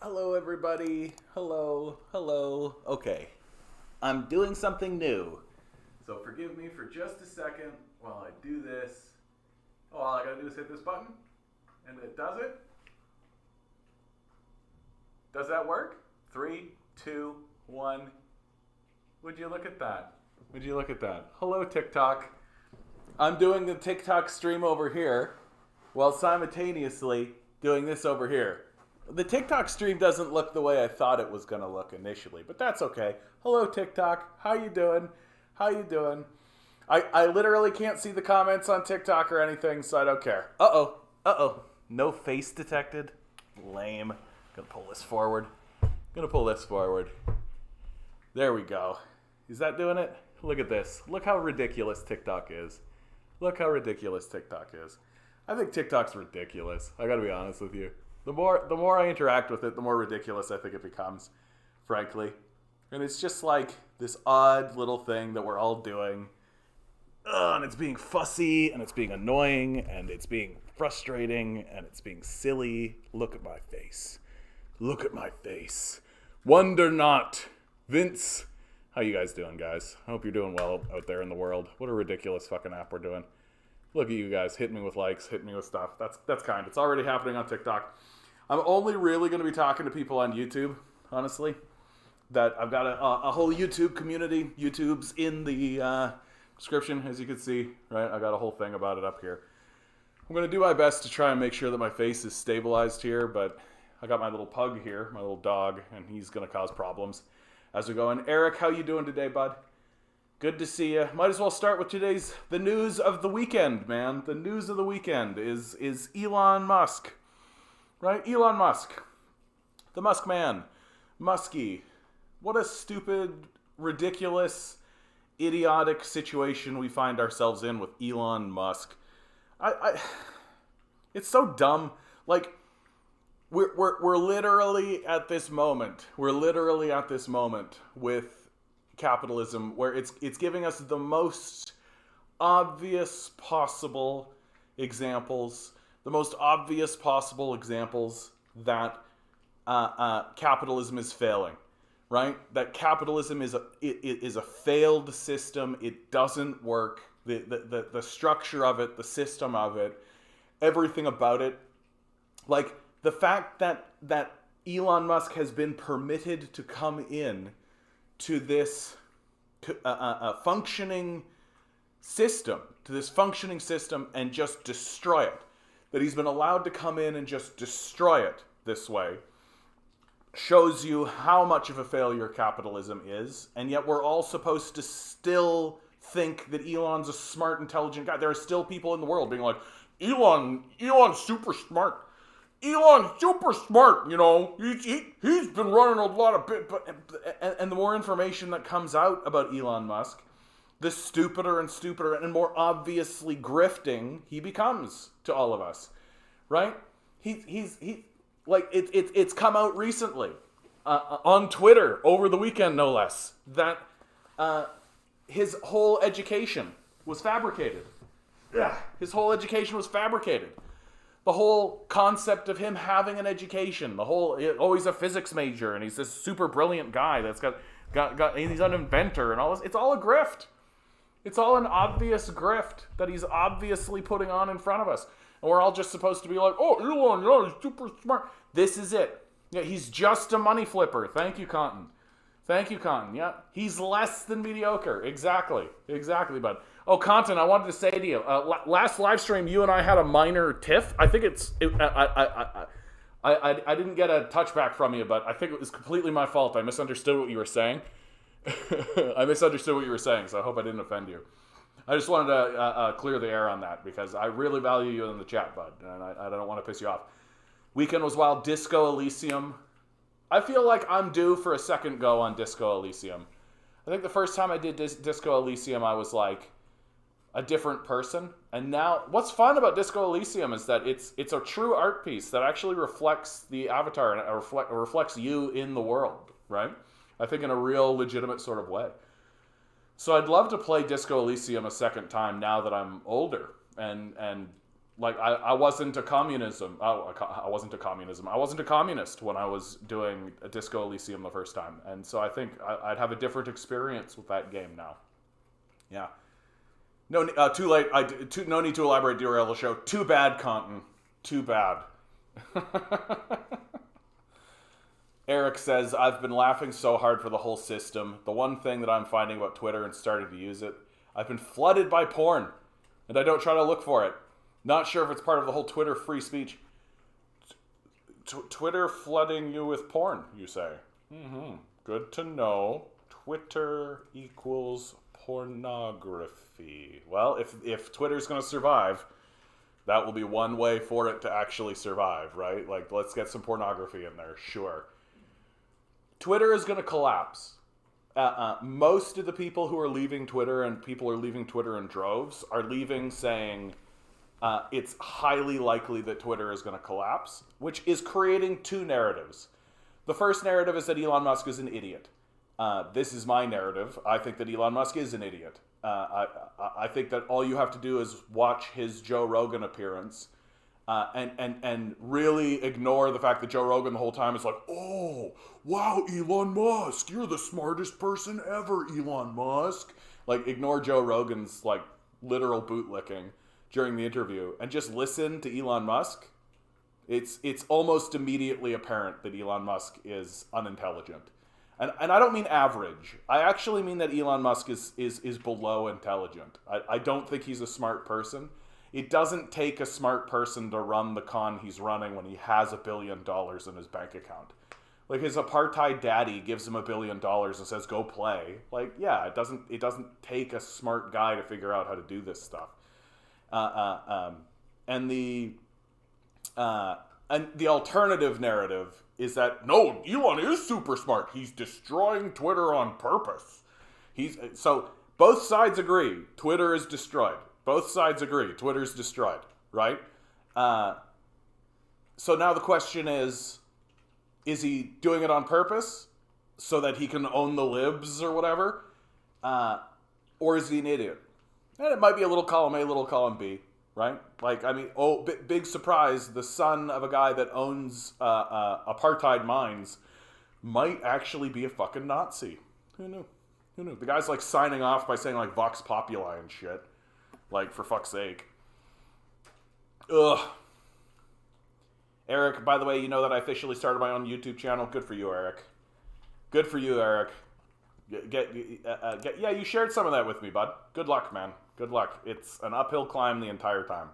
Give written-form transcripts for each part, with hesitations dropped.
Hello, everybody. Hello. Okay, I'm doing something new. So forgive me for just a second while I do this. Oh, all I gotta do is hit this button, and it does it. Does that work? 3, 2, 1. Would you look at that? Hello, TikTok. I'm doing the TikTok stream over here while simultaneously doing this over here. The TikTok stream doesn't look the way I thought it was going to look initially, but that's okay. Hello, TikTok. How you doing? I literally can't see the comments on TikTok or anything, so I don't care. Uh-oh. No face detected. Lame. Gonna pull this forward. There we go. Is that doing it? Look at this. Look how ridiculous TikTok is. I think TikTok's ridiculous. I gotta be honest with you. The more I interact with it, the more ridiculous I think it becomes, frankly. And it's just like this odd little thing that we're all doing. And it's being fussy, and it's being annoying, and it's being frustrating, and it's being silly. Look at my face. Wonder not. Vince, how you guys doing, guys? I hope you're doing well out there in the world. What a ridiculous fucking app we're doing. Look at you guys, hitting me with likes, hitting me with stuff. That's kind. It's already happening on TikTok. I'm only really going to be talking to people on YouTube, honestly. That I've got a whole YouTube community. YouTube's in the description, as you can see, right? I got a whole thing about it up here. I'm going to do my best to try and make sure that my face is stabilized here, but I got my little pug here, my little dog, and he's going to cause problems as we go. And Eric, how you doing today, bud? Good to see you. Might as well start with the news of the weekend, man. The news of the weekend is Elon Musk, right? Elon Musk, the Musk man, Muskie. What a stupid, ridiculous, idiotic situation we find ourselves in with Elon Musk. It's so dumb. Like, we're literally at this moment. With capitalism, where it's giving us the most obvious possible examples, that capitalism is failing, right? That capitalism is a failed system. It doesn't work. The structure of it, the system of it, everything about it, like the fact that Elon Musk has been permitted to come in to this functioning system, and just destroy it. That he's been allowed to come in and just destroy it this way shows you how much of a failure capitalism is, and yet we're all supposed to still think that Elon's a smart, intelligent guy. There are still people in the world being like, Elon's super smart. Elon's super smart, you know. He's been running a lot of and the more information that comes out about Elon Musk, the stupider and more obviously grifting he becomes to all of us, right? He's like it's come out recently on Twitter over the weekend, no less, that his whole education was fabricated. Yeah, his whole education was fabricated. The whole concept of him having an education, he's a physics major and he's this super brilliant guy that's got he's an inventor and all this. It's all a grift. It's all an obvious grift that he's obviously putting on in front of us. And we're all just supposed to be like, oh, Elon, yeah, he's super smart. This is it. Yeah, he's just a money flipper. Thank you, Cotton. Yeah, he's less than mediocre. Exactly, bud. Oh, Content, I wanted to say to you, last live stream, you and I had a minor tiff. I think I didn't get a touchback from you, but I think it was completely my fault. I misunderstood what you were saying. So I hope I didn't offend you. I just wanted to clear the air on that, because I really value you in the chat, bud, and I don't want to piss you off. Weekend was wild. Disco Elysium. I feel like I'm due for a second go on Disco Elysium. I think the first time I did Disco Elysium, I was like a different person. And now, what's fun about Disco Elysium is that it's a true art piece that actually reflects the avatar and reflects you in the world, right? I think in a real legitimate sort of way. So I'd love to play Disco Elysium a second time now that I'm older and Like, I wasn't a communism. Oh, I wasn't a communism. I wasn't a communist when I was doing a Disco Elysium the first time. And so I think I'd have a different experience with that game now. Yeah. No, too late. No need to elaborate, derail the show. Too bad, Conton. Too bad. Eric says, I've been laughing so hard for the whole system. The one thing that I'm finding about Twitter and starting to use it, I've been flooded by porn. And I don't try to look for it. Not sure if it's part of the whole Twitter free speech. Twitter flooding you with porn, you say? Mm-hmm. Good to know. Twitter equals pornography. Well, if Twitter's going to survive, that will be one way for it to actually survive, right? Like, let's get some pornography in there, sure. Twitter is going to collapse. Most of the people who are leaving Twitter, and people are leaving Twitter in droves, are leaving saying it's highly likely that Twitter is going to collapse, which is creating two narratives. The first narrative is that Elon Musk is an idiot. This is my narrative. I think that Elon Musk is an idiot. I think that all you have to do is watch his Joe Rogan appearance and really ignore the fact that Joe Rogan the whole time is like, oh, wow, Elon Musk, you're the smartest person ever, Elon Musk. Like, ignore Joe Rogan's, like, literal bootlicking during the interview and just listen to Elon Musk. It's almost immediately apparent that Elon Musk is unintelligent. And I don't mean average. I actually mean that Elon Musk is below intelligent. I don't think he's a smart person. It doesn't take a smart person to run the con he's running when he has $1 billion in his bank account. Like, his apartheid daddy gives him $1 billion and says, go play. Like, yeah, it doesn't take a smart guy to figure out how to do this stuff. And the alternative narrative is that, no, Elon is super smart. He's destroying Twitter on purpose. So both sides agree Twitter is destroyed. Both sides agree Twitter's destroyed, right? So now the question is he doing it on purpose so that he can own the libs or whatever? Or is he an idiot? And it might be a little column A, little column B, right? Like, I mean, big surprise, the son of a guy that owns apartheid mines might actually be a fucking Nazi. Who knew? Who knew? The guy's, like, signing off by saying, like, Vox Populi and shit. Like, for fuck's sake. Ugh. Eric, by the way, you know that I officially started my own YouTube channel? Good for you, Eric. Good for you, Eric. Yeah, you shared some of that with me, bud. Good luck, man. Good luck. It's an uphill climb the entire time.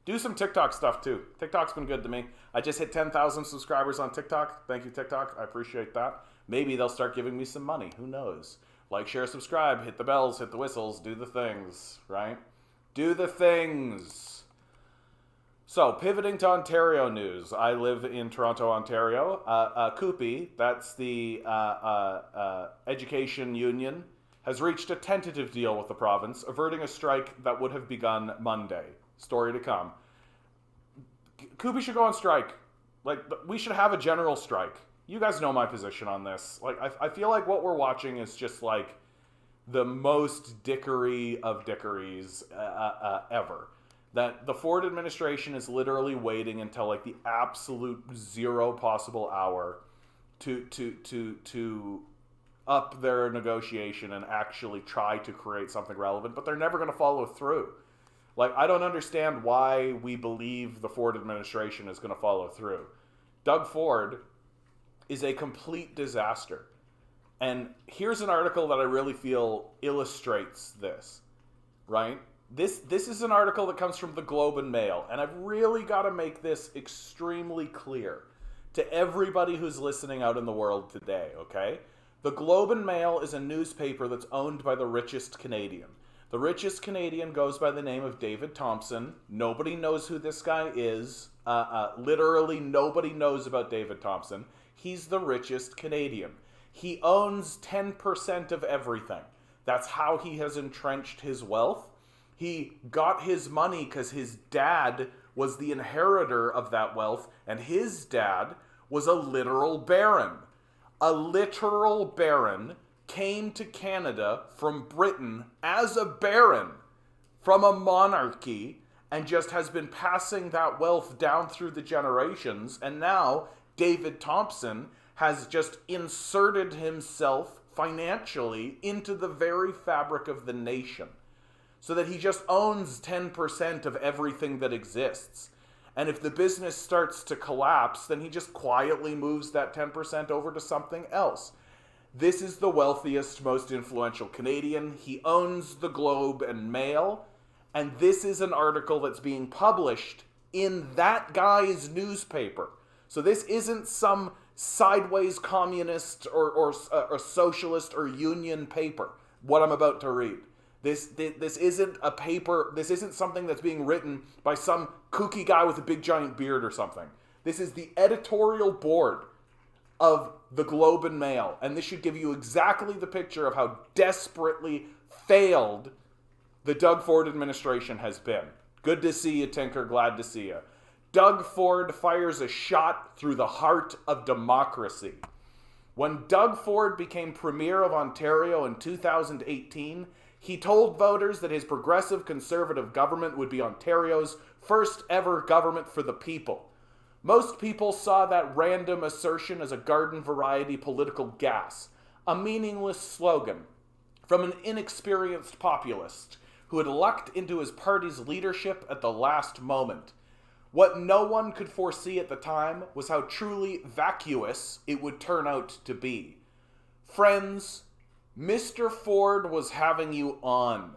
Do some TikTok stuff, too. TikTok's been good to me. I just hit 10,000 subscribers on TikTok. Thank you, TikTok. I appreciate that. Maybe they'll start giving me some money. Who knows? Like, share, subscribe, hit the bells, hit the whistles, do the things, right? Do the things. So, pivoting to Ontario news. I live in Toronto, Ontario. CUPE, that's the education union, has reached a tentative deal with the province, averting a strike that would have begun Monday. Story to come. CUPE should go on strike. Like, we should have a general strike. You guys know my position on this. Like, I feel like what we're watching is just, like, the most dickery of dickeries ever. That the Ford administration is literally waiting until, like, the absolute zero possible hour to up their negotiation and actually try to create something relevant, but they're never going to follow through. Like, I don't understand why we believe the Ford administration is going to follow through. Doug Ford is a complete disaster. And here's an article that I really feel illustrates this, right? This is an article that comes from the Globe and Mail, and I've really got to make this extremely clear to everybody who's listening out in the world today, okay? The Globe and Mail is a newspaper that's owned by the richest Canadian. The richest Canadian goes by the name of David Thompson. Nobody knows who this guy is. Literally nobody knows about David Thompson. He's the richest Canadian. He owns 10% of everything. That's how he has entrenched his wealth. He got his money because his dad was the inheritor of that wealth, and his dad was a literal baron. A literal baron came to Canada from Britain as a baron from a monarchy and just has been passing that wealth down through the generations. And now David Thompson has just inserted himself financially into the very fabric of the nation, so that he just owns 10% of everything that exists. And if the business starts to collapse, then he just quietly moves that 10% over to something else. This is the wealthiest, most influential Canadian. He owns the Globe and Mail. And this is an article that's being published in that guy's newspaper. So this isn't some sideways communist or socialist or union paper, what I'm about to read. This isn't a paper, this isn't something that's being written by some kooky guy with a big giant beard or something. This is the editorial board of the Globe and Mail, and this should give you exactly the picture of how desperately failed the Doug Ford administration has been. Good to see you, Tinker. Glad to see you. Doug Ford fires a shot through the heart of democracy. When Doug Ford became Premier of Ontario in 2018, he told voters that his progressive conservative government would be Ontario's first ever government for the people. Most people saw that random assertion as a garden variety political gas, a meaningless slogan from an inexperienced populist who had lucked into his party's leadership at the last moment. What no one could foresee at the time was how truly vacuous it would turn out to be. Friends, Mr. Ford was having you on.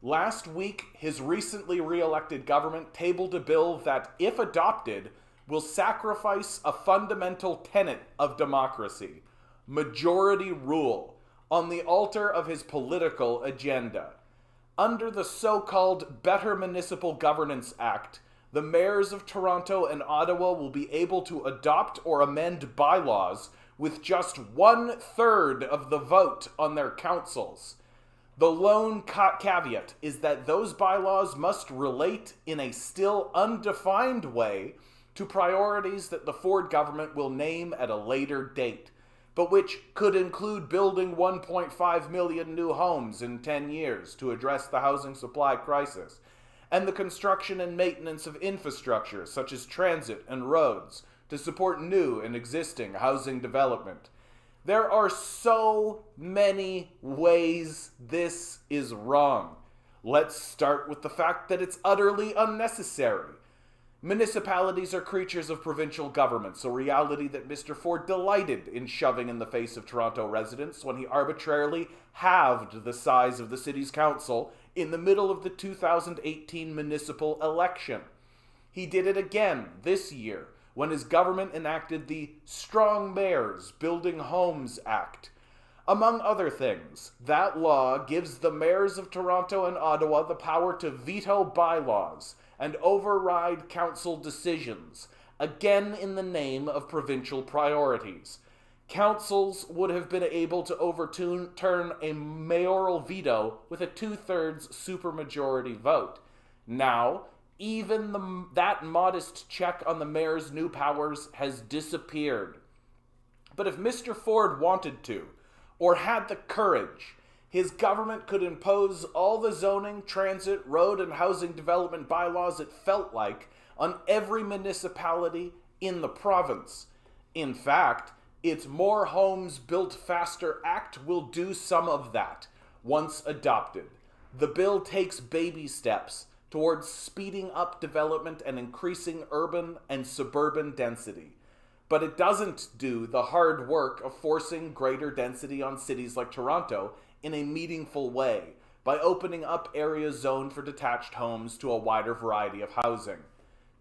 Last week, his recently re-elected government tabled a bill that, if adopted, will sacrifice a fundamental tenet of democracy, majority rule, on the altar of his political agenda. Under the so-called Better Municipal Governance Act, the mayors of Toronto and Ottawa will be able to adopt or amend bylaws with just 1/3 of the vote on their councils. The lone caveat is that those bylaws must relate in a still undefined way to priorities that the Ford government will name at a later date, but which could include building 1.5 million new homes in 10 years to address the housing supply crisis, and the construction and maintenance of infrastructure such as transit and roads to support new and existing housing development. There are so many ways this is wrong. Let's start with the fact that it's utterly unnecessary. Municipalities are creatures of provincial governments, a reality that Mr. Ford delighted in shoving in the face of Toronto residents when he arbitrarily halved the size of the city's council in the middle of the 2018 municipal election. He did it again this year when his government enacted the Strong Mayors Building Homes Act. Among other things, that law gives the mayors of Toronto and Ottawa the power to veto bylaws and override council decisions, again in the name of provincial priorities. Councils would have been able to overturn a mayoral veto with a 2/3 supermajority vote. Now, even that modest check on the mayor's new powers has disappeared. But if Mr. Ford wanted to, or had the courage, his government could impose all the zoning, transit, road, and housing development bylaws it felt like on every municipality in the province. In fact, its More Homes Built Faster Act will do some of that, once adopted. The bill takes baby steps towards speeding up development and increasing urban and suburban density. But it doesn't do the hard work of forcing greater density on cities like Toronto in a meaningful way by opening up areas zoned for detached homes to a wider variety of housing.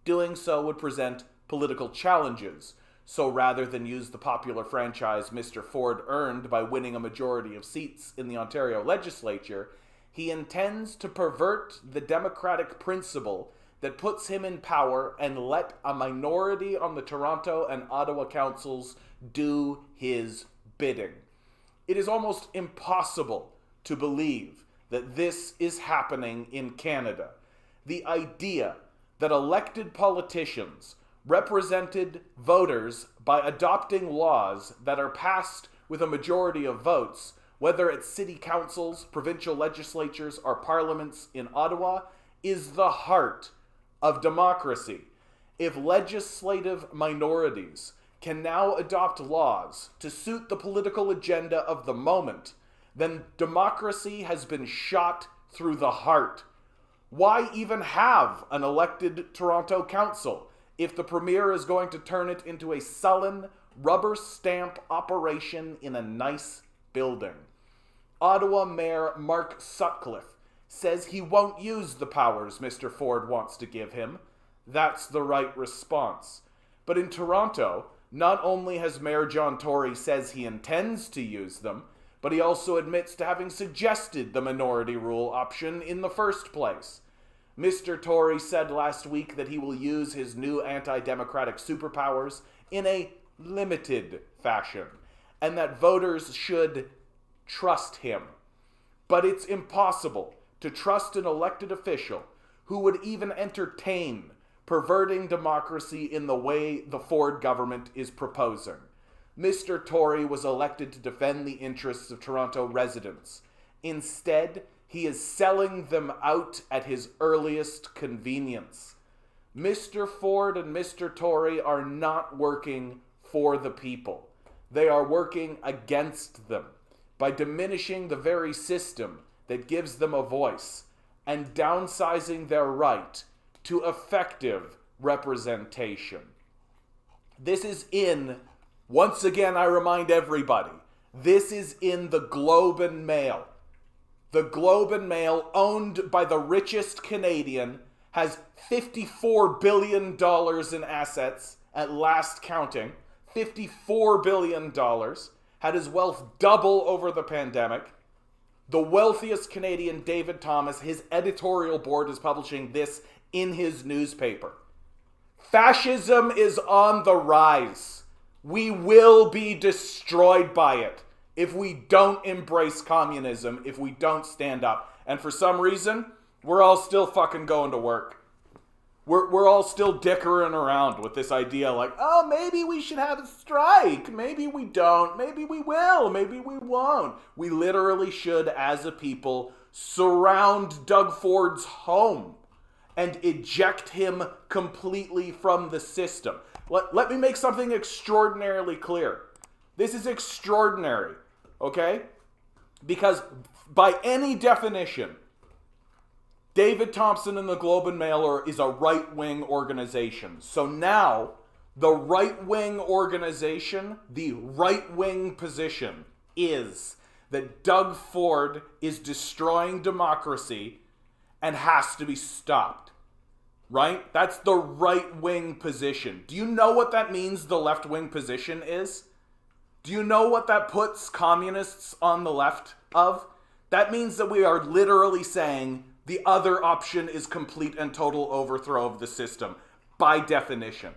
Doing so would present political challenges, so rather than use the popular franchise Mr. Ford earned by winning a majority of seats in the Ontario legislature, he intends to pervert the democratic principle that puts him in power and let a minority on the Toronto and Ottawa councils do his bidding. It is almost impossible to believe that this is happening in Canada. The idea that elected politicians represented voters by adopting laws that are passed with a majority of votes, whether it's city councils, provincial legislatures, or parliaments in Ottawa, is the heart of democracy. If legislative minorities can now adopt laws to suit the political agenda of the moment, then democracy has been shot through the heart. Why even have an elected Toronto council if the premier is going to turn it into a sullen, rubber stamp operation in a nice building? Ottawa Mayor Mark Sutcliffe says he won't use the powers Mr. Ford wants to give him. That's the right response. But in Toronto, not only has Mayor John Tory says he intends to use them, but he also admits to having suggested the minority rule option in the first place. Mr. Tory said last week that he will use his new anti-democratic superpowers in a limited fashion, and that voters should trust him. But it's impossible to trust an elected official who would even entertain perverting democracy in the way the Ford government is proposing. Mr. Tory was elected to defend the interests of Toronto residents. Instead, he is selling them out at his earliest convenience. Mr. Ford and Mr. Tory are not working for the people. They are working against them by diminishing the very system that gives them a voice and downsizing their right to effective representation. This is in, once again I remind everybody, this is in the Globe and Mail. The Globe and Mail, owned by the richest Canadian, has $54 billion in assets at last counting. $54 billion. Had his wealth double over the pandemic. The wealthiest Canadian, David Thomas, his editorial board is publishing this in his newspaper. Fascism is on the rise. We will be destroyed by it if we don't embrace communism, if we don't stand up. And for some reason, we're all still fucking going to work. We're all still dickering around with this idea like, oh, maybe we should have a strike. Maybe we don't. Maybe we will. Maybe we won't. We literally should, as a people, surround Doug Ford's home and eject him completely from the system. Let me make something extraordinarily clear. This is extraordinary, okay? Because by any definition, David Thompson and the Globe and Mail is a right-wing organization. So now, the right-wing organization, the right-wing position is that Doug Ford is destroying democracy and has to be stopped. Right? That's the right-wing position. Do you know what that means the left-wing position is? Do you know what that puts communists on the left of? That means that we are literally saying the other option is complete and total overthrow of the system, by definition.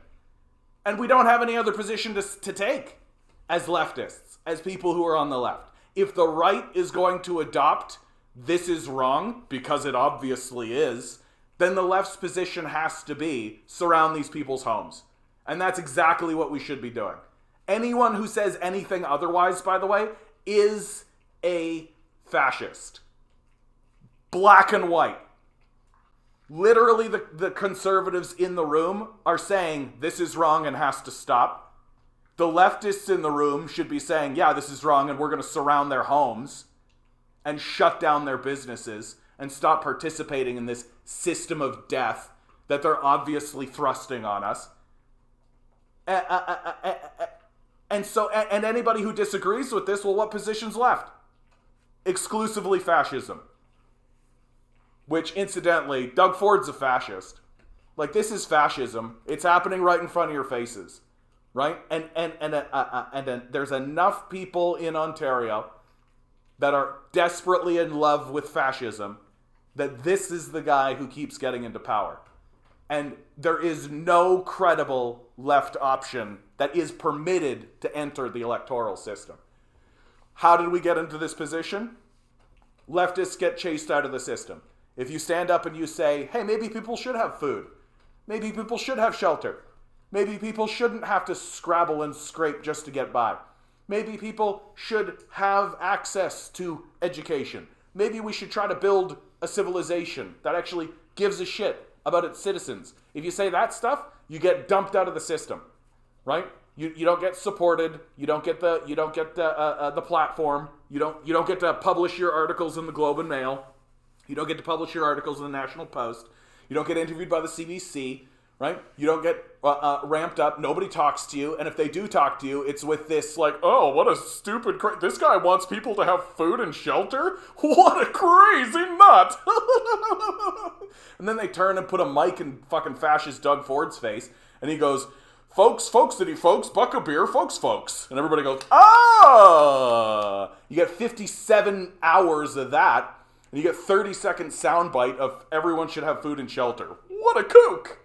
And we don't have any other position to take as leftists, as people who are on the left. If the right is going to adopt this is wrong, because it obviously is, then the left's position has to be surround these people's homes. And that's exactly what we should be doing. Anyone who says anything otherwise, by the way, is a fascist. Black and white. Literally, the conservatives in the room are saying this is wrong and has to stop. The leftists in the room should be saying, yeah, this is wrong and we're going to surround their homes and shut down their businesses and stop participating in this system of death that they're obviously thrusting on us. And anybody who disagrees with this, well, what position's left? Exclusively fascism. Which, incidentally, Doug Ford's a fascist. Like, this is fascism. It's happening right in front of your faces. Right? And there's enough people in Ontario that are desperately in love with fascism that this is the guy who keeps getting into power. And there is no credible left option that is permitted to enter the electoral system. How did we get into this position? Leftists get chased out of the system. If you stand up and you say, hey, maybe people should have food. Maybe people should have shelter. Maybe people shouldn't have to scrabble and scrape just to get by. Maybe people should have access to education. Maybe we should try to build a civilization that actually gives a shit about its citizens. If you say that stuff, you get dumped out of the system, right? You don't get supported. You don't get the platform. You don't get to publish your articles in the Globe and Mail. You don't get to publish your articles in the National Post. You don't get interviewed by the CBC, right? You don't get ramped up. Nobody talks to you. And if they do talk to you, it's with this like, oh, what a stupid, this guy wants people to have food and shelter? What a crazy nut. And then they turn and put a mic in fucking fascist Doug Ford's face. And he goes, folks, city folks, buck a beer, folks. And everybody goes, ah! You get 57 hours of that. And you get 30-second soundbite of everyone should have food and shelter. What a kook!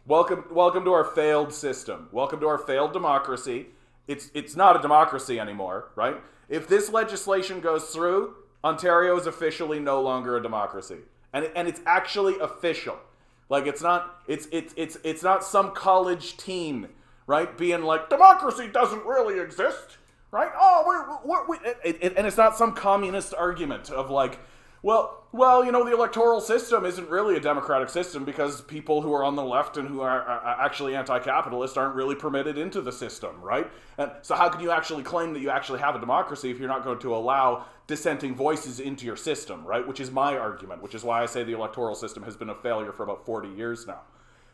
Welcome to our failed system. Welcome to our failed democracy. It's not a democracy anymore, right? If this legislation goes through, Ontario is officially no longer a democracy. And it's actually official. Like it's not some college teen, right, being like, democracy doesn't really exist. Right? Oh, and it's not some communist argument of like, well, you know, the electoral system isn't really a democratic system because people who are on the left and who are actually anti-capitalist aren't really permitted into the system, right? And so how can you actually claim that you actually have a democracy if you're not going to allow dissenting voices into your system, right? Which is my argument, which is why I say the electoral system has been a failure for about 40 years now.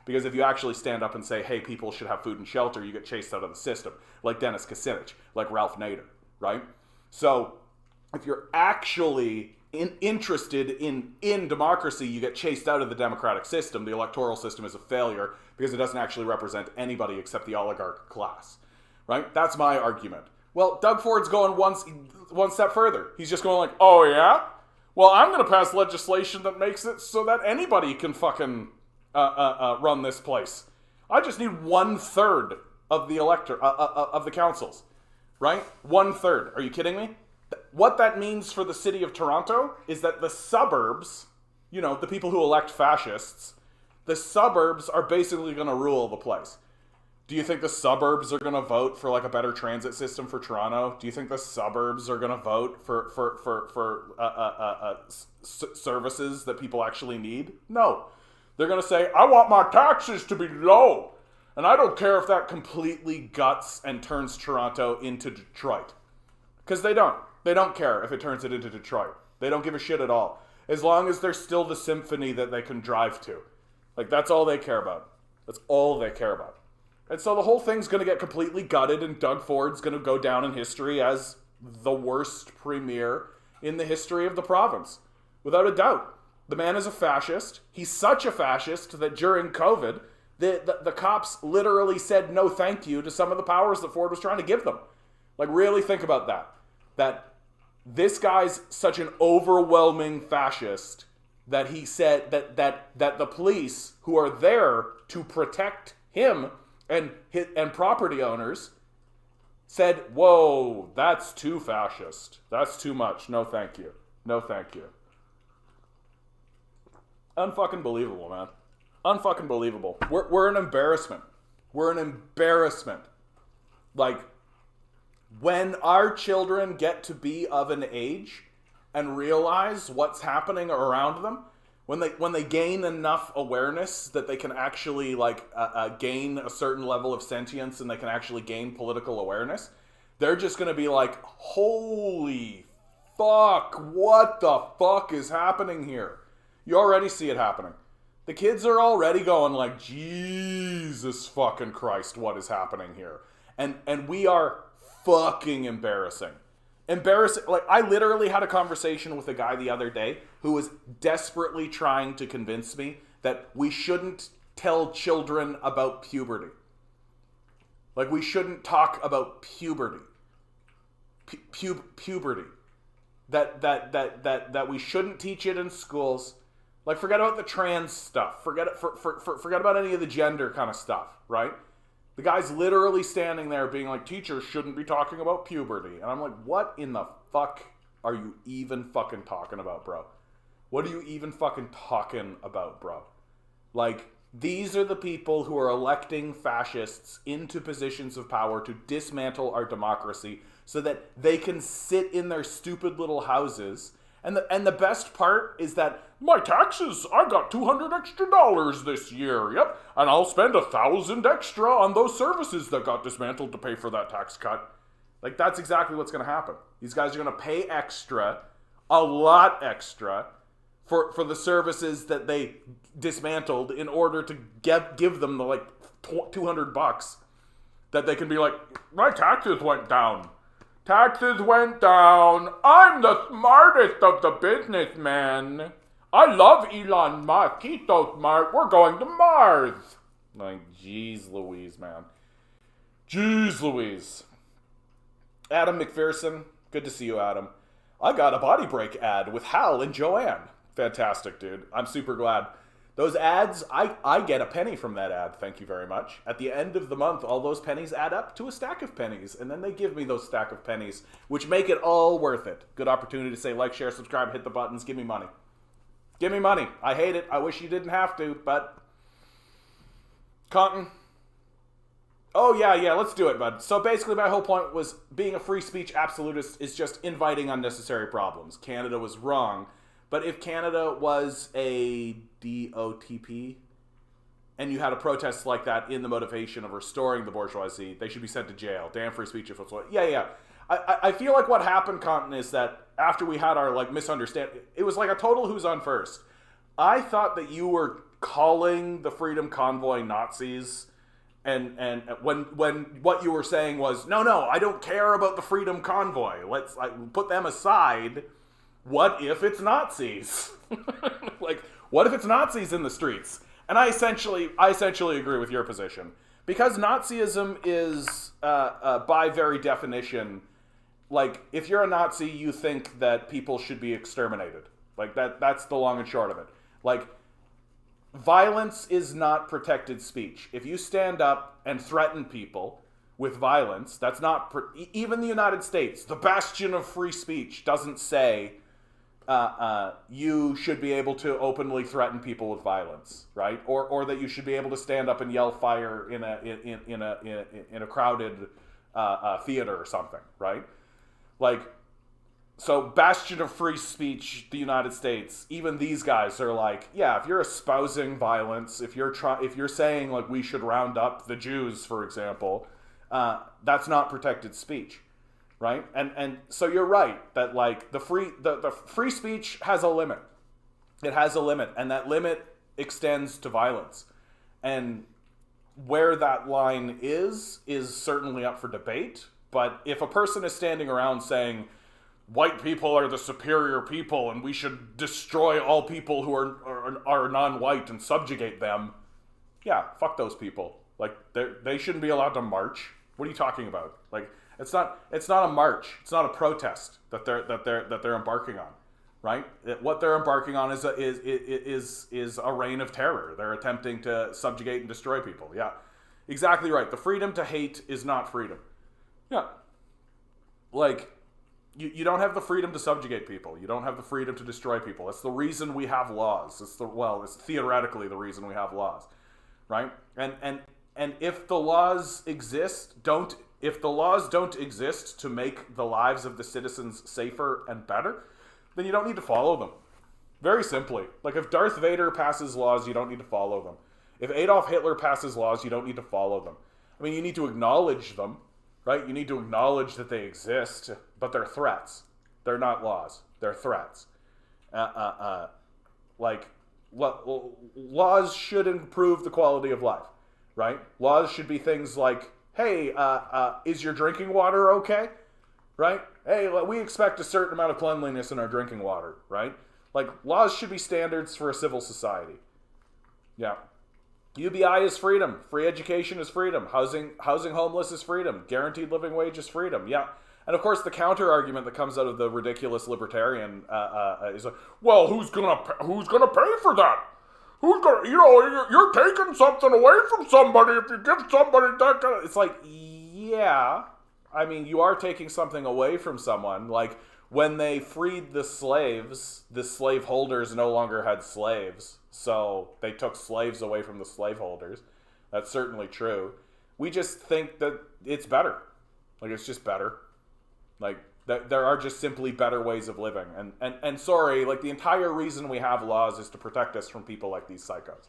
Because if you actually stand up and say, hey, people should have food and shelter, you get chased out of the system. Like Dennis Kucinich, like Ralph Nader, right? So if you're actually interested in democracy, you get chased out of the democratic system. The electoral system is a failure because it doesn't actually represent anybody except the oligarch class, right? That's my argument. Well, Doug Ford's going one step further. He's just going like, oh yeah? Well, I'm going to pass legislation that makes it so that anybody can fucking run this place. I just need 1/3 of the of the councils, right? 1/3. Are you kidding me? What that means for the city of Toronto is that the suburbs, you know, the people who elect fascists, the suburbs are basically going to rule the place. Do you think the suburbs are going to vote for like a better transit system for Toronto? Do you think the suburbs are going to vote for services that people actually need? No. They're going to say, I want my taxes to be low. And I don't care if that completely guts and turns Toronto into Detroit. Because they don't. They don't care if it turns it into Detroit. They don't give a shit at all. As long as there's still the symphony that they can drive to. Like, that's all they care about. That's all they care about. And so the whole thing's going to get completely gutted, and Doug Ford's going to go down in history as the worst premier in the history of the province. Without a doubt. The man is a fascist. He's such a fascist that during COVID, the cops literally said no thank you to some of the powers that Ford was trying to give them. Like, really think about that. That this guy's such an overwhelming fascist that he said that the police who are there to protect him and property owners said, whoa, that's too fascist. That's too much. No thank you. No thank you. Unfucking believable, man. Unfucking believable. We're an embarrassment. We're an embarrassment. Like, when our children get to be of an age and realize what's happening around them, when they gain enough awareness that they can actually gain a certain level of sentience and they can actually gain political awareness, they're just going to be like, holy fuck, what the fuck is happening here? You already see it happening. The kids are already going like, Jesus fucking Christ, what is happening here? And we are fucking embarrassing. Embarrassing. Like, I literally had a conversation with a guy the other day who was desperately trying to convince me that we shouldn't tell children about puberty. Like, we shouldn't talk about puberty. Puberty. That we shouldn't teach it in schools. Like, forget about the trans stuff. Forget about any of the gender kind of stuff, right? The guy's literally standing there being like, teachers shouldn't be talking about puberty. And I'm like, what in the fuck are you even fucking talking about, bro? What are you even fucking talking about, bro? Like, these are the people who are electing fascists into positions of power to dismantle our democracy so that they can sit in their stupid little houses And the best part is that my taxes, I got $200 extra this year. Yep, and I'll spend $1,000 extra on those services that got dismantled to pay for that tax cut. Like, that's exactly what's going to happen. These guys are going to pay extra, a lot extra, for the services that they dismantled in order to give them the like $200 that they can be like, my taxes went down. Taxes went down. I'm the smartest of the businessmen. I love Elon Musk. He's so smart. We're going to Mars. Like, jeez Louise, man. Jeez Louise. Adam McPherson. Good to see you, Adam. I got a body break ad with Hal and Joanne. Fantastic, dude. I'm super glad. Those ads, I get a penny from that ad. Thank you very much. At the end of the month, all those pennies add up to a stack of pennies. And then they give me those stack of pennies, which make it all worth it. Good opportunity to say like, share, subscribe, hit the buttons, give me money. Give me money. I hate it. I wish you didn't have to, but... Compton. Oh, yeah, let's do it, bud. So basically my whole point was being a free speech absolutist is just inviting unnecessary problems. Canada was wrong. But if Canada was a DOTP and you had a protest like that in the motivation of restoring the bourgeoisie, they should be sent to jail. Damn free speech if it's what... Yeah. I feel like what happened, Compton, is that after we had our like misunderstanding, it was like a total who's on first. I thought that you were calling the Freedom Convoy Nazis, and when what you were saying was, no, I don't care about the Freedom Convoy. Let's put them aside. What if it's Nazis? Like, what if it's Nazis in the streets? And I essentially agree with your position. Because Nazism is, by very definition, like, if you're a Nazi, you think that people should be exterminated. Like, that's the long and short of it. Like, violence is not protected speech. If you stand up and threaten people with violence, that's not... even the United States, the bastion of free speech, doesn't say... you should be able to openly threaten people with violence, right? Or that you should be able to stand up and yell fire in a crowded theater or something, right? Like, so bastion of free speech, the United States. Even these guys are like, yeah, if you're espousing violence, if you're saying like we should round up the Jews, for example, that's not protected speech. Right? And so you're right that like the free speech has a limit. It has a limit, and that limit extends to violence. And where that line is certainly up for debate. But if a person is standing around saying white people are the superior people and we should destroy all people who are non-white and subjugate them, yeah, fuck those people. Like they shouldn't be allowed to march. What are you talking about? Like, It's not a march. It's not a protest that they're embarking on, right? What they're embarking on is a reign of terror. They're attempting to subjugate and destroy people. Yeah, exactly right. The freedom to hate is not freedom. Yeah, like you don't have the freedom to subjugate people. You don't have the freedom to destroy people. It's the reason we have laws. It's theoretically the reason we have laws, right? And if the laws If the laws don't exist to make the lives of the citizens safer and better, then you don't need to follow them. Very simply. Like, if Darth Vader passes laws, you don't need to follow them. If Adolf Hitler passes laws, you don't need to follow them. I mean, you need to acknowledge them, right? You need to acknowledge that they exist, but they're threats. They're not laws. They're threats. Laws should improve the quality of life, right? Laws should be things like, hey, is your drinking water okay? Right? Hey, we expect a certain amount of cleanliness in our drinking water, right? Like, laws should be standards for a civil society. Yeah. UBI is freedom. Free education is freedom. Housing homeless is freedom. Guaranteed living wage is freedom. Yeah. And of course, the counter argument that comes out of the ridiculous libertarian is like, well, who's gonna pay for that? Who's gonna, you're taking something away from somebody if you give somebody that kind of... It's like, yeah. I mean, you are taking something away from someone. Like, when they freed the slaves, the slaveholders no longer had slaves. So they took slaves away from the slaveholders. That's certainly true. We just think that it's better. Like, it's just better. Like, That there are just simply better ways of living. And sorry, like the entire reason we have laws is to protect us from people like these psychos.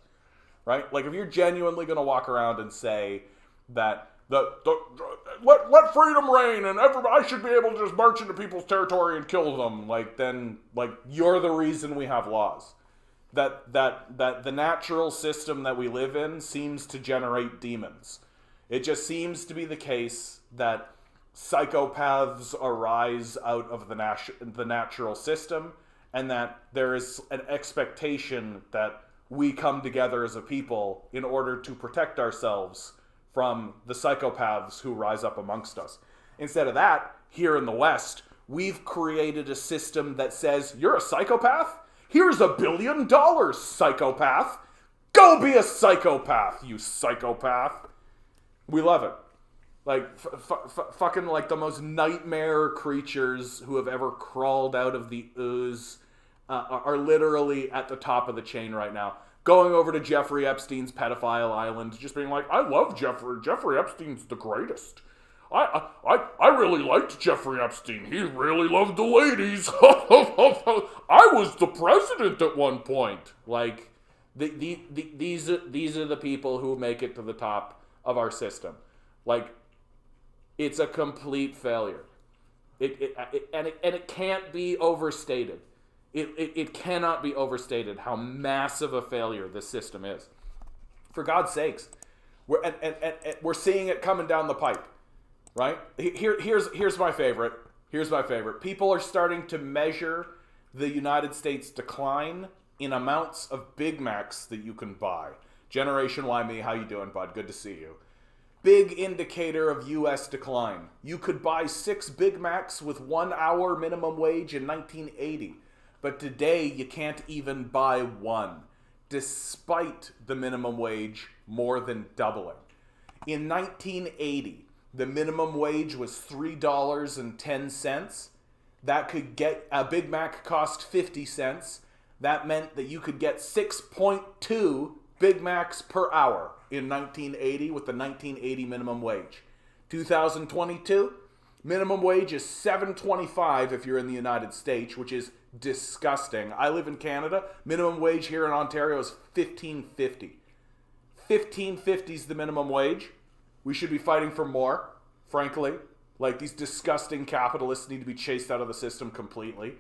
Right? Like if you're genuinely going to walk around and say that let freedom reign and I should be able to just march into people's territory and kill them, then you're the reason we have laws. That the natural system that we live in seems to generate demons. It just seems to be the case that psychopaths arise out of the natural system, and that there is an expectation that we come together as a people in order to protect ourselves from the psychopaths who rise up amongst us. Instead of that, here in the West, we've created a system that says, you're a psychopath? Here's $1 billion, psychopath. Go be a psychopath, you psychopath. We love it. Like, fucking like the most nightmare creatures who have ever crawled out of the ooze are literally at the top of the chain right now. Going over to Jeffrey Epstein's pedophile island, just being like, I love Jeffrey. Jeffrey Epstein's the greatest. I really liked Jeffrey Epstein. He really loved the ladies. I was the president at one point. Like, these are the people who make it to the top of our system. Like, it's a complete failure. It can't be overstated. It cannot be overstated how massive a failure this system is. For God's sakes, we're seeing it coming down the pipe, right? Here's my favorite. Here's my favorite. People are starting to measure the United States decline in amounts of Big Macs that you can buy. Generation Y Me, how you doing, bud? Good to see you. Big indicator of U.S. decline. You could buy 6 Big Macs with 1 hour minimum wage in 1980. But today, you can't even buy one, despite the minimum wage more than doubling. In 1980, the minimum wage was $3.10. That could get, a Big Mac cost 50 cents. That meant that you could get 6.2 Big Macs per hour in 1980 with the 1980 minimum wage. 2022, minimum wage is $7.25 if you're in the United States, which is disgusting. I live in Canada. Minimum wage here in Ontario is $15.50. $15.50 is the minimum wage. We should be fighting for more, frankly. Like, these disgusting capitalists need to be chased out of the system completely.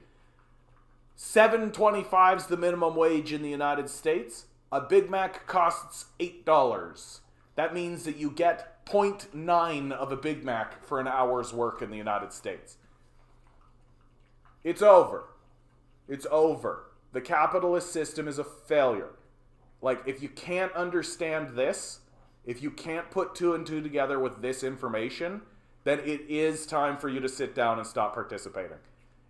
$7.25 is the minimum wage in the United States. A Big Mac costs $8. That means that you get 0.9 of a Big Mac for an hour's work in the United States. It's over. It's over. The capitalist system is a failure. Like, if you can't understand this, if you can't put 2 and 2 together with this information, then it is time for you to sit down and stop participating.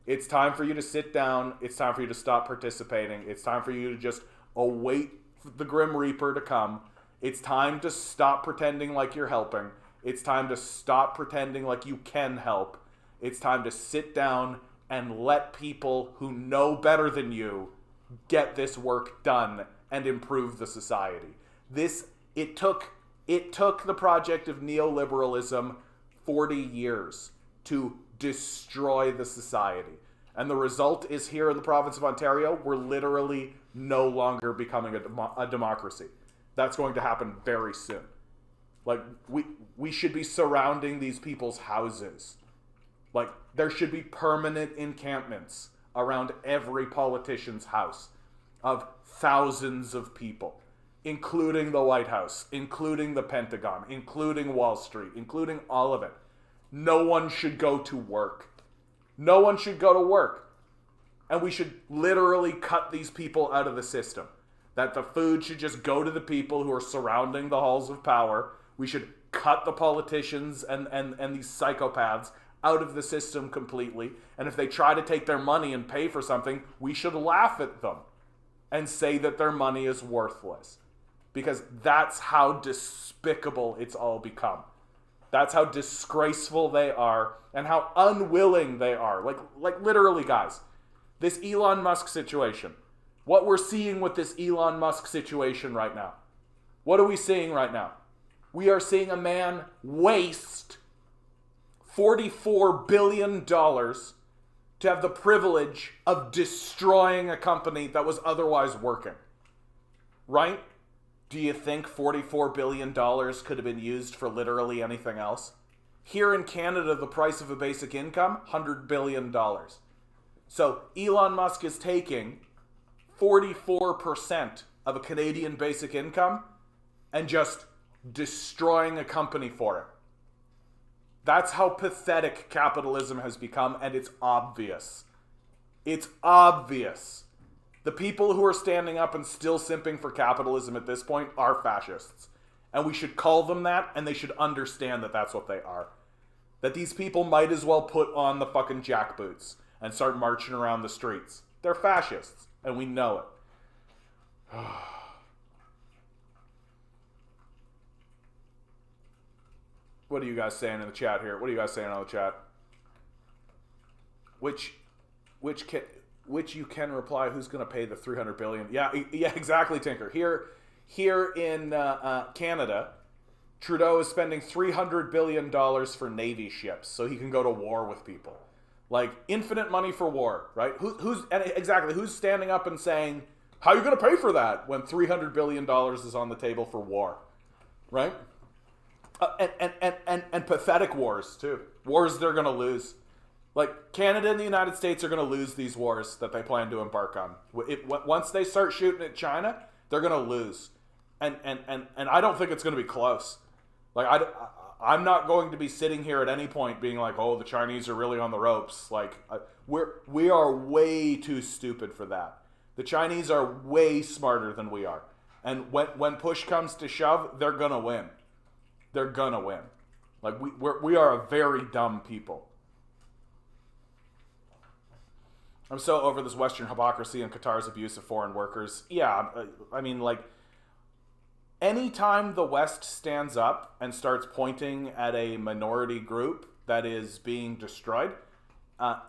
It's time for you to sit down. It's time for you to stop participating. It's time for you to just await the Grim Reaper to come. It's time to stop pretending like you're helping. It's time to stop pretending like you can help. It's time to sit down and let people who know better than you get this work done and improve the society. It took the project of neoliberalism 40 years to destroy the society. And the result is here in the province of Ontario, we're literally no longer becoming a democracy. That's going to happen very soon. Like, we should be surrounding these people's houses. Like, there should be permanent encampments around every politician's house of thousands of people, including the White House, including the Pentagon, including Wall Street, including all of it. No one should go to work. No one should go to work. And we should literally cut these people out of the system. That the food should just go to the people who are surrounding the halls of power. We should cut the politicians and these psychopaths out of the system completely. And if they try to take their money and pay for something, we should laugh at them and say that their money is worthless. Because that's how despicable it's all become. That's how disgraceful they are and how unwilling they are. Like literally, guys, this Elon Musk situation, what we're seeing with this Elon Musk situation right now, what are we seeing right now? We are seeing a man waste $44 billion to have the privilege of destroying a company that was otherwise working. Right? Do you think $44 billion could have been used for literally anything else? Here in Canada, the price of a basic income, $100 billion. So Elon Musk is taking 44% of a Canadian basic income and just destroying a company for it. That's how pathetic capitalism has become, and it's obvious. It's obvious. The people who are standing up and still simping for capitalism at this point are fascists. And we should call them that, and they should understand that that's what they are. That these people might as well put on the fucking jackboots and start marching around the streets. They're fascists, and we know it. What are you guys saying in the chat here? What are you guys saying on the chat? Which you can reply. Who's going to pay the $300 billion? Yeah, exactly, Tinker. Here in Canada, Trudeau is spending $300 billion for Navy ships so he can go to war with people. Like, infinite money for war, right? Who's standing up and saying, how are you going to pay for that when $300 billion is on the table for war, right? And pathetic wars, too. Wars they're going to lose. Like, Canada and the United States are going to lose these wars that they plan to embark on. Once they start shooting at China, they're going to lose. And I don't think it's going to be close. Like, I'm not going to be sitting here at any point being like, oh, the Chinese are really on the ropes. Like, we are way too stupid for that. The Chinese are way smarter than we are. And when push comes to shove, they're going to win. They're going to win. Like, we are a very dumb people. I'm so over this Western hypocrisy and Qatar's abuse of foreign workers. Yeah, I mean, like, anytime the West stands up and starts pointing at a minority group that is being destroyed,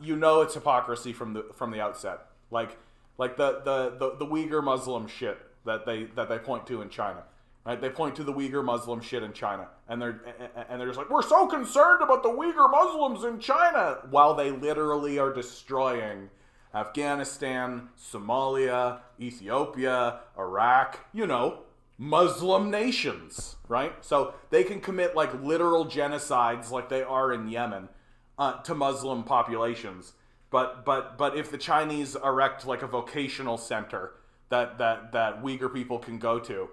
you know it's hypocrisy from the outset. Like the Uyghur Muslim shit that they point to in China. Right? They point to the Uyghur Muslim shit in China, and they're just like, we're so concerned about the Uyghur Muslims in China, while they literally are destroying Afghanistan, Somalia, Ethiopia, Iraq, Muslim nations, right? So they can commit like literal genocides like they are in Yemen to Muslim populations. But if the Chinese erect like a vocational center that Uyghur people can go to,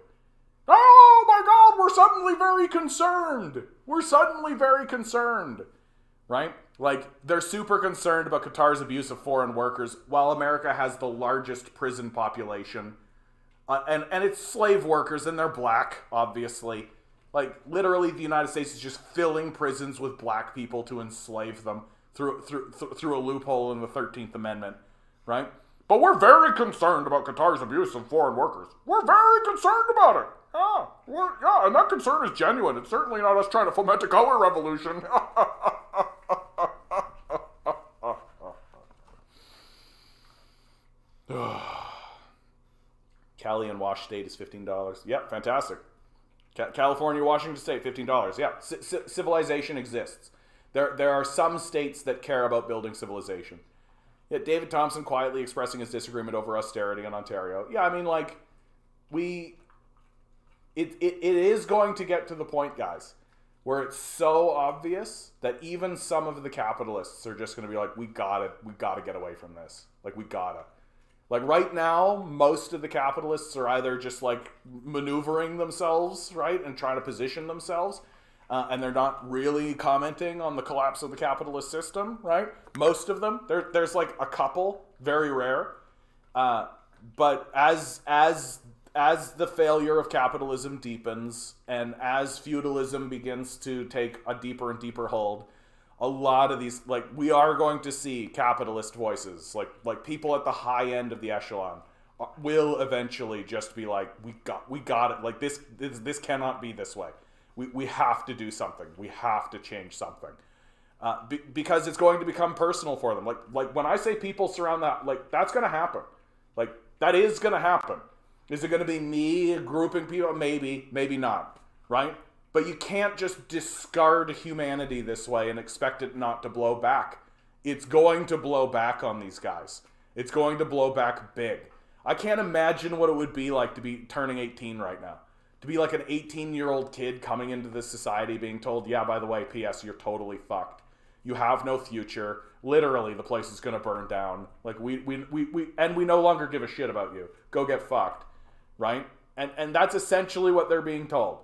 oh my God, we're suddenly very concerned. We're suddenly very concerned, right? Like, they're super concerned about Qatar's abuse of foreign workers, while America has the largest prison population. And it's slave workers, and they're black, obviously. Like, literally, the United States is just filling prisons with black people to enslave them through a loophole in the 13th Amendment, right? But we're very concerned about Qatar's abuse of foreign workers. We're very concerned about it. Yeah, and that concern is genuine. It's certainly not us trying to foment a color revolution. Cali and Wash State is $15. Yep, fantastic. California, Washington State, $15. Yeah, civilization exists. There are some states that care about building civilization. Yet David Thompson quietly expressing his disagreement over austerity in Ontario. Yeah, I mean, like, it is going to get to the point, guys, where it's so obvious that even some of the capitalists are just going to be like, we gotta get away from this. Like, we gotta. Like, right now, most of the capitalists are either just, like, maneuvering themselves, right, and trying to position themselves, and they're not really commenting on the collapse of the capitalist system, right? Most of them. There's, like, a couple, very rare. But as the failure of capitalism deepens, and as feudalism begins to take a deeper and deeper hold, a lot of these, like, we are going to see capitalist voices, like people at the high end of the echelon, will eventually just be like, we got it. Like, this cannot be this way. We have to do something. We have to change something, because it's going to become personal for them. Like when I say people surround that, like, that's going to happen. Like, that is going to happen. Is it going to be me grouping people? Maybe not. Right? But you can't just discard humanity this way and expect it not to blow back. It's going to blow back on these guys. It's going to blow back big. I can't imagine what it would be like to be turning 18 right now. To be like an 18-year-old kid coming into this society being told, yeah, by the way, P.S., you're totally fucked. You have no future. Literally, the place is going to burn down. Like, we no longer give a shit about you. Go get fucked. Right? And that's essentially what they're being told.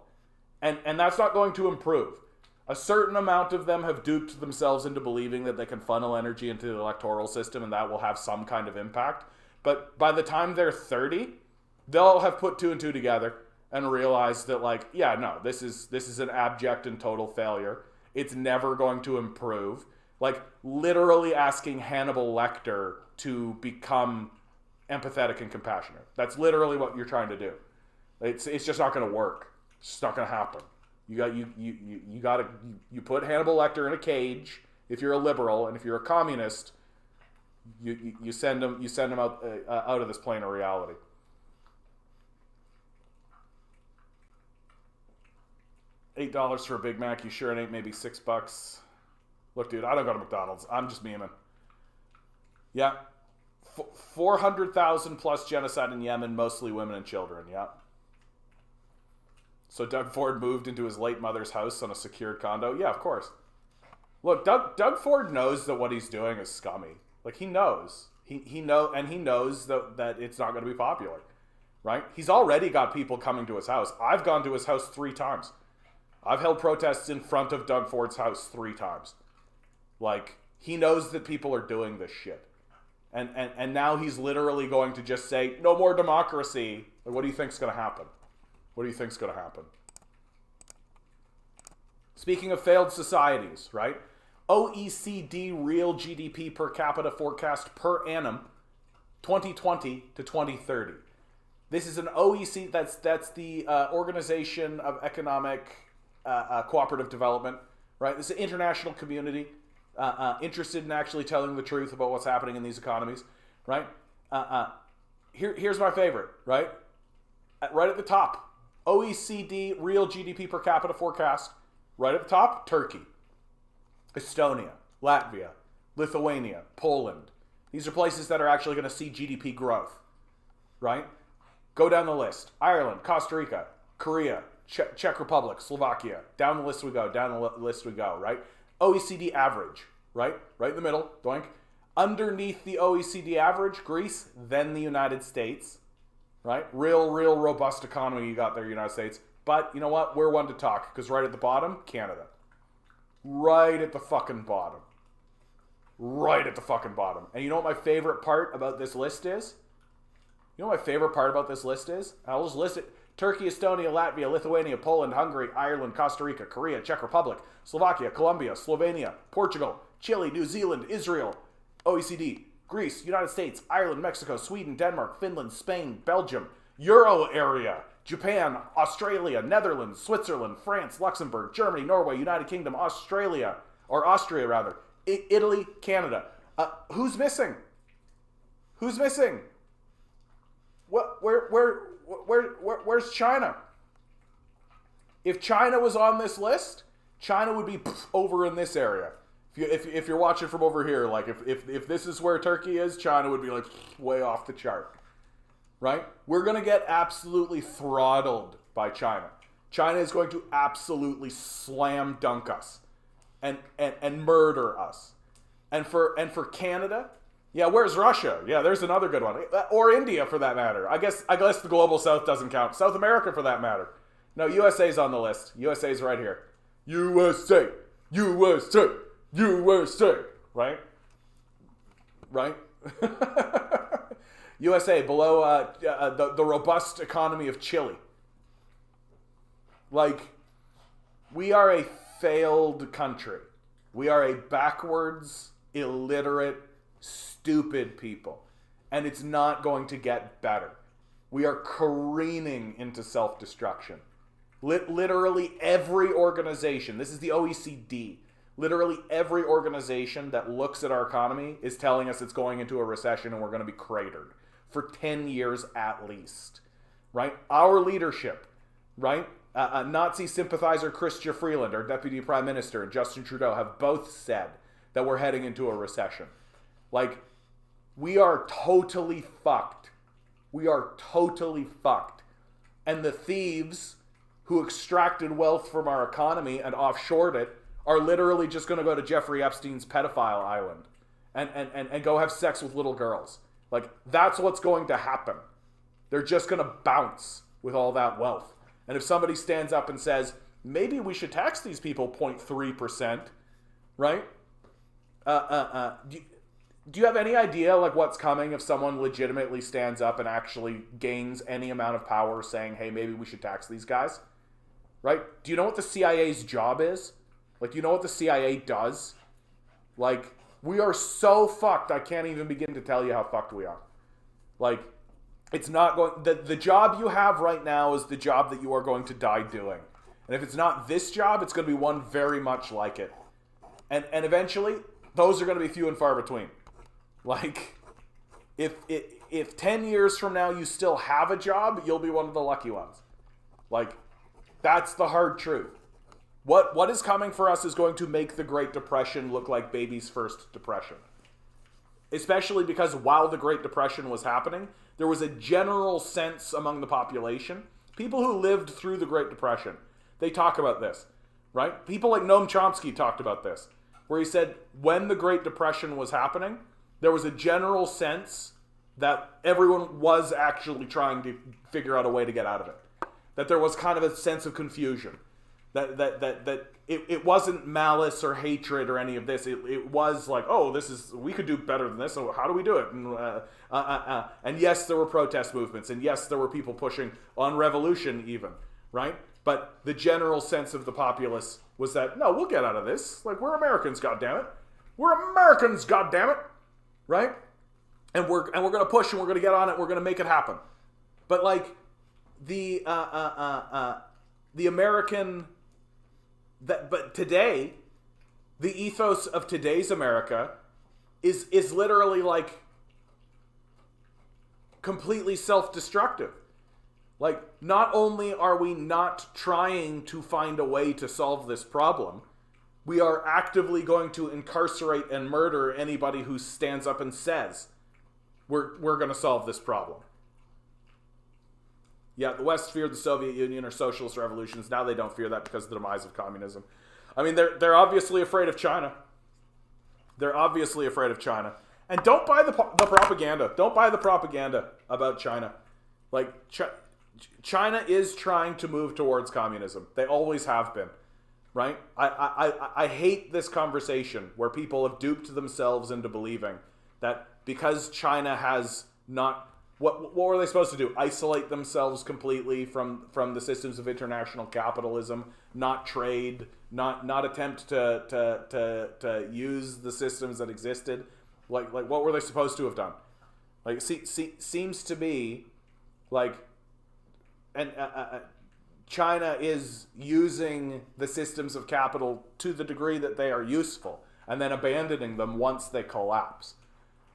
And that's not going to improve. A certain amount of them have duped themselves into believing that they can funnel energy into the electoral system and that will have some kind of impact. But by the time they're 30, they'll have put two and two together and realized that, like, yeah, no, this is an abject and total failure. It's never going to improve. Like, literally asking Hannibal Lecter to become empathetic and compassionate. That's literally what you're trying to do. It's just not going to work. It's just not going to happen. You put Hannibal Lecter in a cage if you're a liberal, and if you're a communist, you send him out of this plane of reality. $8 for a Big Mac. You sure it ain't maybe $6? Look, dude, I don't go to McDonald's. I'm just memeing. Yeah. 400,000 plus genocide in Yemen, mostly women and children. Yeah. So Doug Ford moved into his late mother's house on a secured condo. Yeah, of course. Look, Doug Ford knows that what he's doing is scummy. Like, he knows. He knows that it's not going to be popular. Right? He's already got people coming to his house. I've gone to his house 3 times. I've held protests in front of Doug Ford's house 3 times. Like, he knows that people are doing this shit. And now he's literally going to just say, no more democracy. Like, what do you think's going to happen? What do you think's going to happen? Speaking of failed societies, right? OECD real GDP per capita forecast per annum, 2020 to 2030. This is an OECD, that's the Organization of Economic Cooperative Development, right? This is an international community interested in actually telling the truth about what's happening in these economies, right? Here's my favorite, right? Right at the top, OECD real GDP per capita forecast. Right at the top, Turkey, Estonia, Latvia, Lithuania, Poland. These are places that are actually going to see GDP growth, right? Go down the list. Ireland, Costa Rica, Korea, Czech Republic, Slovakia. Down the list we go, right? OECD average, right? Right in the middle, doink. Underneath the OECD average, Greece, then the United States, right? Real robust economy you got there, United States. But you know what? We're one to talk, because right at the bottom, Canada. Right at the fucking bottom. Right at the fucking bottom. And you know what my favorite part about this list is? You know what my favorite part about this list is? I'll just list it. Turkey, Estonia, Latvia, Lithuania, Poland, Hungary, Ireland, Costa Rica, Korea, Czech Republic, Slovakia, Colombia, Slovenia, Portugal, Chile, New Zealand, Israel, OECD, Greece, United States, Ireland, Mexico, Sweden, Denmark, Finland, Spain, Belgium, Euro area, Japan, Australia, Netherlands, Switzerland, France, Luxembourg, Germany, Norway, United Kingdom, Austria, Italy, Canada. Who's missing? Who's missing? Where's China? If China was on this list, China would be over in this area. If you're watching from over here, like if this is where Turkey is, China would be like way off the chart. Right? We're going to get absolutely throttled by China. China is going to absolutely slam dunk us and murder us. And for Canada, yeah, where's Russia? Yeah, there's another good one. Or India, for that matter. I guess the global south doesn't count. South America, for that matter. No, USA's on the list. USA's right here. USA, USA, USA. Right? Right? USA, below the robust economy of Chile. Like, we are a failed country. We are a backwards, illiterate, stupid people. And it's not going to get better. We are careening into self-destruction. Literally every organization, this is the OECD, literally every organization that looks at our economy is telling us it's going into a recession and we're going to be cratered for 10 years at least, right? Our leadership, right? Nazi sympathizer Chrystia Freeland, our deputy prime minister, and Justin Trudeau have both said that we're heading into a recession. Like, we are totally fucked. We are totally fucked. And the thieves who extracted wealth from our economy and offshored it are literally just going to go to Jeffrey Epstein's pedophile island and go have sex with little girls. Like, that's what's going to happen. They're just going to bounce with all that wealth. And if somebody stands up and says, maybe we should tax these people 0.3%, right? Do you have any idea, like, what's coming if someone legitimately stands up and actually gains any amount of power saying, hey, maybe we should tax these guys? Right? Do you know what the CIA's job is? Like, do you know what the CIA does? Like, we are so fucked, I can't even begin to tell you how fucked we are. Like, it's not going... The job you have right now is the job that you are going to die doing. And if it's not this job, it's going to be one very much like it. And eventually, those are going to be few and far between. Like, if 10 years from now you still have a job, you'll be one of the lucky ones. Like, that's the hard truth. What is coming for us is going to make the Great Depression look like baby's first depression. Especially because while the Great Depression was happening, there was a general sense among the population, people who lived through the Great Depression, they talk about this, right? People like Noam Chomsky talked about this, where he said when the Great Depression was happening, there was a general sense that everyone was actually trying to figure out a way to get out of it. That there was kind of a sense of confusion. That it wasn't malice or hatred or any of this. It was like, oh, we could do better than this, so how do we do it? And yes, there were protest movements, and yes, there were people pushing on revolution even, right? But the general sense of the populace was that, no, we'll get out of this. Like, we're Americans, goddammit. We're Americans, goddammit. Right? And we're going to push and we're going to get on it. We're going to make it happen. But like the American but today, the ethos of today's America is literally like completely self-destructive. Like, not only are we not trying to find a way to solve this problem, we are actively going to incarcerate and murder anybody who stands up and says, we're going to solve this problem. Yeah, the West feared the Soviet Union or socialist revolutions. Now they don't fear that because of the demise of communism. I mean, they're obviously afraid of China. They're obviously afraid of China. And don't buy the propaganda. Don't buy the propaganda about China. Like, China is trying to move towards communism. They always have been. Right? I hate this conversation where people have duped themselves into believing that because China has not... What were they supposed to do? Isolate themselves completely from the systems of international capitalism, not trade, not attempt to use the systems that existed? Like what were they supposed to have done? Like, seems to be like... and China is using the systems of capital to the degree that they are useful, and then abandoning them once they collapse.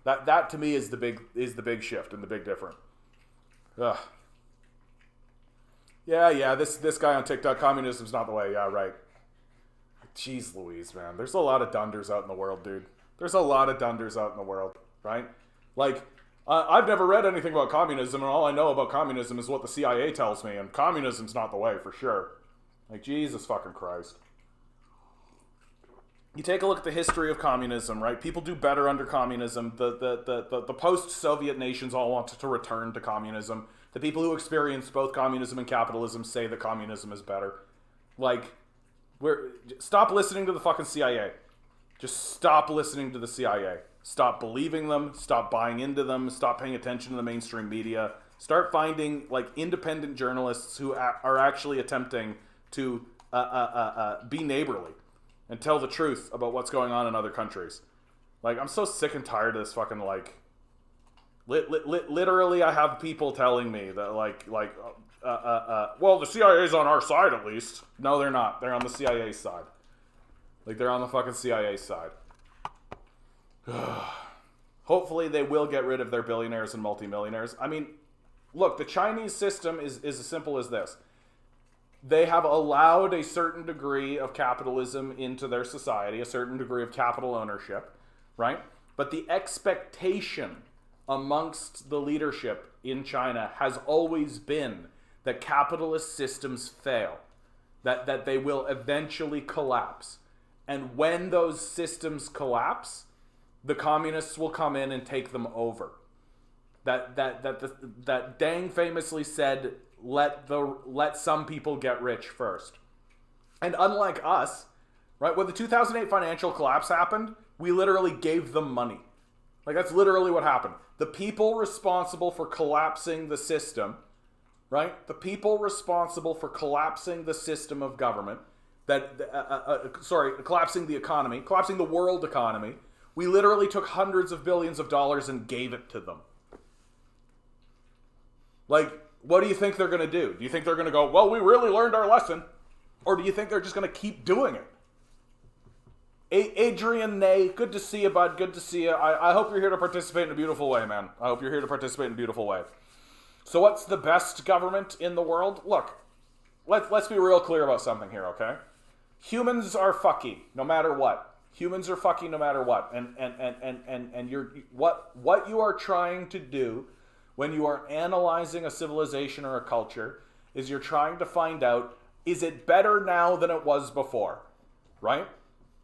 That to me is the big shift and the big difference. Ugh. Yeah. This guy on TikTok, communism's not the way. Yeah, right. Jeez Louise, man. There's a lot of dunders out in the world, dude. There's a lot of dunders out in the world, right? Like, I've never read anything about communism, and all I know about communism is what the CIA tells me, and communism's not the way, for sure. Like, Jesus fucking Christ. You take a look at the history of communism, right? People do better under communism. The post-Soviet nations all want to return to communism. The people who experience both communism and capitalism say that communism is better. Like, stop listening to the fucking CIA. Just stop listening to the CIA. Stop believing them. Stop buying into them. Stop paying attention to the mainstream media. Start finding, like, independent journalists who are actually attempting to be neighborly and tell the truth about what's going on in other countries. Like, I'm so sick and tired of this fucking, like... Literally, I have people telling me that, well, the CIA's on our side, at least. No, they're not. They're on the CIA's side. Like, they're on the fucking CIA's side. Hopefully, they will get rid of their billionaires and multimillionaires. I mean, look, the Chinese system is as simple as this. they have allowed a certain degree of capitalism into their society, a certain degree of capital ownership, right? But the expectation amongst the leadership in China has always been that capitalist systems fail, that they will eventually collapse. And when those systems collapse, the communists will come in and take them over. That Deng famously said, let some people get rich first. And unlike us, right, when the 2008 financial collapse happened, we literally gave them money. Like, that's literally what happened. The people responsible for collapsing the system, right? The people responsible for collapsing the system of government, collapsing the economy, collapsing the world economy, we literally took hundreds of billions of dollars and gave it to them. Like, what do you think they're going to do? Do you think they're going to go, well, we really learned our lesson? Or do you think they're just going to keep doing it? Adrian Ney, good to see you, bud. Good to see you. I hope you're here to participate in a beautiful way, man. I hope you're here to participate in a beautiful way. So what's the best government in the world? Look, let's be real clear about something here, okay? Humans are fucky, no matter what. Humans are fucky no matter what. And what you are trying to do when you are analyzing a civilization or a culture is you're trying to find out, is it better now than it was before, right?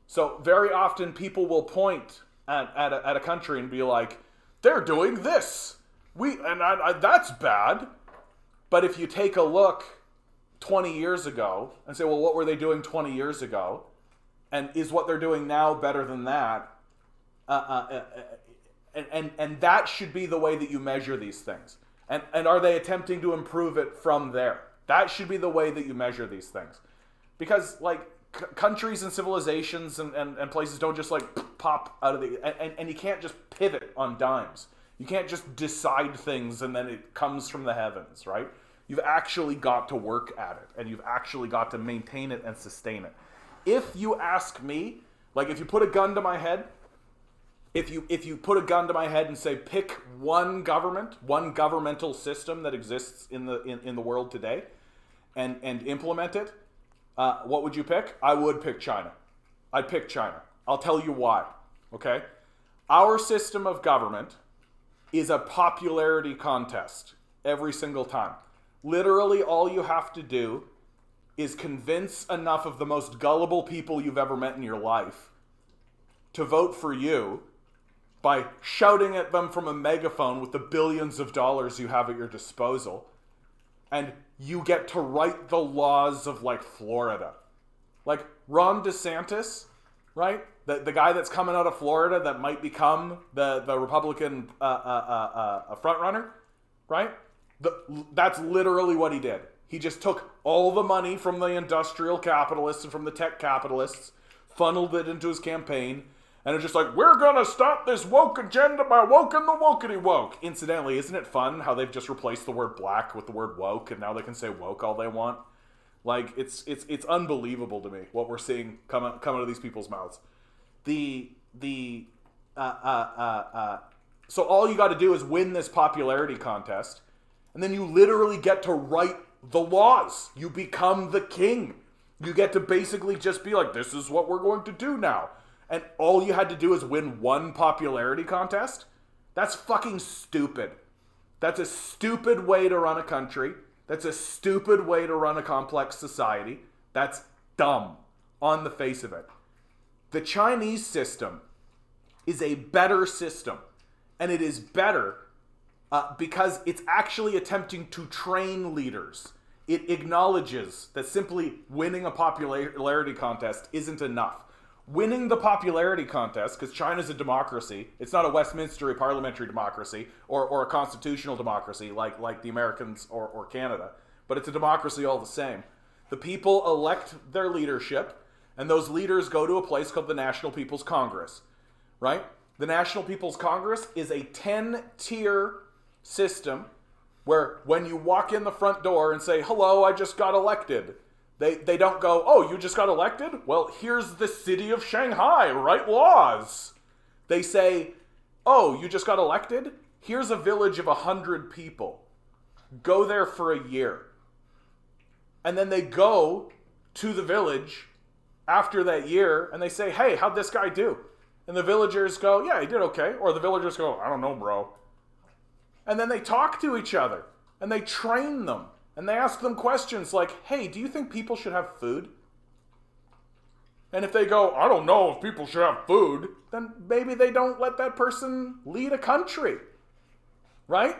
So very often people will point at a country and be like, they're doing this. That's bad. But if you take a look 20 years ago and say, well, what were they doing 20 years ago? And is what they're doing now better than that? And that should be the way that you measure these things. And are they attempting to improve it from there? That should be the way that you measure these things. Because, like, countries and civilizations and places don't just, like, pop out of the... And you can't just pivot on dimes. You can't just decide things and then it comes from the heavens, right? You've actually got to work at it. And you've actually got to maintain it and sustain it. If you ask me, like, if you put a gun to my head... If you put a gun to my head and say, pick one government, one governmental system that exists in the world today, and implement it, what would you pick? I would pick China. I'd pick China. I'll tell you why. Okay? Our system of government is a popularity contest every single time. Literally, all you have to do is convince enough of the most gullible people you've ever met in your life to vote for you by shouting at them from a megaphone with the billions of dollars you have at your disposal. And you get to write the laws of, like, Florida. Like, Ron DeSantis, right? The guy that's coming out of Florida that might become the Republican frontrunner, right? That's literally what he did. He just took all the money from the industrial capitalists and from the tech capitalists, funneled it into his campaign, and it's just like, we're gonna stop this woke agenda by woking the wokety woke. Incidentally, isn't it fun how they've just replaced the word black with the word woke, and now they can say woke all they want? Like, it's unbelievable to me what we're seeing come out of these people's mouths. So all you got to do is win this popularity contest, and then you literally get to write the laws. You become the king. You get to basically just be like, this is what we're going to do now. And all you had to do is win one popularity contest? That's fucking stupid. That's a stupid way to run a country. That's a stupid way to run a complex society. That's dumb on the face of it. The Chinese system is a better system. And it is better because it's actually attempting to train leaders. It acknowledges that simply winning a popularity contest isn't enough. Winning the popularity contest, because China's a democracy, it's not a Westminster parliamentary democracy or a constitutional democracy like the Americans or Canada, but it's a democracy all the same. The people elect their leadership, and those leaders go to a place called the National People's Congress, right? The National People's Congress is a 10-tier system where when you walk in the front door and say, hello, I just got elected, They don't go, oh, you just got elected? Well, here's the city of Shanghai, write laws. They say, oh, you just got elected? Here's a village of 100 people. Go there for a year. And then they go to the village after that year and they say, hey, how'd this guy do? And the villagers go, yeah, he did okay. Or the villagers go, I don't know, bro. And then they talk to each other and they train them and they ask them questions like, hey, do you think people should have food? And if they go, I don't know if people should have food, then maybe they don't let that person lead a country, right?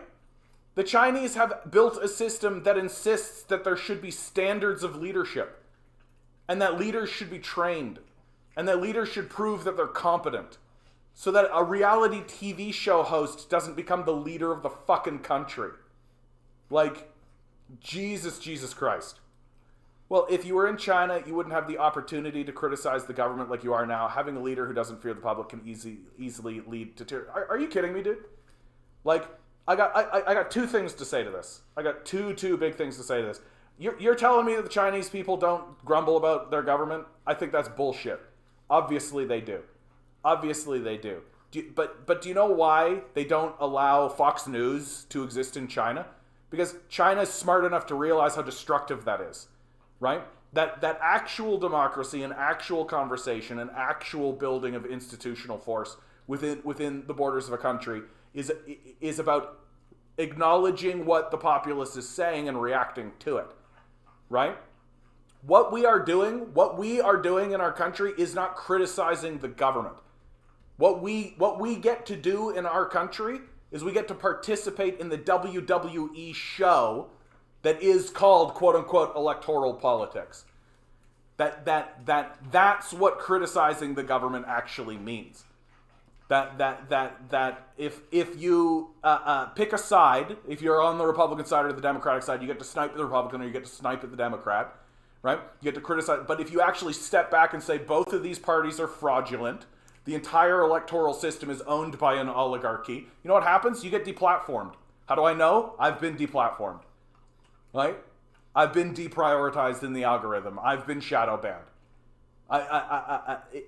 The Chinese have built a system that insists that there should be standards of leadership and that leaders should be trained and that leaders should prove that they're competent so that a reality TV show host doesn't become the leader of the fucking country. Like, Jesus Christ. Well, if you were in China, you wouldn't have the opportunity to criticize the government like you are now. Having a leader who doesn't fear the public can easily lead to tyranny. Are you kidding me, dude? Like, I got two things to say to this. I got two big things to say to this. You're telling me that the Chinese people don't grumble about their government? I think that's bullshit. Obviously they do. Obviously they do. But do you know why they don't allow Fox News to exist in China? Because China's smart enough to realize how destructive that is. Right? That actual democracy and actual conversation and actual building of institutional force within the borders of a country is about acknowledging what the populace is saying and reacting to it. Right? What we are doing in our country is not criticizing the government. What we get to do in our country is we get to participate in the WWE show that is called, quote unquote, electoral politics. That's what criticizing the government actually means. That if you pick a side, if you're on the Republican side or the Democratic side, you get to snipe the Republican or you get to snipe at the Democrat, right? You get to criticize. But if you actually step back and say both of these parties are fraudulent, the entire electoral system is owned by an oligarchy, you know what happens? You get deplatformed. How do I know? I've been deplatformed. Right? I've been deprioritized in the algorithm. I've been shadow banned.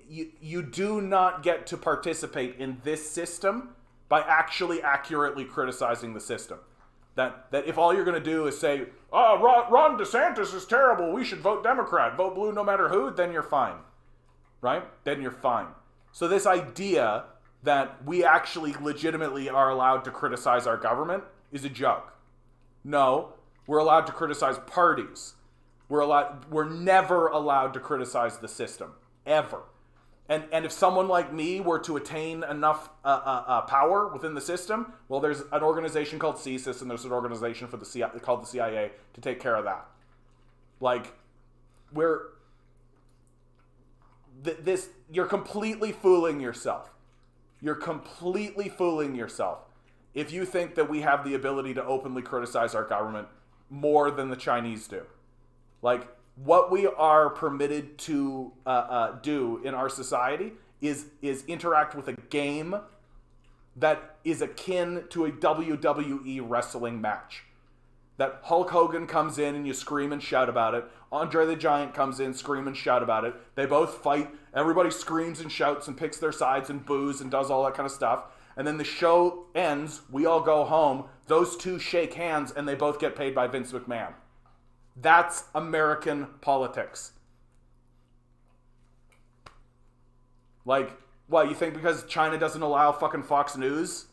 You do not get to participate in this system by actually accurately criticizing the system. That if all you're going to do is say, oh, Ron DeSantis is terrible, we should vote Democrat, vote blue no matter who, then you're fine. Right? Then you're fine. So this idea that we actually legitimately are allowed to criticize our government is a joke. No. We're allowed to criticize parties. We're never allowed to criticize the system. Ever. And if someone like me were to attain enough power within the system, well, there's an organization called CSIS and there's an organization called the CIA to take care of that. Like, you're completely fooling yourself. You're completely fooling yourself if you think that we have the ability to openly criticize our government more than the Chinese do. Like, what we are permitted to do in our society is interact with a game that is akin to a WWE wrestling match. That Hulk Hogan comes in and you scream and shout about it. Andre the Giant comes in, scream and shout about it. They both fight. Everybody screams and shouts and picks their sides and boos and does all that kind of stuff. And then the show ends, we all go home, those two shake hands, and they both get paid by Vince McMahon. That's American politics. Like, what, you think because China doesn't allow fucking Fox News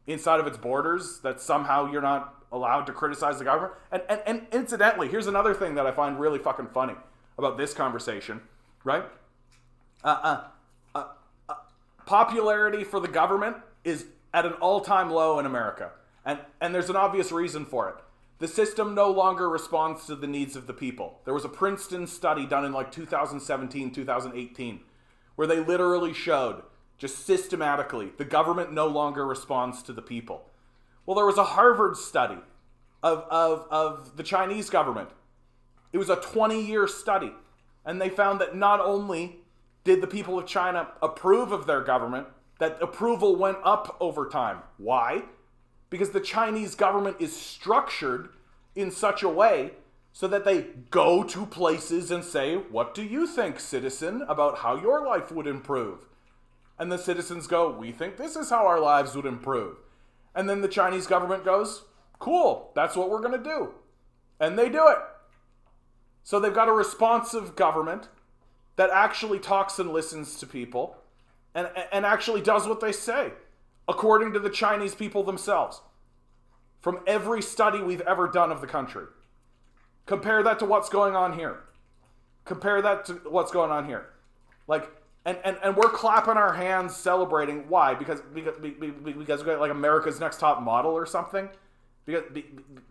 inside of its borders, that somehow you're not allowed to criticize the government? And incidentally, here's another thing that I find really fucking funny about this conversation, right? Popularity for the government is at an all-time low in America. And there's an obvious reason for it. The system no longer responds to the needs of the people. There was a Princeton study done in like 2017, 2018, where they literally showed, just systematically, the government no longer responds to the people. Well, there was a Harvard study of the Chinese government. It was a 20-year study. And they found that not only did the people of China approve of their government, that approval went up over time. Why? Because the Chinese government is structured in such a way so that they go to places and say, what do you think, citizen, about how your life would improve? And the citizens go, we think this is how our lives would improve. And then the Chinese government goes, cool, that's what we're going to do. And they do it. So they've got a responsive government that actually talks and listens to people and actually does what they say, according to the Chinese people themselves. From every study we've ever done of the country. Compare that to what's going on here. Compare that to what's going on here. Like, and we're clapping our hands, celebrating. Why? Because we got like America's Next Top Model or something?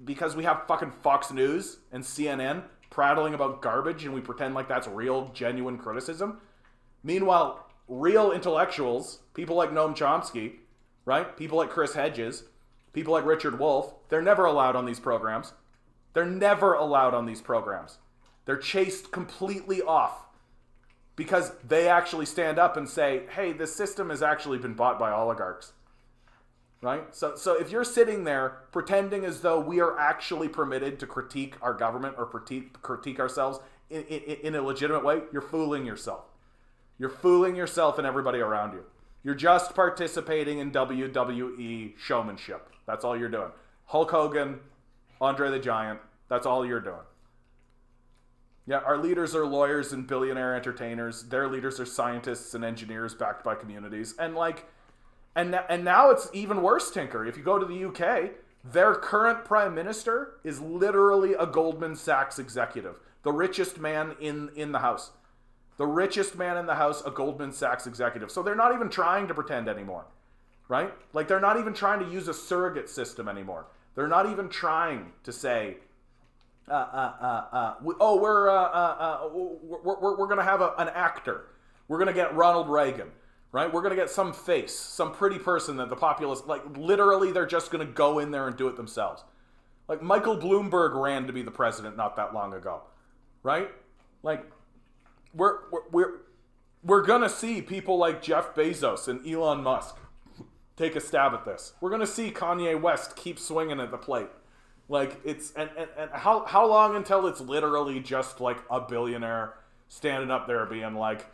Because we have fucking Fox News and CNN prattling about garbage and we pretend like that's real, genuine criticism. Meanwhile, real intellectuals, people like Noam Chomsky, right? People like Chris Hedges, people like Richard Wolff, they're never allowed on these programs. They're never allowed on these programs. They're chased completely off because they actually stand up and say, hey, this system has actually been bought by oligarchs. Right? So if you're sitting there pretending as though we are actually permitted to critique our government or critique ourselves in a legitimate way, you're fooling yourself. You're fooling yourself and everybody around you. You're just participating in WWE showmanship. That's all you're doing. Hulk Hogan, Andre the Giant, that's all you're doing. Yeah, our leaders are lawyers and billionaire entertainers. Their leaders are scientists and engineers backed by communities. And now it's even worse, Tinker. If you go to the UK, their current prime minister is literally a Goldman Sachs executive. The richest man in the house. The richest man in the house, a Goldman Sachs executive. So they're not even trying to pretend anymore, right? Like they're not even trying to use a surrogate system anymore. They're not even trying to say, we're going to have an actor. We're going to get Ronald Reagan, right? We're going to get some face, some pretty person that the populace, like literally they're just going to go in there and do it themselves. Like Michael Bloomberg ran to be the president not that long ago, right? Like we're going to see people like Jeff Bezos and Elon Musk take a stab at this. We're going to see Kanye West keep swinging at the plate. Like it's and how long until it's literally just like a billionaire standing up there being like,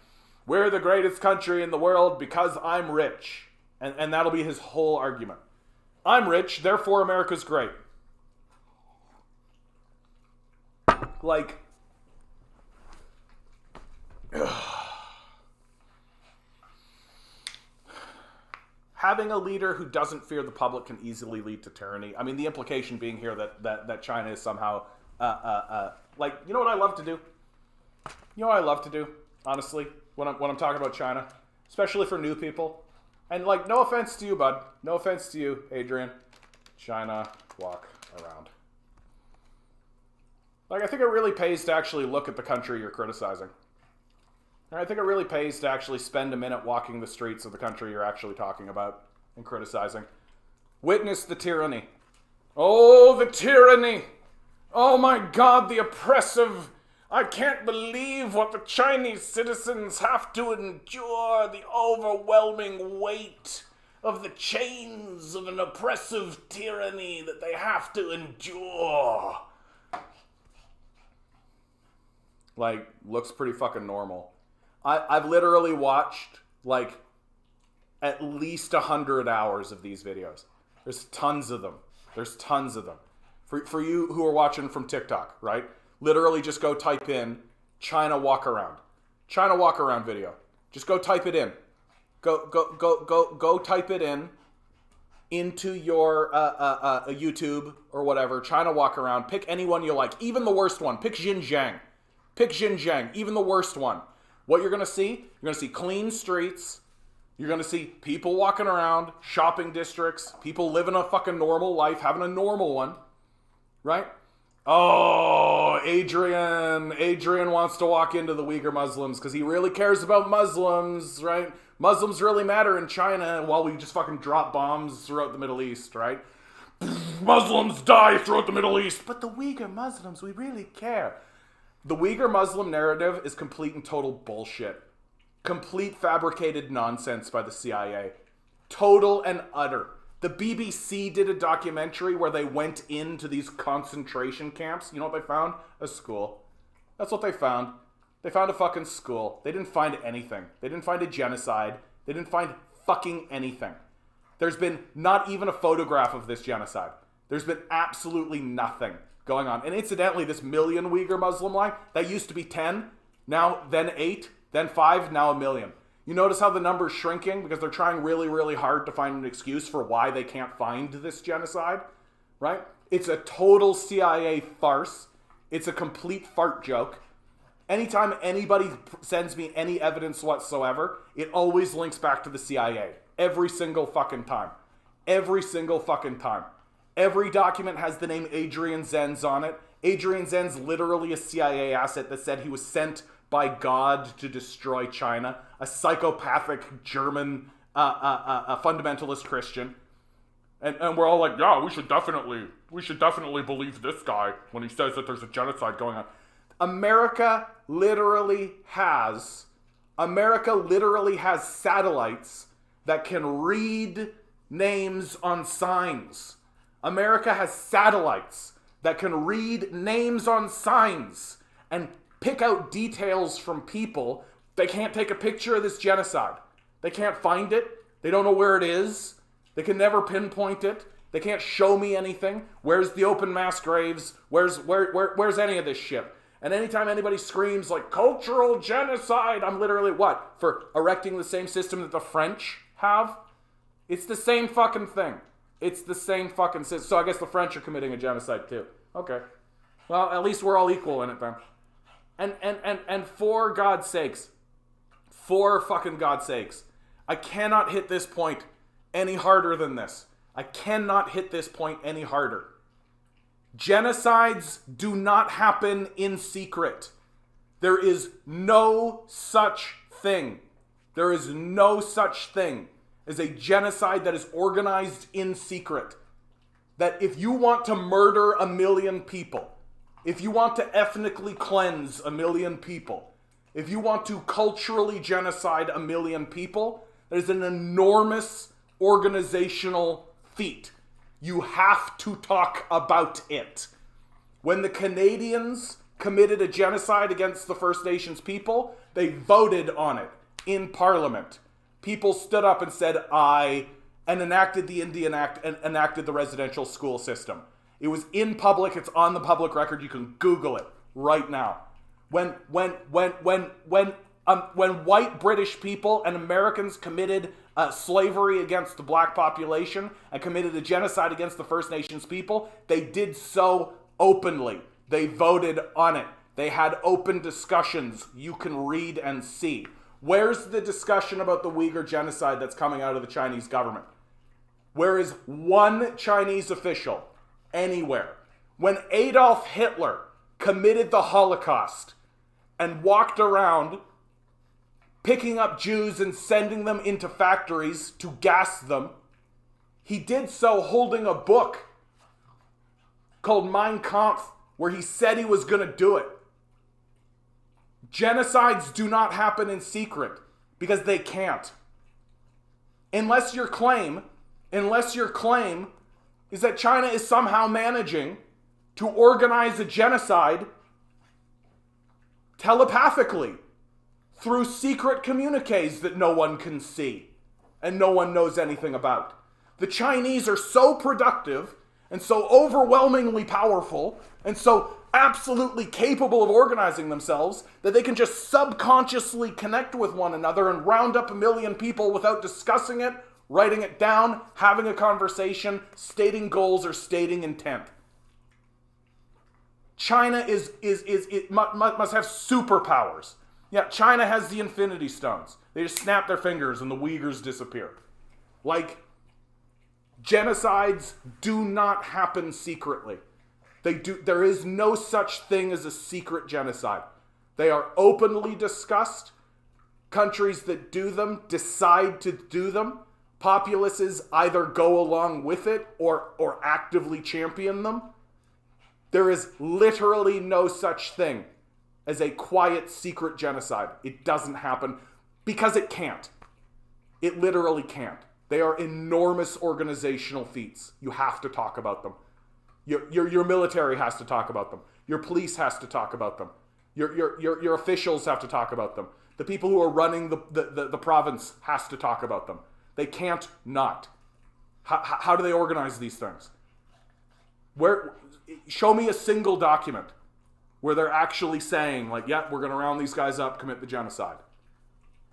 we're the greatest country in the world because I'm rich. And that'll be his whole argument. I'm rich, therefore America's great. Like having a leader who doesn't fear the public can easily lead to tyranny. I mean, the implication being here that China is somehow, like, you know what I love to do? You know what I love to do, honestly, when I'm talking about China? Especially for new people. And, like, no offense to you, bud. No offense to you, Adrian. China, walk around. Like, I think it really pays to actually look at the country you're criticizing. I think it really pays to actually spend a minute walking the streets of the country you're actually talking about and criticizing. Witness the tyranny. Oh, the tyranny. Oh my God, the oppressive. I can't believe what the Chinese citizens have to endure. The overwhelming weight of the chains of an oppressive tyranny that they have to endure. Like, looks pretty fucking normal. I've literally watched, like, at least 100 hours of these videos. There's tons of them. There's tons of them. For you who are watching from TikTok, right? Literally just go type in China walk around. China walk around video. Just go type it in. Go type it in into your YouTube or whatever. China walk around. Pick anyone you like. Even the worst one. Pick Xinjiang. Pick Xinjiang. Even the worst one. What you're going to see? You're going to see clean streets. You're going to see people walking around, shopping districts, people living a fucking normal life, having a normal one, right? Oh, Adrian wants to walk into the Uyghur Muslims because he really cares about Muslims, right? Muslims really matter in China while we just fucking drop bombs throughout the Middle East, right? Muslims die throughout the Middle East, but the Uyghur Muslims, we really care. The Uyghur Muslim narrative is complete and total bullshit. Complete fabricated nonsense by the CIA. Total and utter. The BBC did a documentary where they went into these concentration camps. You know what they found? A school. That's what they found. They found a fucking school. They didn't find anything. They didn't find a genocide. They didn't find fucking anything. There's been not even a photograph of this genocide. There's been absolutely nothing. going on. And incidentally, this million Uyghur Muslim line, that used to be 10, now then 8, then 5, now a million. You notice how the number's shrinking because they're trying really, really hard to find an excuse for why they can't find this genocide, right? It's a total CIA farce. It's a complete fart joke. Anytime anybody sends me any evidence whatsoever, it always links back to the CIA. Every single fucking time. Every single fucking time. Every document has the name Adrian Zenz on it. Adrian Zenz literally a CIA asset that said he was sent by God to destroy China. A psychopathic German a fundamentalist Christian. And we're all like, yeah, we should definitely believe this guy when he says that there's a genocide going on. America literally has satellites that can read names on signs. America has satellites that can read names on signs and pick out details from people. They can't take a picture of this genocide. They can't find it. They don't know where it is. They can never pinpoint it. They can't show me anything. Where's the open mass graves? Where's any of this shit? And anytime anybody screams like cultural genocide, I'm literally what? For erecting the same system that the French have? It's the same fucking thing. It's the same fucking system. So I guess the French are committing a genocide too. Okay. Well, at least we're all equal in it then. And for God's sakes, for fucking God's sakes, I cannot hit this point any harder than this. I cannot hit this point any harder. Genocides do not happen in secret. There is no such thing. There is no such thing as a genocide that is organized in secret. That if you want to murder 1 million people, if you want to ethnically cleanse 1 million people, if you want to culturally genocide 1 million people, there's an enormous organizational feat. You have to talk about it. When the Canadians committed a genocide against the First Nations people, they voted on it in Parliament. People stood up and said, aye, and enacted the Indian Act and enacted the residential school system. It was in public. It's on the public record. You can Google it right now. When white British people and Americans committed slavery against the black population and committed a genocide against the First Nations people, they did so openly. They voted on it. They had open discussions you can read and see. Where's the discussion about the Uyghur genocide that's coming out of the Chinese government? Where is one Chinese official anywhere? When Adolf Hitler committed the Holocaust and walked around picking up Jews and sending them into factories to gas them, he did so holding a book called Mein Kampf, where he said he was going to do it. Genocides do not happen in secret because they can't. Unless your claim is that China is somehow managing to organize a genocide telepathically through secret communiques that no one can see and no one knows anything about. The Chinese are so productive and so overwhelmingly powerful and so absolutely capable of organizing themselves that they can just subconsciously connect with one another and round up 1 million people without discussing it, writing it down, having a conversation, stating goals, or stating intent. China must have superpowers. Yeah, China has the Infinity Stones. They just snap their fingers and the Uyghurs disappear. Like, genocides do not happen secretly. There is no such thing as a secret genocide. They are openly discussed. Countries that do them decide to do them. Populaces either go along with it or actively champion them. There is literally no such thing as a quiet, secret genocide. It doesn't happen because it can't. It literally can't. They are enormous organizational feats. You have to talk about them. Your military has to talk about them. Your police has to talk about them. Your officials have to talk about them. The people who are running the province has to talk about them. They can't not. How do they organize these things? Where, show me a single document where they're actually saying, like, yeah, we're going to round these guys up, commit the genocide.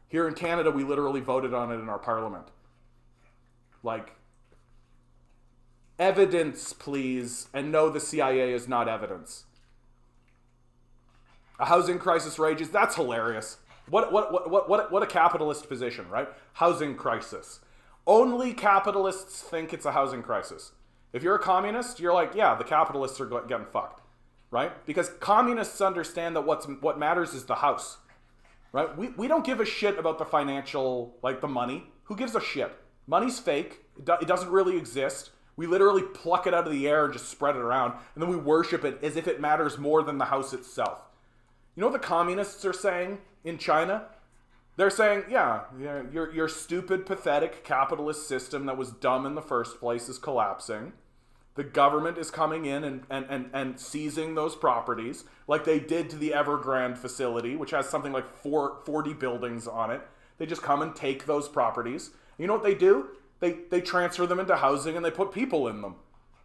Here in Canada, we literally voted on it in our parliament. Like, evidence, please, and no, the CIA is not evidence. A housing crisis rages. That's hilarious. What a capitalist position, right? Housing crisis. Only capitalists think it's a housing crisis. If you're a communist, you're like, yeah, the capitalists are getting fucked, right? Because communists understand that what matters is the house, right? We don't give a shit about the financial, like the money. Who gives a shit? Money's fake. It doesn't really exist. We literally pluck it out of the air and just spread it around, and then we worship it as if it matters more than the house itself. You know what the communists are saying in China? They're saying, yeah, your stupid, pathetic capitalist system that was dumb in the first place is collapsing. The government is coming in and seizing those properties, like they did to the Evergrande facility, which has something like 40 buildings on it. They just come and take those properties. You know what they do? They transfer them into housing and they put people in them.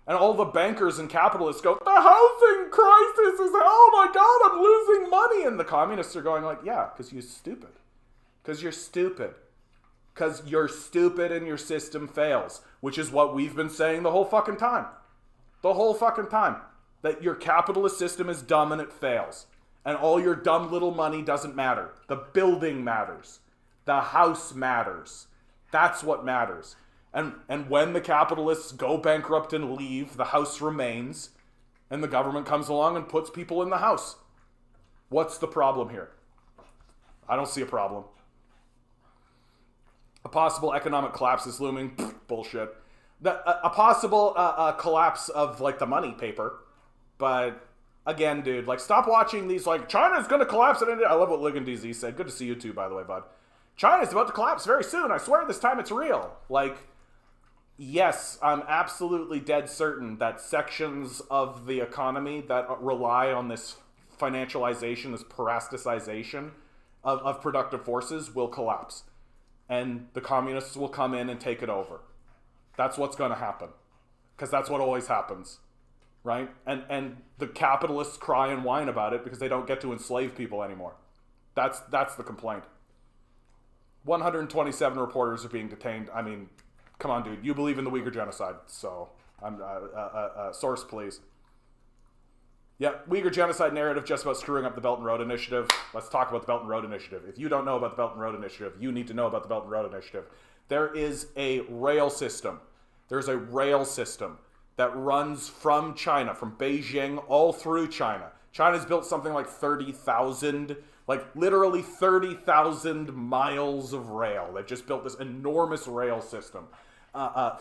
And all the bankers and capitalists go, the housing crisis is, oh my God, I'm losing money. And the communists are going like, yeah, because you're stupid. Because you're stupid. Because you're stupid and your system fails. Which is what we've been saying the whole fucking time. The whole fucking time. That your capitalist system is dumb and it fails. And all your dumb little money doesn't matter. The building matters. The house matters. That's what matters. And when the capitalists go bankrupt and leave, the house remains, and the government comes along and puts people in the house. What's the problem here? I don't see a problem. A possible economic collapse is looming. Bullshit. A possible collapse of, like, the money paper. But, again, dude, like, stop watching these, like, China's going to collapse. I love what Ligon DZ said. Good to see you too, by the way, bud. China's about to collapse very soon. I swear this time it's real. Like, yes, I'm absolutely dead certain that sections of the economy that rely on this financialization, this parasticization of productive forces will collapse. And the communists will come in and take it over. That's what's going to happen. Because that's what always happens. Right? And the capitalists cry and whine about it because they don't get to enslave people anymore. That's the complaint. 127 reporters are being detained. I mean, come on, dude. You believe in the Uyghur genocide, so source, please. Yeah, Uyghur genocide narrative just about screwing up the Belt and Road Initiative. Let's talk about the Belt and Road Initiative. If you don't know about the Belt and Road Initiative, you need to know about the Belt and Road Initiative. There is a rail system. There's a rail system that runs from China, from Beijing, all through China. China's built something like 30,000, like literally 30,000 miles of rail. They've just built this enormous rail system.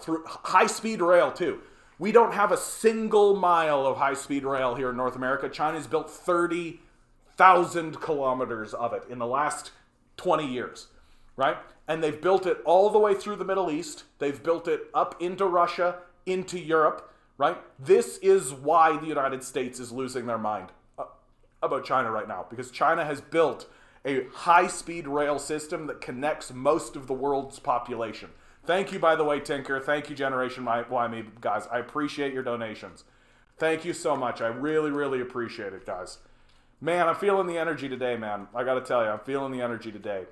Through high-speed rail, too. We don't have a single mile of high-speed rail here in North America. China's built 30,000 kilometers of it in the last 20 years, right? And they've built it all the way through the Middle East. They've built it up into Russia, into Europe, right? This is why the United States is losing their mind about China right now, because China has built a high-speed rail system that connects most of the world's population. Thank you, by the way, Tinker. Thank you, Generation Y Me, guys. I appreciate your donations. Thank you so much. I really, really appreciate it, guys. Man, I'm feeling the energy today, man. I gotta tell you, I'm feeling the energy today.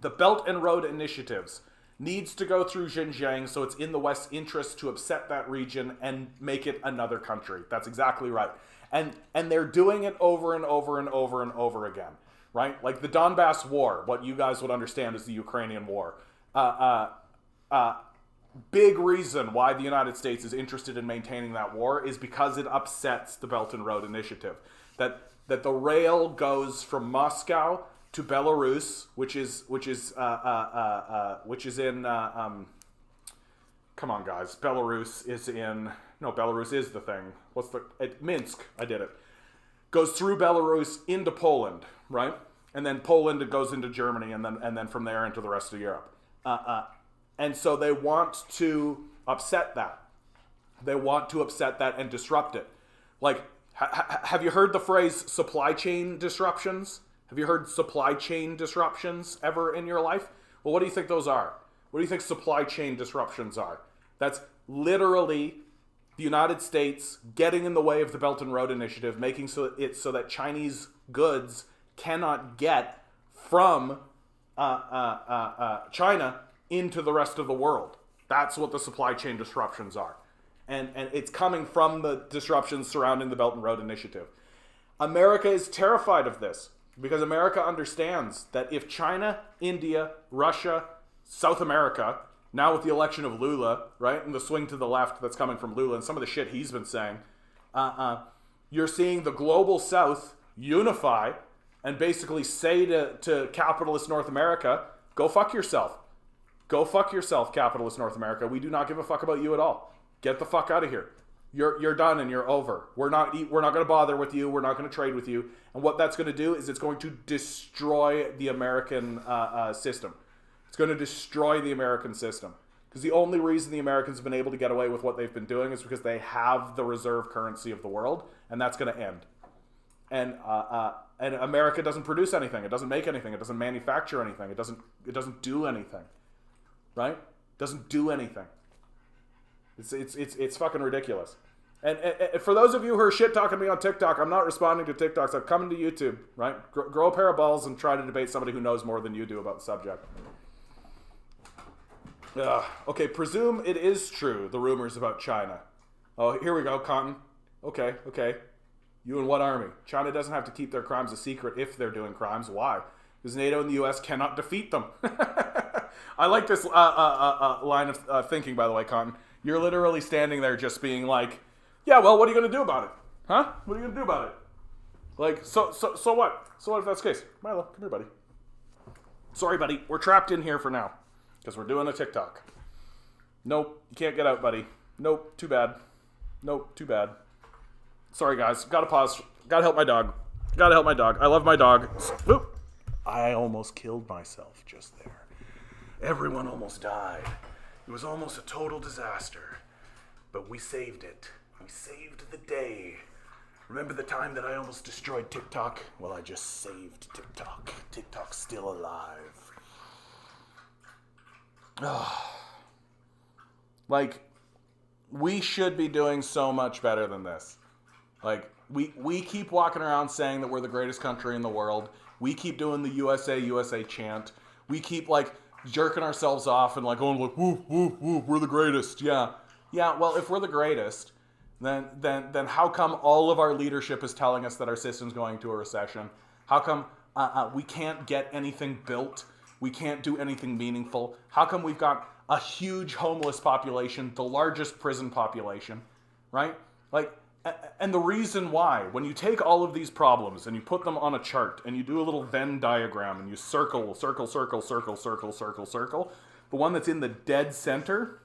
The Belt and Road Initiatives needs to go through Xinjiang, so it's in the West's interest to upset that region and make it another country. That's exactly right. And they're doing it over and over and over and over again, right? Like the Donbass War, what you guys would understand is the Ukrainian War. Big reason why the United States is interested in maintaining that war is because it upsets the Belt and Road Initiative. That the rail goes from Moscow to Belarus, which is in come on, guys. Belarus is in, no, Belarus is the thing. Minsk, I did it. Goes through Belarus into Poland, right? And then Poland, it goes into Germany, and then from there into the rest of Europe. And so they want to upset that. They want to upset that and disrupt it. Like, have you heard the phrase supply chain disruptions? Have you heard supply chain disruptions ever in your life? Well, what do you think those are? What do you think supply chain disruptions are? That's literally the United States getting in the way of the Belt and Road Initiative, making it so that Chinese goods cannot get from China into the rest of the world. That's what the supply chain disruptions are. And it's coming from the disruptions surrounding the Belt and Road Initiative. America is terrified of this because America understands that if China, India, Russia, South America, now with the election of Lula, right, and the swing to the left that's coming from Lula and some of the shit he's been saying, you're seeing the global South unify and basically say to capitalist North America, go fuck yourself. Go fuck yourself, capitalist North America. We do not give a fuck about you at all. Get the fuck out of here. You're done and you're over. We're not going to bother with you. We're not going to trade with you. And what that's going to do is it's going to destroy the American system. It's going to destroy the American system. Because the only reason the Americans have been able to get away with what they've been doing is because they have the reserve currency of the world, and that's going to end. And America doesn't produce anything. It doesn't make anything. It doesn't manufacture anything. It doesn't do anything. Right? It doesn't do anything. It's fucking ridiculous. And for those of you who are shit talking me on TikTok, I'm not responding to TikToks. I'm coming to YouTube, right? Grow a pair of balls and try to debate somebody who knows more than you do about the subject. Okay, presume it is true, the rumors about China. Oh, here we go, Cotton. Okay. You in what army? China doesn't have to keep their crimes a secret if they're doing crimes. Why? Because NATO and the U.S. cannot defeat them. I like this line of thinking, by the way, Cotton. You're literally standing there just being like, yeah, well, what are you going to do about it? Huh? What are you going to do about it? Like, so what? So what if that's the case? Milo, come here, buddy. Sorry, buddy. We're trapped in here for now because we're doing a TikTok. Nope. You can't get out, buddy. Nope. Too bad. Nope. Too bad. Sorry, guys. Gotta pause. Gotta help my dog. I love my dog. Oop. I almost killed myself just there. Everyone almost died. It was almost a total disaster. But we saved it. We saved the day. Remember the time that I almost destroyed TikTok? Well, I just saved TikTok. TikTok's still alive. Like, we should be doing so much better than this. Like, we keep walking around saying that we're the greatest country in the world. We keep doing the USA, USA chant. We keep, like, jerking ourselves off and, like, going, like, woo, woo, woo, we're the greatest. Yeah, well, if we're the greatest, then how come all of our leadership is telling us that our system's going to a recession? How come we can't get anything built? We can't do anything meaningful? How come we've got a huge homeless population, the largest prison population, right? Like, and the reason why, when you take all of these problems and you put them on a chart and you do a little Venn diagram and you circle, the one that's in the dead center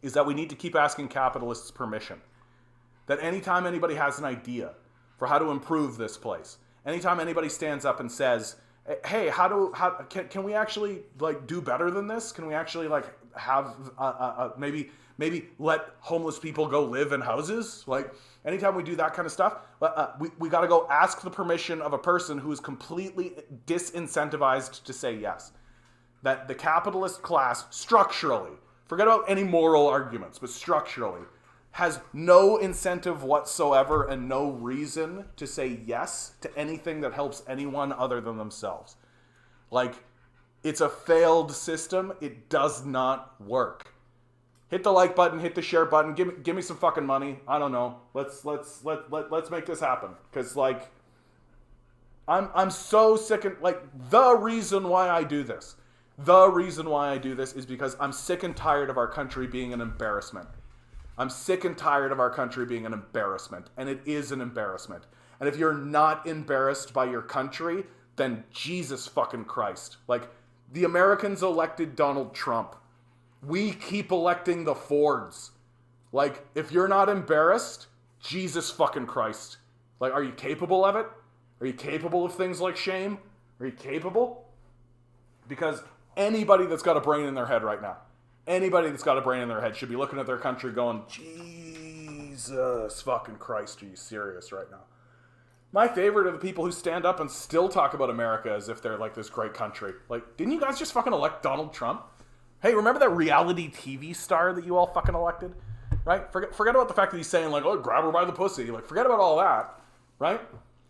is that we need to keep asking capitalists permission. That anytime anybody has an idea for how to improve this place, anytime anybody stands up and says, hey, can we actually, like, do better than this? Can we actually, like, have maybe let homeless people go live in houses? Like, anytime we do that kind of stuff, we got to go ask the permission of a person who is completely disincentivized to say yes. That the capitalist class structurally, forget about any moral arguments, but structurally, has no incentive whatsoever and no reason to say yes to anything that helps anyone other than themselves. Like, it's a failed system. It does not work. Hit the like button, hit the share button, give me some fucking money. I don't know. Let's make this happen. Cause, like, I'm so sick of, like, the reason why I do this is because I'm sick and tired of our country being an embarrassment. I'm sick and tired of our country being an embarrassment, and it is an embarrassment. And if you're not embarrassed by your country, then Jesus fucking Christ. Like, the Americans elected Donald Trump. We keep electing the Fords. Like, if you're not embarrassed, Jesus fucking Christ. Like, are you capable of it? Are you capable of things like shame? Are you capable? Because anybody that's got a brain in their head right now, anybody that's got a brain in their head should be looking at their country going, Jesus fucking Christ, are you serious right now? My favorite are the people who stand up and still talk about America as if they're, like, this great country. Like, didn't you guys just fucking elect Donald Trump? Hey, remember that reality TV star that you all fucking elected? right? Forget about the fact that he's saying, like, oh, grab her by the pussy. Like, forget about all that, right?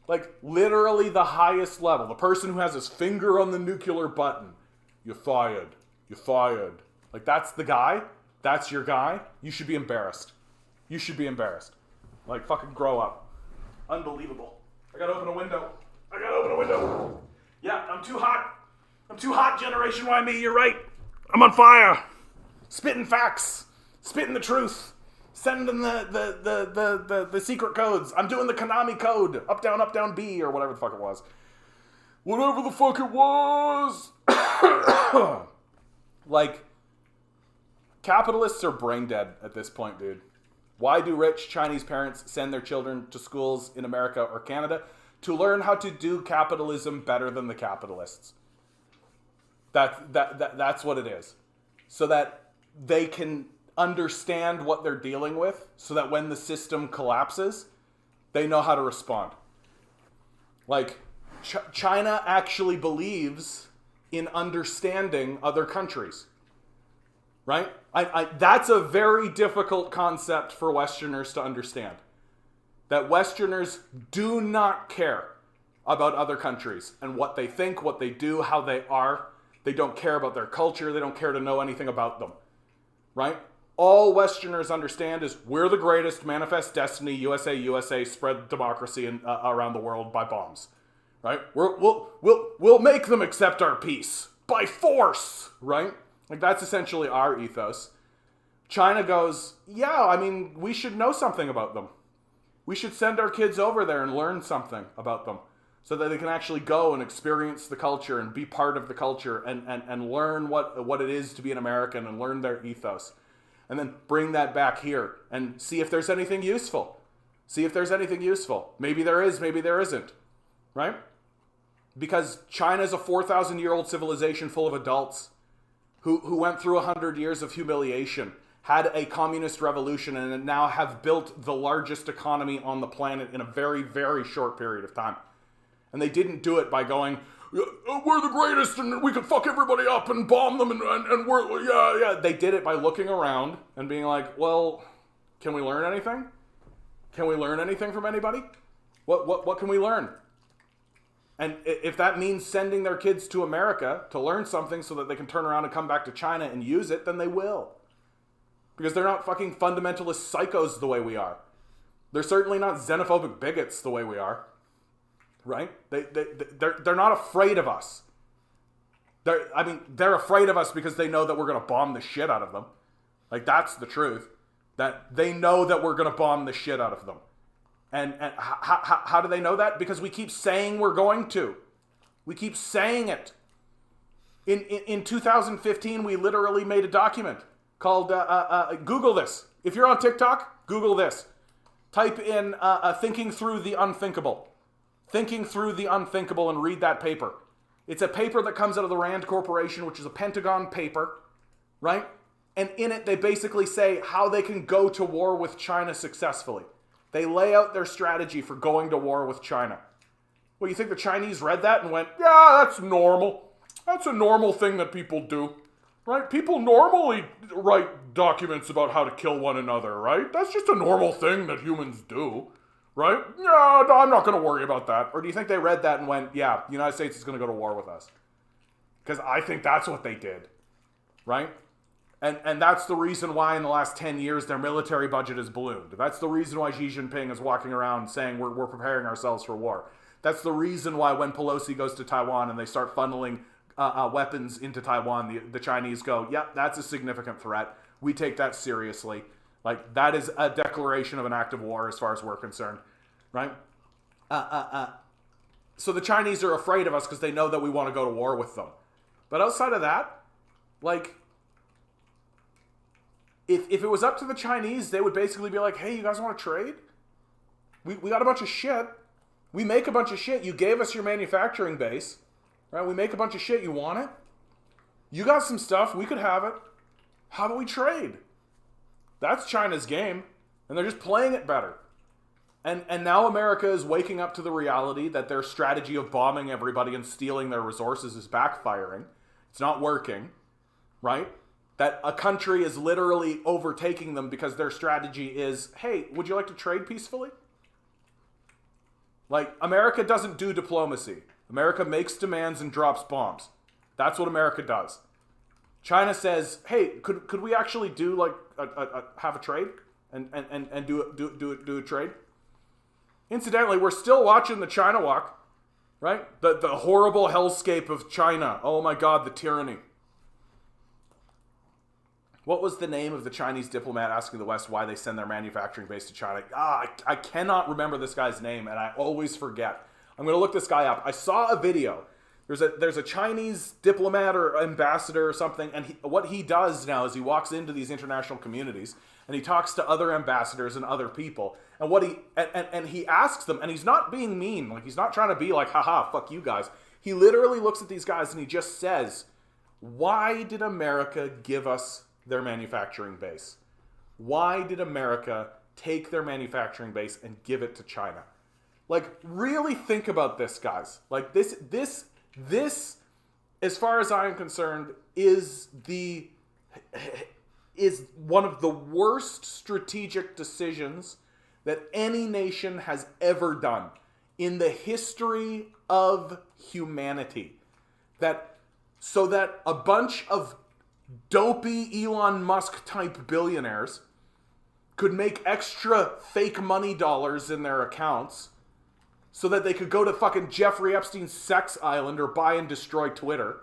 Like, literally the highest level. The person who has his finger on the nuclear button. You're fired. You're fired. Like, that's the guy. That's your guy. You should be embarrassed. You should be embarrassed. Like, fucking grow up. Unbelievable. I gotta open a window. Yeah, I'm too hot. I'm too hot, Generation Y me. You're right. I'm on fire. Spitting facts. Spitting the truth. Sending the secret codes. I'm doing the Konami code. Up, down, B, or whatever the fuck it was. Whatever the fuck it was. Like, capitalists are brain dead at this point, dude. Why do rich Chinese parents send their children to schools in America or Canada? To learn how to do capitalism better than the capitalists. That's what it is. So that they can understand what they're dealing with, so that when the system collapses, they know how to respond. Like, China actually believes in understanding other countries. Right? That's a very difficult concept for Westerners to understand. That Westerners do not care about other countries and what they think, what they do, how they are. They don't care about their culture. They don't care to know anything about them. Right? All Westerners understand is we're the greatest, manifest destiny, USA, spread democracy around the world by bombs. Right? We'll make them accept our peace by force. Right? Like, that's essentially our ethos. China goes, yeah, I mean, we should know something about them. We should send our kids over there and learn something about them so that they can actually go and experience the culture and be part of the culture and learn what it is to be an American and learn their ethos. And then bring that back here and see if there's anything useful. Maybe there is, maybe there isn't. Right? Because China's a 4,000-year-old civilization full of adults who went through 100 years of humiliation, had a communist revolution, and now have built the largest economy on the planet in a very, very short period of time. And they didn't do it by going, we're the greatest and we can fuck everybody up and bomb them and we're, yeah. They did it by looking around and being like, well, can we learn anything? Can we learn anything from anybody? What can we learn? And if that means sending their kids to America to learn something so that they can turn around and come back to China and use it, then they will. Because they're not fucking fundamentalist psychos the way we are. They're certainly not xenophobic bigots the way we are. Right? They're not afraid of us. They're afraid of us because they know that we're going to bomb the shit out of them. Like, that's the truth. That they know that we're going to bomb the shit out of them. And how do they know that? Because we keep saying we're going to. We keep saying it. In 2015, we literally made a document called, Google this. If you're on TikTok, Google this. Type in thinking through the unthinkable. Thinking through the unthinkable, and read that paper. It's a paper that comes out of the Rand Corporation, which is a Pentagon paper, right? And in it, they basically say how they can go to war with China successfully. They lay out their strategy for going to war with China. Well, you think the Chinese read that and went, yeah, that's normal. That's a normal thing that people do, right? People normally write documents about how to kill one another, right? That's just a normal thing that humans do, right? Yeah, I'm not going to worry about that. Or do you think they read that and went, yeah, the United States is going to go to war with us? Because I think that's what they did, right? And that's the reason why in the last 10 years their military budget has ballooned. That's the reason why Xi Jinping is walking around saying we're preparing ourselves for war. That's the reason why when Pelosi goes to Taiwan and they start funneling weapons into Taiwan, the Chinese go, yeah, that's a significant threat. We take that seriously. Like, that is a declaration of an act of war as far as we're concerned, right? So the Chinese are afraid of us because they know that we want to go to war with them. But outside of that, like, if it was up to the Chinese, they would basically be like, hey, you guys want to trade? We got a bunch of shit. We make a bunch of shit. You gave us your manufacturing base, right? We make a bunch of shit. You want it? You got some stuff. We could have it. How do we trade? That's China's game. And they're just playing it better. And now America is waking up to the reality that their strategy of bombing everybody and stealing their resources is backfiring. It's not working, right? That a country is literally overtaking them because their strategy is, hey, would you like to trade peacefully? Like, America doesn't do diplomacy. America makes demands and drops bombs. That's what America does. China says, hey, could we actually do like have a trade and do a trade? Incidentally, we're still watching the China walk, right? The horrible hellscape of China. Oh my God, the tyranny. What was the name of the Chinese diplomat asking the West why they send their manufacturing base to China? I cannot remember this guy's name, and I always forget. I'm going to look this guy up. I saw a video. There's a Chinese diplomat or ambassador or something, and what he does now is he walks into these international communities, and he talks to other ambassadors and other people, and he asks them, and he's not being mean. Like, he's not trying to be like, haha, fuck you guys. He literally looks at these guys, and he just says, why did America give us their manufacturing base? Why did America take their manufacturing base and give it to China? Like, really think about this, guys. Like, this, as far as I am concerned, is one of the worst strategic decisions that any nation has ever done in the history of humanity. So that a bunch of dopey Elon Musk type billionaires could make extra fake money dollars in their accounts so that they could go to fucking Jeffrey Epstein's sex island or buy and destroy Twitter.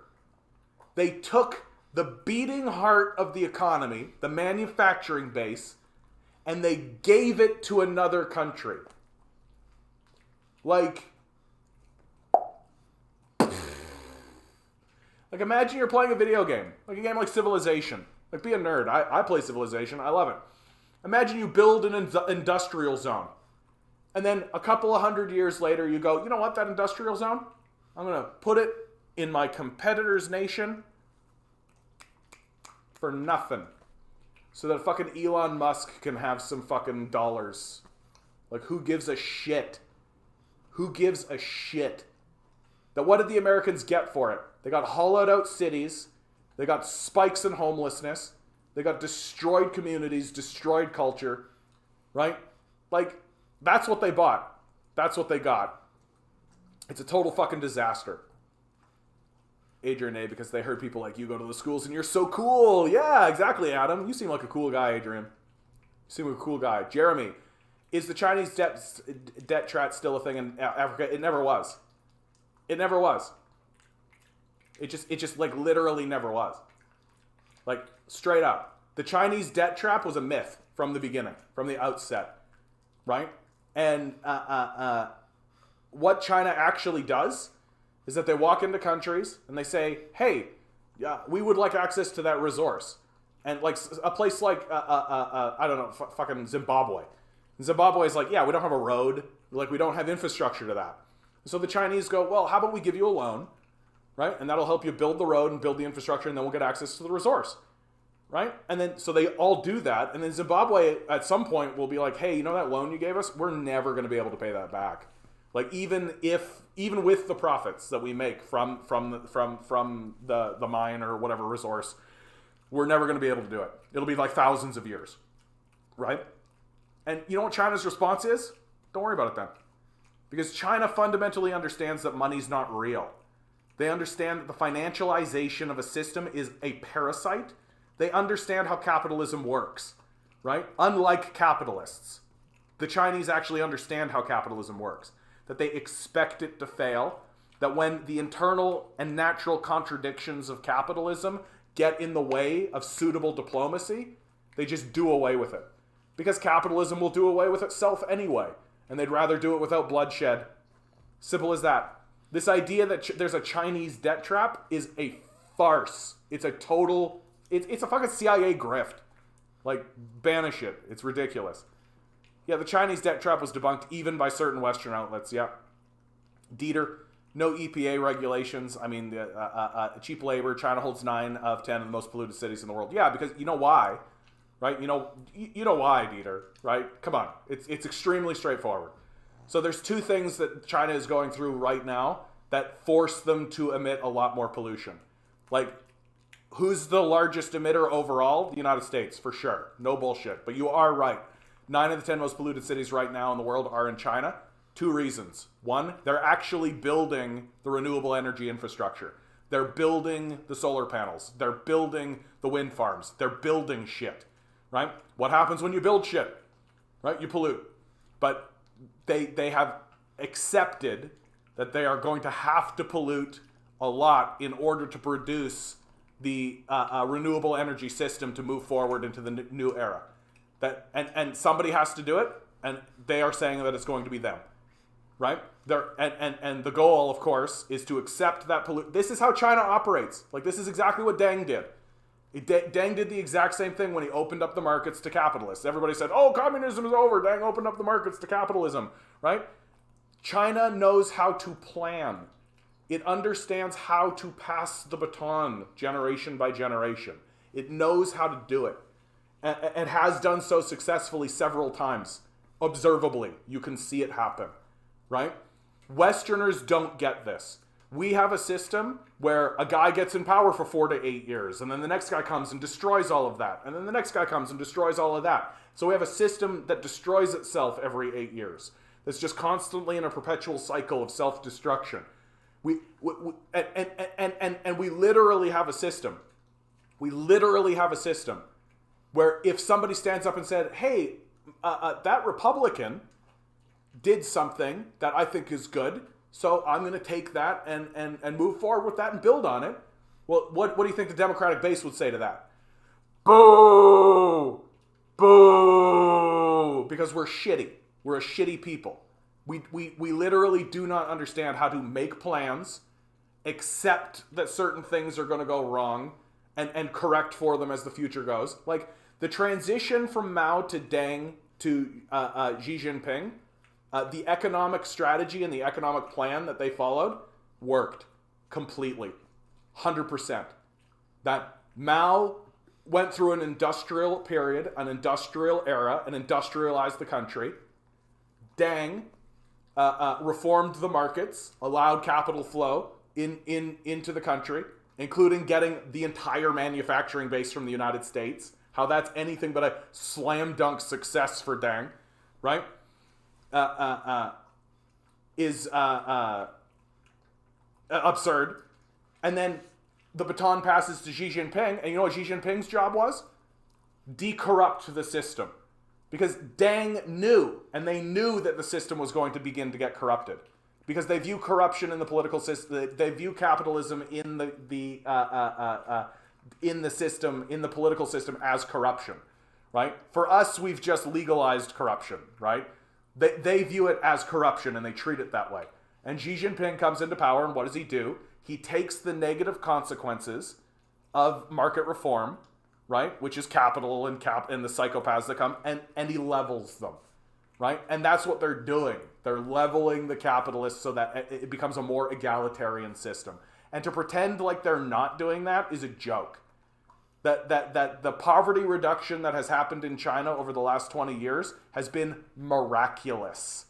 They took the beating heart of the economy, the manufacturing base, and they gave it to another country. Like imagine you're playing a video game. Like a game like Civilization. Like, be a nerd. I play Civilization. I love it. Imagine you build an industrial zone. And then a couple of 100 years later, you go, you know what, that industrial zone? I'm going to put it in my competitor's nation for nothing. So that fucking Elon Musk can have some fucking dollars. Like, who gives a shit? Who gives a shit? That what did the Americans get for it? They got hollowed out cities. They got spikes in homelessness. They got destroyed communities, destroyed culture. Right? Like, that's what they bought. That's what they got. It's a total fucking disaster. Adrian A, because they heard people like you go to the schools and you're so cool. Yeah, exactly, Adam. You seem like a cool guy, Adrian. You seem like a cool guy. Jeremy, is the Chinese debt trap still a thing in Africa? It never was. It never was. It just like literally never was. Like, straight up. The Chinese debt trap was a myth from the beginning, from the outset. Right? And what China actually does is that they walk into countries and they say, hey, yeah, we would like access to that resource. And like a place like, I don't know, fucking Zimbabwe. Zimbabwe is like, yeah, we don't have a road. Like, we don't have infrastructure to that. So the Chinese go, well, how about we give you a loan, right? And that'll help you build the road and build the infrastructure, and then we'll get access to the resource, right? And then, so they all do that. And then Zimbabwe at some point will be like, hey, you know that loan you gave us? We're never going to be able to pay that back. Like, even with the profits that we make from the mine or whatever resource, we're never going to be able to do it. It'll be like thousands of years, right? And you know what China's response is? Don't worry about it then. Because China fundamentally understands that money's not real. They understand that the financialization of a system is a parasite. They understand how capitalism works, right? Unlike capitalists, the Chinese actually understand how capitalism works. That they expect it to fail. That when the internal and natural contradictions of capitalism get in the way of suitable diplomacy, they just do away with it. Because capitalism will do away with itself anyway. And they'd rather do it without bloodshed. Simple as that. This idea that there's a Chinese debt trap is a farce. It's a total... It's a fucking CIA grift. Like, banish it. It's ridiculous. Yeah, the Chinese debt trap was debunked even by certain Western outlets. Yeah. Dieter, no EPA regulations. I mean, cheap labor. China holds 9 of 10 of the most polluted cities in the world. Yeah, because you know why, right? You know why, Dieter, right? Come on. It's extremely straightforward. So there's 2 things that China is going through right now that force them to emit a lot more pollution. Like, Who's the largest emitter overall? The United States, for sure. No bullshit. But you are right. 9 of the 10 most polluted cities right now in the world are in China. 2 reasons. 1, they're actually building the renewable energy infrastructure. They're building the solar panels. They're building the wind farms. They're building shit, right? What happens when you build shit, right? You pollute. But they have accepted that they are going to have to pollute a lot in order to produce the renewable energy system to move forward into the new era. And somebody has to do it, and they are saying that it's going to be them, right? And the goal, of course, is to accept that This is how China operates. Like, this is exactly what Deng did. Deng did the exact same thing when he opened up the markets to capitalists. Everybody said, oh, communism is over. Deng opened up the markets to capitalism, right? China knows how to plan. It understands how to pass the baton generation by generation. It knows how to do it. And has done so successfully several times. Observably, you can see it happen, right? Westerners don't get this. We have a system where a guy gets in power for 4 to 8 years, and then the next guy comes and destroys all of that, and then the next guy comes and destroys all of that. So we have a system that destroys itself every 8 years. That's just constantly in a perpetual cycle of self-destruction. We literally have a system. We literally have a system where if somebody stands up and said, hey, that Republican did something that I think is good, so I'm going to take that and move forward with that and build on it. Well, what do you think the Democratic base would say to that? Boo! Boo! Because we're shitty. We're a shitty people. We literally do not understand how to make plans, accept that certain things are going to go wrong, and correct for them as the future goes. Like, the transition from Mao to Deng to Xi Jinping, the economic strategy and the economic plan that they followed worked completely. 100%. That Mao went through an industrial period, an industrial era, and industrialized the country. Deng reformed the markets, allowed capital flow into the country, including getting the entire manufacturing base from the United States. How that's anything but a slam dunk success for Deng, right? Is absurd. And then the baton passes to Xi Jinping, and you know what Xi Jinping's job was? Decorrupt the system. Because Deng knew, and they knew that the system was going to begin to get corrupted. Because they view corruption in the political system, they view capitalism in the system, in the political system, as corruption, right? For us, we've just legalized corruption, right? They view it as corruption, and they treat it that way. And Xi Jinping comes into power, and what does he do? He takes the negative consequences of market reform, right, which is capital and the psychopaths that come, and he levels them, right? And that's what they're doing. They're leveling the capitalists so that it becomes a more egalitarian system. And to pretend like they're not doing that is a joke. That the poverty reduction that has happened in China over the last 20 years has been miraculous.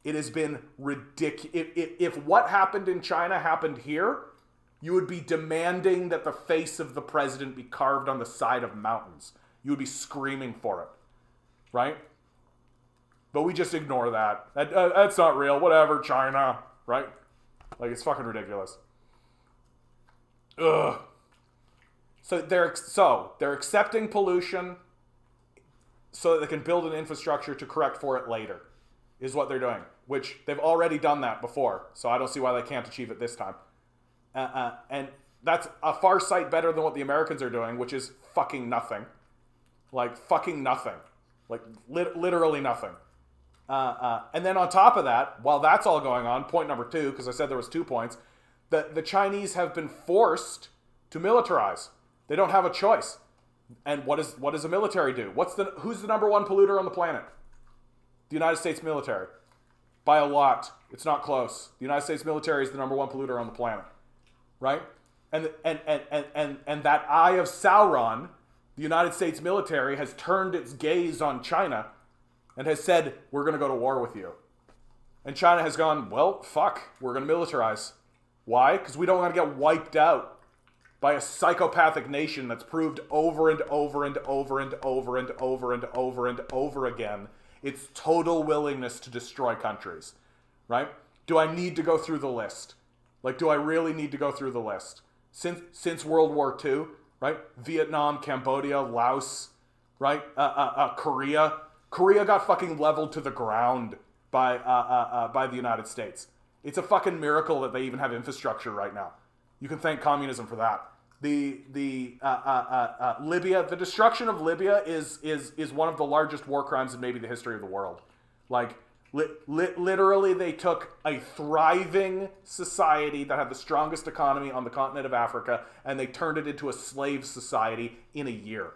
It has been ridiculous. If what happened in China happened here, you would be demanding that the face of the president be carved on the side of mountains. You would be screaming for it, right? But we just ignore that. That's not real. Whatever, China, right? Like, it's fucking ridiculous. Ugh. So they're accepting pollution so that they can build an infrastructure to correct for it later, is what they're doing. Which they've already done that before, so I don't see why they can't achieve it this time. And that's a far sight better than what the Americans are doing, which is fucking nothing. Like, fucking nothing. Like, literally nothing. And then on top of that, while that's all going on, point number 2, because I said there was 2 points, the Chinese have been forced to militarize. They don't have a choice. And what does the military do? Who's the number 1 polluter on the planet? The United States military. By a lot. It's not close. The United States military is the number 1 polluter on the planet. Right? And that eye of Sauron, the United States military, has turned its gaze on China and has said, we're going to go to war with you. And China has gone, well, fuck, we're going to militarize. Why? Because we don't want to get wiped out. by a psychopathic nation that's proved over and over and over and over and over and over and over again its total willingness to destroy countries, right? Do I need to go through the list? Like, do I really need to go through the list? Since World War II, right? Vietnam, Cambodia, Laos, right? Korea. Korea got fucking leveled to the ground by the United States. It's a fucking miracle that they even have infrastructure right now. You can thank communism for that. Libya, the destruction of Libya is one of the largest war crimes in maybe the history of the world. Like, literally, they took a thriving society that had the strongest economy on the continent of Africa, and they turned it into a slave society in a year.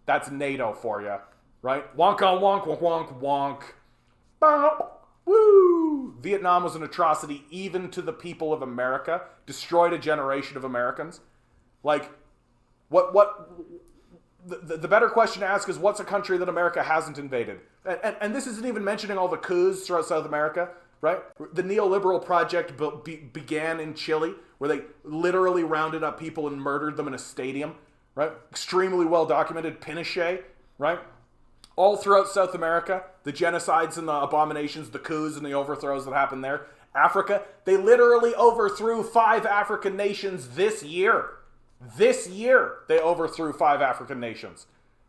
That's NATO for you, right? Wonk on wonk, wonk, wonk, wonk. Bow. Woo! Vietnam was an atrocity even to the people of America. Destroyed a generation of Americans. Like, the better question to ask is, what's a country that America hasn't invaded? And this isn't even mentioning all the coups throughout South America, right? The neoliberal project began in Chile, where they literally rounded up people and murdered them in a stadium, right? Extremely well documented. Pinochet, right? All throughout South America, the genocides and the abominations, the coups and the overthrows that happened there. Africa, they literally overthrew 5 African nations this year. This year, they overthrew 5 African nations,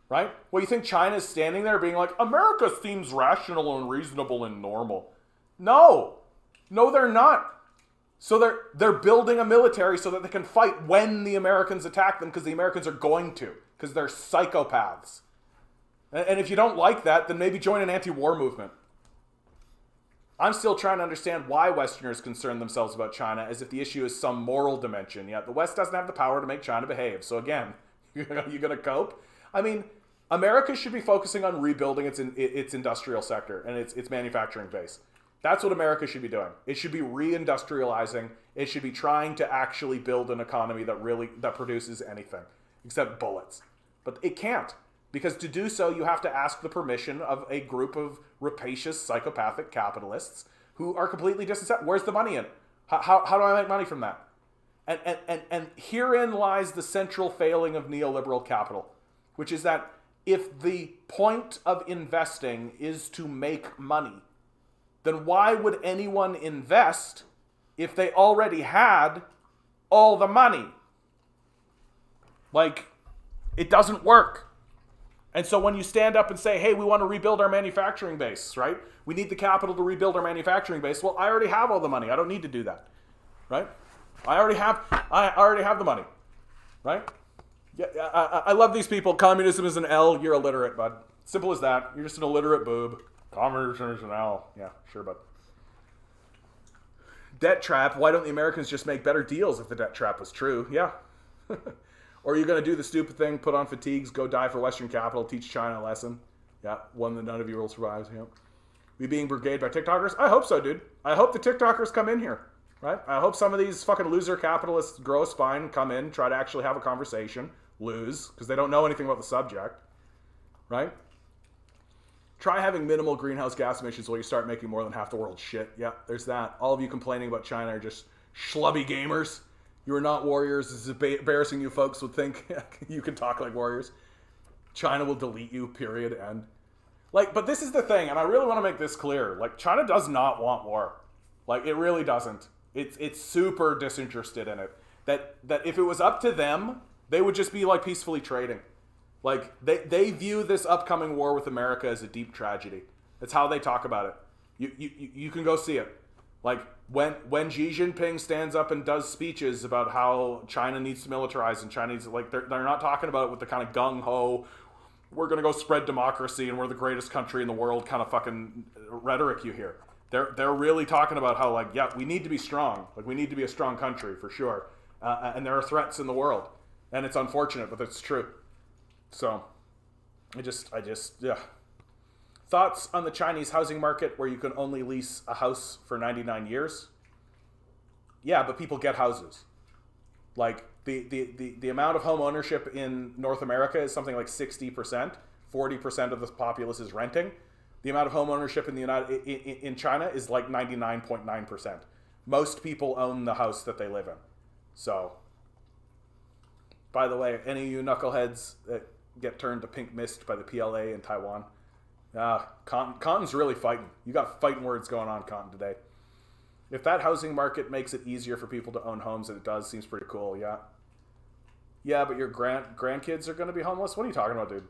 right? Well, you think China's standing there being like, America seems rational and reasonable and normal. No, they're not. So they're building a military so that they can fight when the Americans attack them, because the Americans are going to, because they're psychopaths. And if you don't like that, then maybe join an anti-war movement. I'm still trying to understand why Westerners concern themselves about China as if the issue is some moral dimension. Yet the West doesn't have the power to make China behave. So again, you going to cope? I mean, America should be focusing on rebuilding its industrial sector and its manufacturing base. That's what America should be doing. It should be reindustrializing. It should be trying to actually build an economy that produces anything except bullets. But it can't. Because to do so, you have to ask the permission of a group of rapacious, psychopathic capitalists who are completely disincentivized. Where's the money in it? How do I make money from that? And herein lies the central failing of neoliberal capital, which is that if the point of investing is to make money, then why would anyone invest if they already had all the money? Like, it doesn't work. And so when you stand up and say, hey, we want to rebuild our manufacturing base, right? We need the capital to rebuild our manufacturing base. Well, I already have all the money. I don't need to do that, right? I already have the money, right? Yeah, I love these people. Communism is an L. You're illiterate, bud. Simple as that. You're just an illiterate boob. Communism is an L. Yeah, sure, bud. Debt trap. Why don't the Americans just make better deals if the debt trap was true? Yeah. Or are you going to do the stupid thing, put on fatigues, go die for Western capital, teach China a lesson? Yeah, one that none of you will survive. Yeah. We being brigaded by TikTokers? I hope so, dude. I hope the TikTokers come in here, right? I hope some of these fucking loser capitalists grow a spine, come in, try to actually have a conversation, lose, because they don't know anything about the subject, right? Try having minimal greenhouse gas emissions while you start making more than half the world's shit. Yeah, there's that. All of you complaining about China are just schlubby gamers. You are not warriors. This is embarrassing. You folks would think you can talk like warriors. China will delete you, period, end. Like, but this is the thing, and I really want to make this clear. Like, China does not want war. Like, it really doesn't. It's super disinterested in it. That if it was up to them, they would just be, like, peacefully trading. Like, they view this upcoming war with America as a deep tragedy. That's how they talk about it. You can go see it. Like, when Xi Jinping stands up and does speeches about how China needs to militarize and China needs to, like, they're not talking about it with the kind of gung-ho, we're going to go spread democracy and we're the greatest country in the world kind of fucking rhetoric you hear. They're really talking about how, like, yeah, we need to be strong. Like, we need to be a strong country for sure. And there are threats in the world. And it's unfortunate, but it's true. So, I just, yeah. Thoughts on the Chinese housing market where you can only lease a house for 99 years? Yeah, but people get houses. Like, the amount of home ownership in North America is something like 60%. 40% of the populace is renting. The amount of home ownership in China is like 99.9%. Most people own the house that they live in. So, By the way, any of you knuckleheads that get turned to pink mist by the PLA in Taiwan, Conten's really fighting. You got fighting words going on, Conten, today. If that housing market makes it easier for people to own homes, and it does, seems pretty cool, yeah. Yeah, but your grandkids are going to be homeless? What are you talking about, dude?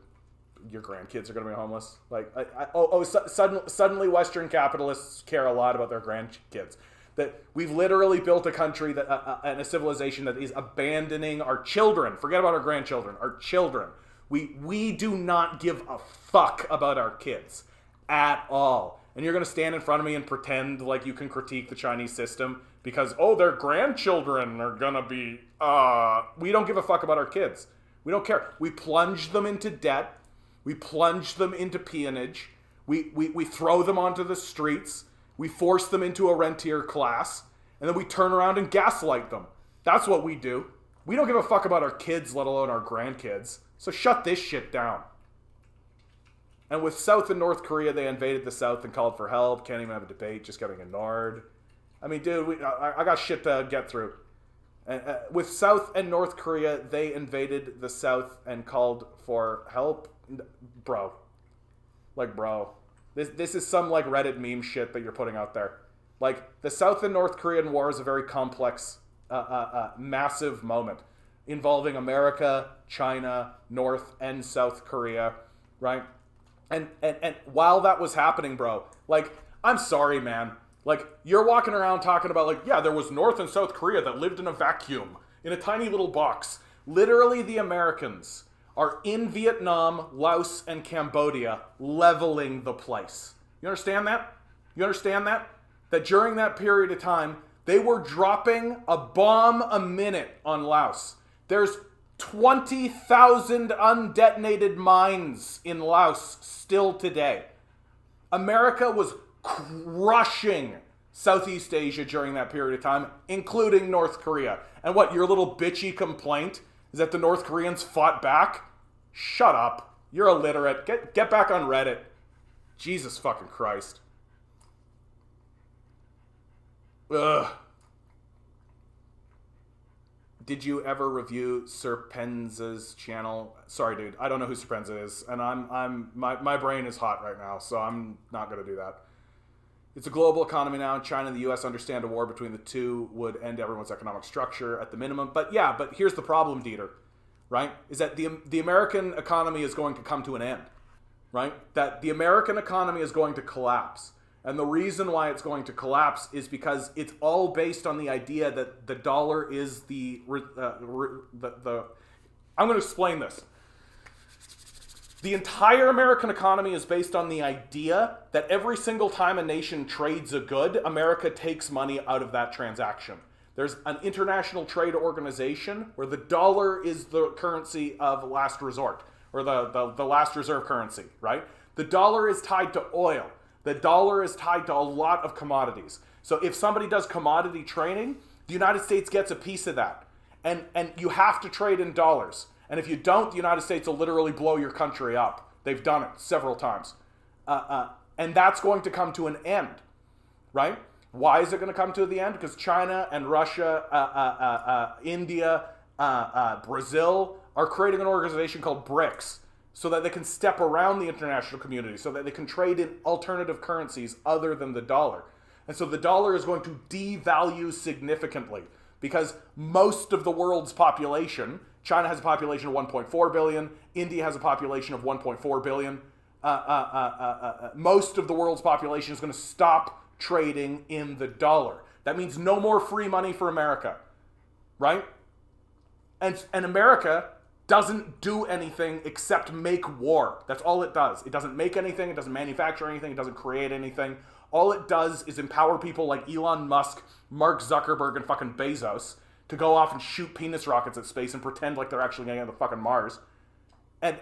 Your grandkids are going to be homeless? Like, suddenly Western capitalists care a lot about their grandkids. That we've literally built a country that and a civilization that is abandoning our children. Forget about our grandchildren. Our children. We do not give a fuck about our kids at all. And you're going to stand in front of me and pretend like you can critique the Chinese system because, their grandchildren are going to be... we don't give a fuck about our kids. We don't care. We plunge them into debt. We plunge them into peonage. We throw them onto the streets. We force them into a rentier class. And then we turn around and gaslight them. That's what we do. We don't give a fuck about our kids, let alone our grandkids. So shut this shit down. And with South and North Korea, they invaded the South and called for help. Can't even have a debate, just getting ignored. I mean, dude, I got shit to get through. With South and North Korea, they invaded the South and called for help. Bro. Like, bro. This is some, like, Reddit meme shit that you're putting out there. Like, the South and North Korean War is a very complex, massive moment involving America, China, North and South Korea, right? And while that was happening, bro, like, I'm sorry, man. Like, you're walking around talking about, like, yeah, there was North and South Korea that lived in a vacuum, in a tiny little box. Literally, the Americans are in Vietnam, Laos, and Cambodia leveling the place. You understand that? You understand that? That during that period of time, they were dropping a bomb a minute on Laos. There's 20,000 undetonated mines in Laos still today. America was crushing Southeast Asia during that period of time, including North Korea. And what, your little bitchy complaint is that the North Koreans fought back? Shut up. You're illiterate. Get back on Reddit. Jesus fucking Christ. Ugh. Did you ever review Serpenza's channel? Sorry, dude. I don't know who Serpenza is, and my brain is hot right now, so I'm not gonna do that. It's a global economy now. China and the U.S. understand a war between the two would end everyone's economic structure at the minimum. But here's the problem, Dieter, right? Is that the American economy is going to come to an end, right? That the American economy is going to collapse. And the reason why it's going to collapse is because it's all based on the idea that the dollar is I'm going to explain this. The entire American economy is based on the idea that every single time a nation trades a good, America takes money out of that transaction. There's an international trade organization where the dollar is the currency of last resort, or the last reserve currency, right? The dollar is tied to oil. The dollar is tied to a lot of commodities. So if somebody does commodity trading, the United States gets a piece of that. And you have to trade in dollars. And if you don't, the United States will literally blow your country up. They've done it several times. And that's going to come to an end, right? Why is it going to come to the end? Because China and Russia, India, Brazil are creating an organization called BRICS, so that they can step around the international community, so that they can trade in alternative currencies other than the dollar. And so the dollar is going to devalue significantly because most of the world's population, China has a population of 1.4 billion, India has a population of 1.4 billion, most of the world's population is going to stop trading in the dollar. That means no more free money for America, right? And America doesn't do anything except make war. That's all it does. It doesn't make anything. It doesn't manufacture anything. It doesn't create anything. All it does is empower people like Elon Musk, Mark Zuckerberg, and fucking Bezos to go off and shoot penis rockets at space and pretend like they're actually getting on the fucking Mars. And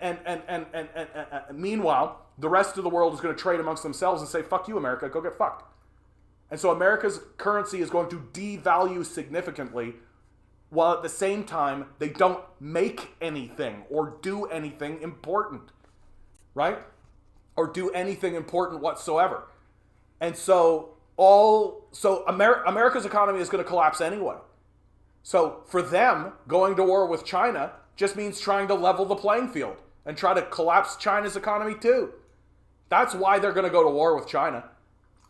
meanwhile, the rest of the world is going to trade amongst themselves and say, fuck you, America, go get fucked. And so America's currency is going to devalue significantly, while at the same time, they don't make anything or do anything important, right? Or do anything important whatsoever. And so America's economy is going to collapse anyway. So for them, going to war with China just means trying to level the playing field and try to collapse China's economy too. That's why they're going to go to war with China.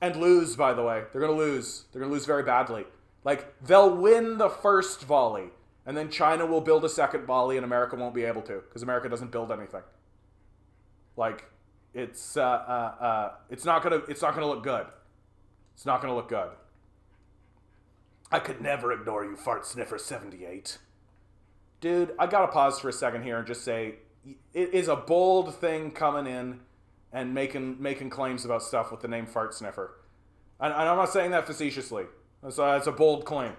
And lose, by the way. They're going to lose. They're going to lose very badly. Like, they'll win the first volley, and then China will build a second volley, and America won't be able to, because America doesn't build anything. Like, it's not gonna look good. It's not gonna look good. I could never ignore you, Fart Sniffer 78. Dude, I gotta pause for a second here and just say, it is a bold thing coming in and making claims about stuff with the name Fart Sniffer. And I'm not saying that facetiously. It's a bold claim.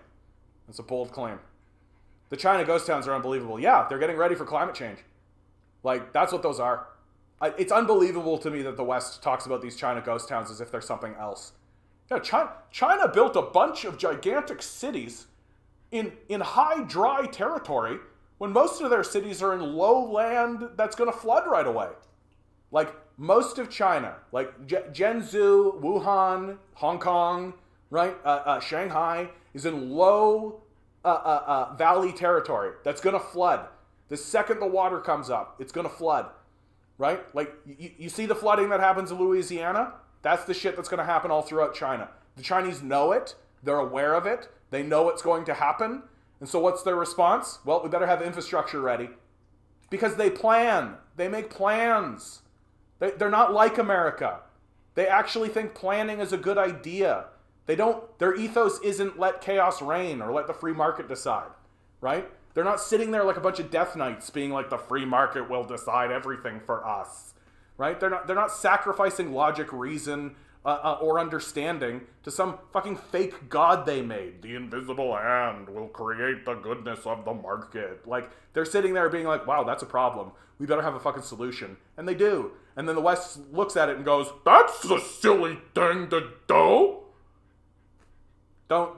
It's a bold claim. The China ghost towns are unbelievable. Yeah, they're getting ready for climate change. Like, that's what those are. It's unbelievable to me that the West talks about these China ghost towns as if they're something else. Yeah, China built a bunch of gigantic cities in high, dry territory when most of their cities are in low land that's going to flood right away. Like, most of China, like Zhengzhou, Wuhan, Hong Kong, right, Shanghai, is in low valley territory that's going to flood. The second the water comes up, it's going to flood, right? Like, you see the flooding that happens in Louisiana? That's the shit that's going to happen all throughout China. The Chinese know it. They're aware of it. They know it's going to happen. And so what's their response? Well, we better have infrastructure ready. Because they plan. They make plans. They're not like America. They actually think planning is a good idea. Their ethos isn't let chaos reign or let the free market decide, right? They're not sitting there like a bunch of death knights being like, the free market will decide everything for us, right? They're not sacrificing logic, reason, or understanding to some fucking fake god they made. The invisible hand will create the goodness of the market. Like, they're sitting there being like, wow, that's a problem. We better have a fucking solution. And they do. And then the West looks at it and goes, that's a silly thing to do.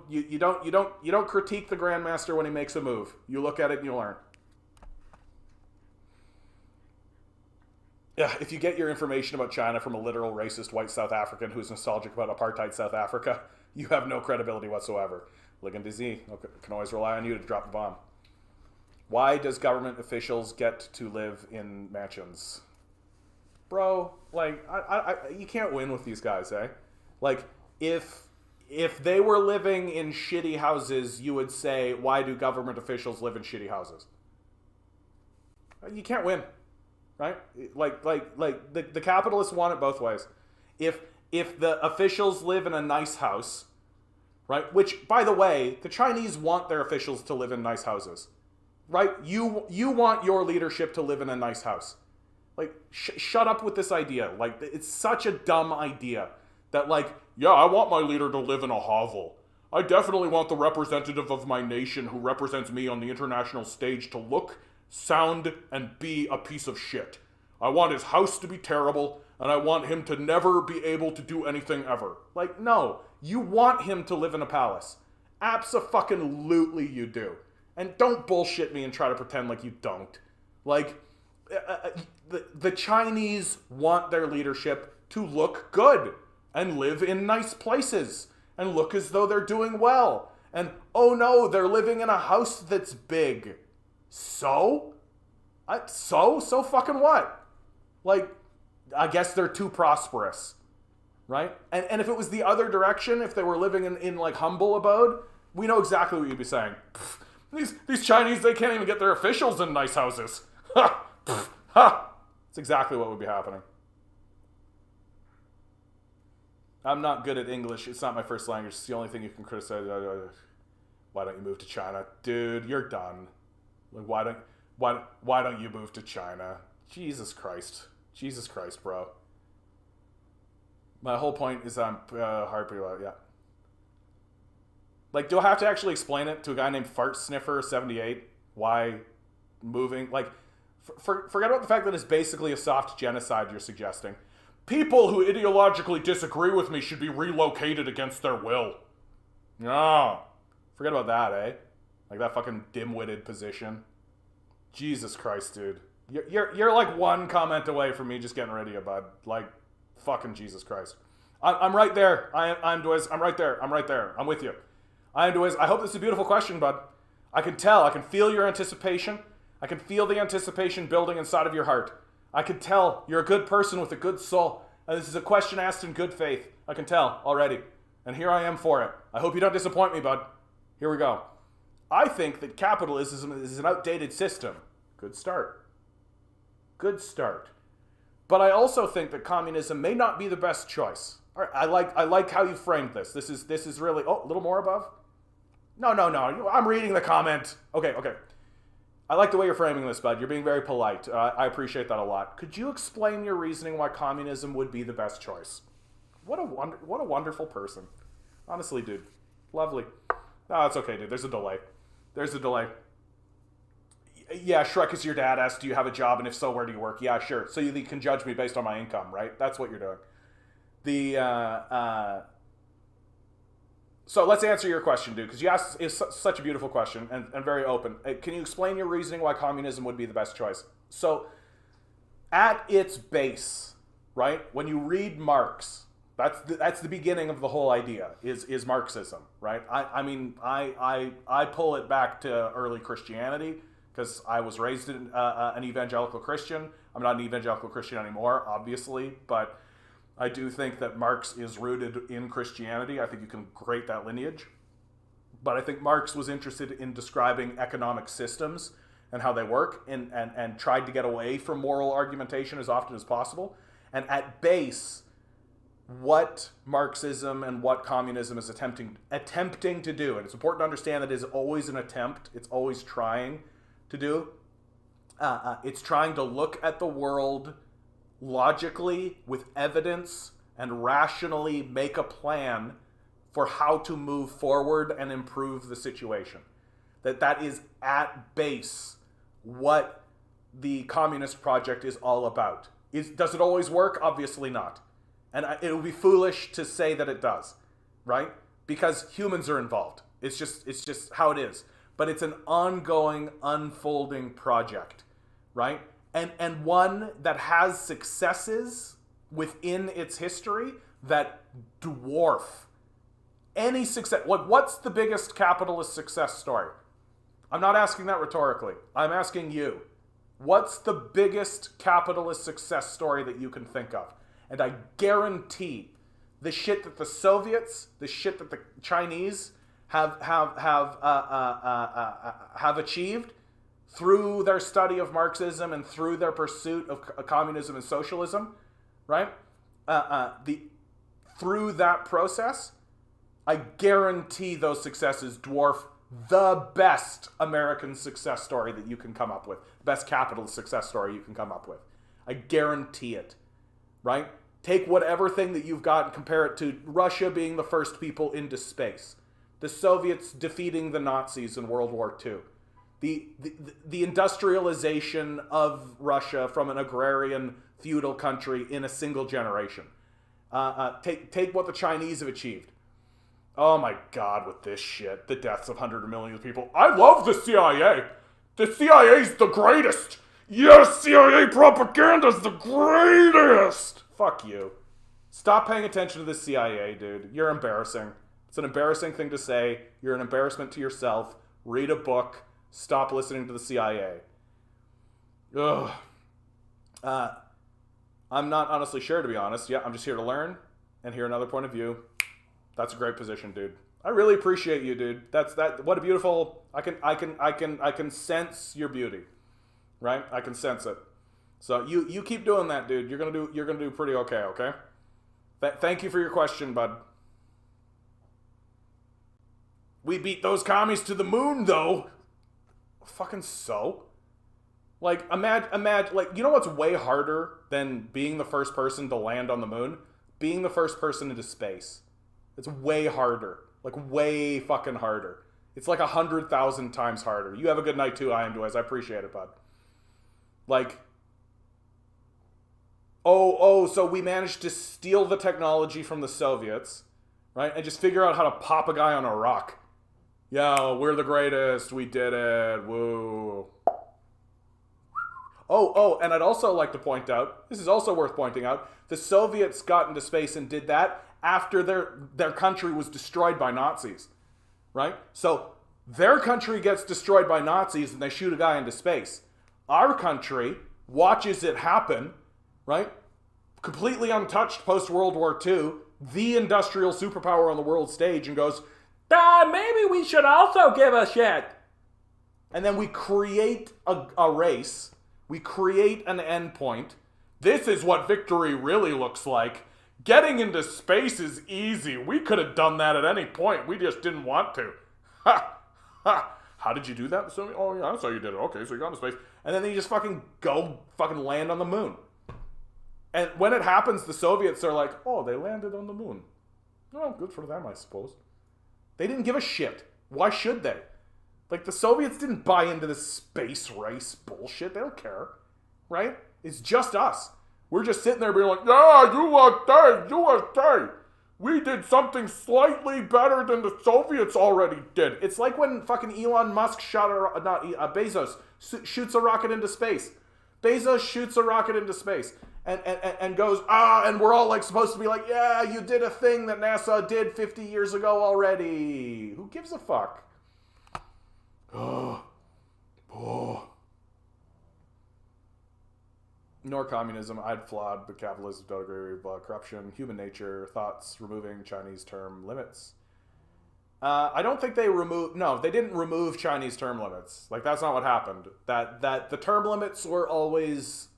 You don't critique the Grandmaster when he makes a move. You look at it and you learn. Yeah, if you get your information about China from a literal racist white South African who's nostalgic about apartheid South Africa, you have no credibility whatsoever. Ligon DZ can always rely on you to drop the bomb. Why does government officials get to live in mansions? Bro, like, you can't win with these guys, eh? Like, if they were living in shitty houses, you would say, why do government officials live in shitty houses? You can't win, right? Like the capitalists want it both ways. If the officials live in a nice house, right? Which, by the way, the Chinese want their officials to live in nice houses, right? You want your leadership to live in a nice house. Like, shut up with this idea. Like, it's such a dumb idea that, like, yeah, I want my leader to live in a hovel. I definitely want the representative of my nation who represents me on the international stage to look, sound, and be a piece of shit. I want his house to be terrible, and I want him to never be able to do anything ever. Like, no. You want him to live in a palace. Abso-fucking-lutely you do. And don't bullshit me and try to pretend like you don't. Like, the Chinese want their leadership to look good and live in nice places and look as though they're doing well. And, oh no, they're living in a house that's big. So? So fucking what? Like, I guess they're too prosperous, right? And if it was the other direction, if they were living in like humble abode, we know exactly what you'd be saying. These Chinese, they can't even get their officials in nice houses. Ha! Ha! That's exactly what would be happening. I'm not good at English. It's not my first language. It's the only thing you can criticize. Why don't you move to China? Dude, you're done. Like, why don't you move to China? Jesus Christ. Jesus Christ, bro. My whole point is I'm heartbeat about it, yeah. Like, do I have to actually explain it to a guy named Fart Sniffer 78? Why moving? Like, forget about the fact that it's basically a soft genocide you're suggesting. People who ideologically disagree with me should be relocated against their will. No. Forget about that, eh? Like that fucking dim-witted position. Jesus Christ, dude. You're like one comment away from me just getting rid of you, bud. Like, fucking Jesus Christ. I'm right there. I'm Dwayne. I'm right there. I'm right there. I'm with you. I am Dwayne. I hope this is a beautiful question, bud. I can tell. I can feel your anticipation. I can feel the anticipation building inside of your heart. I can tell you're a good person with a good soul. And this is a question asked in good faith. I can tell already. And here I am for it. I hope you don't disappoint me, bud. Here we go. I think that capitalism is an outdated system. Good start. Good start. But I also think that communism may not be the best choice. All right, I like how you framed this. This is really... Oh, a little more above? No. I'm reading the comment. Okay. I like the way you're framing this, bud. You're being very polite. I appreciate that a lot. Could you explain your reasoning why communism would be the best choice? What a wonderful person. Honestly, dude. Lovely. No, it's okay, dude. There's a delay. Yeah, Shrek is your dad asks, do you have a job? And if so, where do you work? Yeah, sure. So you can judge me based on my income, right? That's what you're doing. So let's answer your question, dude, because you asked is such a beautiful question and very open. Can you explain your reasoning why communism would be the best choice? So at its base, right, when you read Marx, that's the beginning of the whole idea, is Marxism, right? I pull it back to early Christianity because I was raised in, an evangelical Christian. I'm not an evangelical Christian anymore, obviously, but I do think that Marx is rooted in Christianity. I think you can grate that lineage. But I think Marx was interested in describing economic systems and how they work and tried to get away from moral argumentation as often as possible. And at base, what Marxism and what communism is attempting to do, and it's important to understand that it is always an attempt, it's always trying to do, it's trying to look at the world logically, with evidence, and rationally make a plan for how to move forward and improve the situation. That is at base what the communist project is all about. Does it always work? Obviously not. And it would be foolish to say that it does, right? Because humans are involved. It's just how it is. But it's an ongoing, unfolding project, right? And one that has successes within its history that dwarf any success. What's the biggest capitalist success story? I'm not asking that rhetorically. I'm asking you. What's the biggest capitalist success story that you can think of? And I guarantee the shit that the Soviets, the shit that the Chinese have achieved through their study of Marxism and through their pursuit of communism and socialism, right? Through that process, I guarantee those successes dwarf the best American success story that you can come up with, the best capitalist success story you can come up with. I guarantee it, right? Take whatever thing that you've got and compare it to Russia being the first people into space, the Soviets defeating the Nazis in World War II, the industrialization of Russia from an agrarian feudal country in a single generation. Take what the Chinese have achieved. Oh my God, with this shit, the deaths of hundreds of millions of people. I love the CIA. The CIA's the greatest. Yes, CIA propaganda's the greatest. Fuck you. Stop paying attention to the CIA, dude. You're embarrassing. It's an embarrassing thing to say. You're an embarrassment to yourself. Read a book. Stop listening to the CIA. Ugh. I'm not honestly sure, to be honest. Yeah, I'm just here to learn and hear another point of view. That's a great position, dude. I really appreciate you, dude. What a beautiful. I can sense your beauty, right? I can sense it. So you keep doing that, dude. You're gonna do pretty okay. Okay. Thank you for your question, bud. We beat those commies to the moon, though. Fucking so. Like, imagine, like, you know what's way harder than being the first person to land on the moon? Being the first person into space. It's way harder. Like, way fucking harder. It's like 100,000 times harder. You have a good night too, I am, Dwayne. I appreciate it, bud. Like, so we managed to steal the technology from the Soviets, right? And just figure out how to pop a guy on a rock. Yo, we're the greatest. We did it. Woo. And I'd also like to point out, this is also worth pointing out, the Soviets got into space and did that after their country was destroyed by Nazis, right? So their country gets destroyed by Nazis and they shoot a guy into space. Our country watches it happen, right? Completely untouched post-World War II, the industrial superpower on the world stage, and goes, maybe we should also give a shit. And then we create a race. We create an endpoint. This is what victory really looks like. Getting into space is easy. We could have done that at any point. We just didn't want to. Ha! Ha! How did you do that? So, oh, yeah, that's how you did it. Okay, so you got into space. And then you just fucking land on the moon. And when it happens, the Soviets are like, oh, they landed on the moon. Oh, good for them, I suppose. They didn't give a shit. Why should they? Like, the Soviets didn't buy into this space race bullshit. They don't care. Right? It's just us. We're just sitting there being like, yeah, USA. We did something slightly better than the Soviets already did. It's like when fucking Elon Musk Bezos shoots a rocket into space. Bezos shoots a rocket into space and goes, and we're all like supposed to be like, yeah, you did a thing that NASA did 50 years ago already. Who gives a fuck? Nor communism, I'd flawed, but capitalism, don't agree with corruption, human nature, thoughts, removing Chinese term limits. I don't think they didn't remove Chinese term limits. Like, that's not what happened. That the term limits were always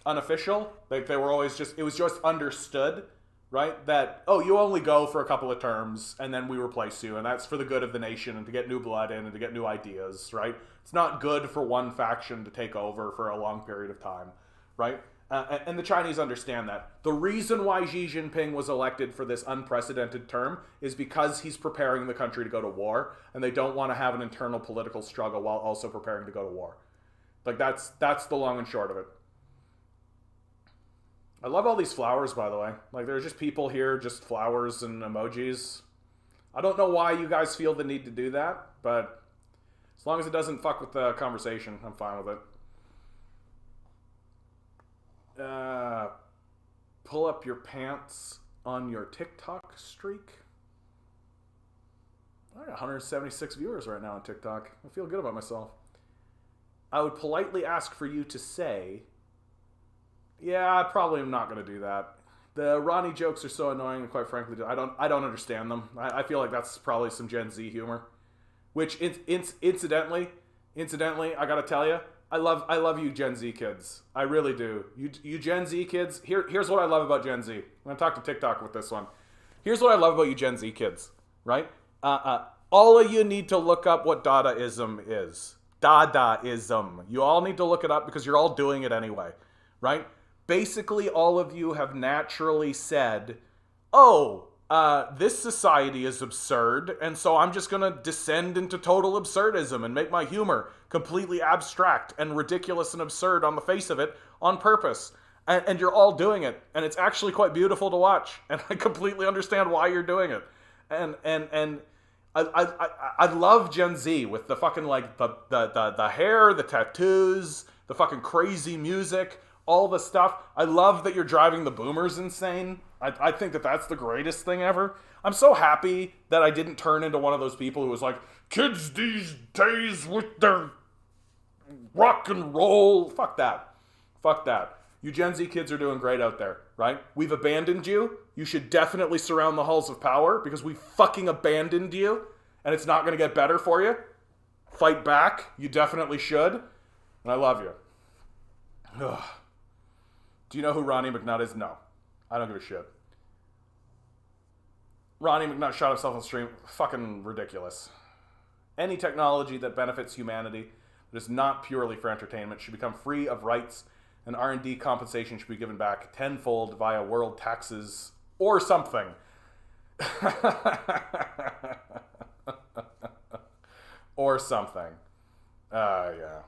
unofficial. Like, they were always it was just understood, right? That, oh, you only go for a couple of terms and then we replace you, and that's for the good of the nation and to get new blood in and to get new ideas, right? It's not good for one faction to take over for a long period of time, right? And the Chinese understand that. The reason why Xi Jinping was elected for this unprecedented term is because he's preparing the country to go to war, and they don't want to have an internal political struggle while also preparing to go to war. Like, that's the long and short of it. I love all these flowers, by the way. Like, there's just people here, just flowers and emojis. I don't know why you guys feel the need to do that, but as long as it doesn't fuck with the conversation, I'm fine with it. Pull up your pants on your TikTok streak. I got 176 viewers right now on TikTok. I feel good about myself. I would politely ask for you to say, yeah, I probably am not going to do that. The Ronnie jokes are so annoying, and quite frankly, I don't understand them. I feel like that's probably some Gen Z humor. Which, incidentally, I gotta tell you, I love you Gen Z kids. I really do. You Gen Z kids, here's what I love about Gen Z. I'm going to talk to TikTok with this one. Here's what I love about you Gen Z kids, right? All of you need to look up what Dadaism is. Dadaism. You all need to look it up because you're all doing it anyway, right? Basically, all of you have naturally said, oh, this society is absurd, and so I'm just going to descend into total absurdism and make my humor completely abstract and ridiculous and absurd on the face of it on purpose. And you're all doing it, and it's actually quite beautiful to watch, and I completely understand why you're doing it. And I love Gen Z with the fucking, like, the hair, the tattoos, the fucking crazy music, all the stuff. I love that you're driving the boomers insane. I think that that's the greatest thing ever. I'm so happy that I didn't turn into one of those people who was like, kids these days with their rock and roll. Fuck that. Fuck that. You Gen Z kids are doing great out there, right? We've abandoned you. You should definitely surround the halls of power because we fucking abandoned you and it's not going to get better for you. Fight back. You definitely should. And I love you. Ugh. Do you know who Ronnie McNutt is? No. I don't give a shit. Ronnie McNutt shot himself on stream. Fucking ridiculous. Any technology that benefits humanity that is not purely for entertainment should become free of rights, and R&D compensation should be given back tenfold via world taxes or something. Or something. Yeah.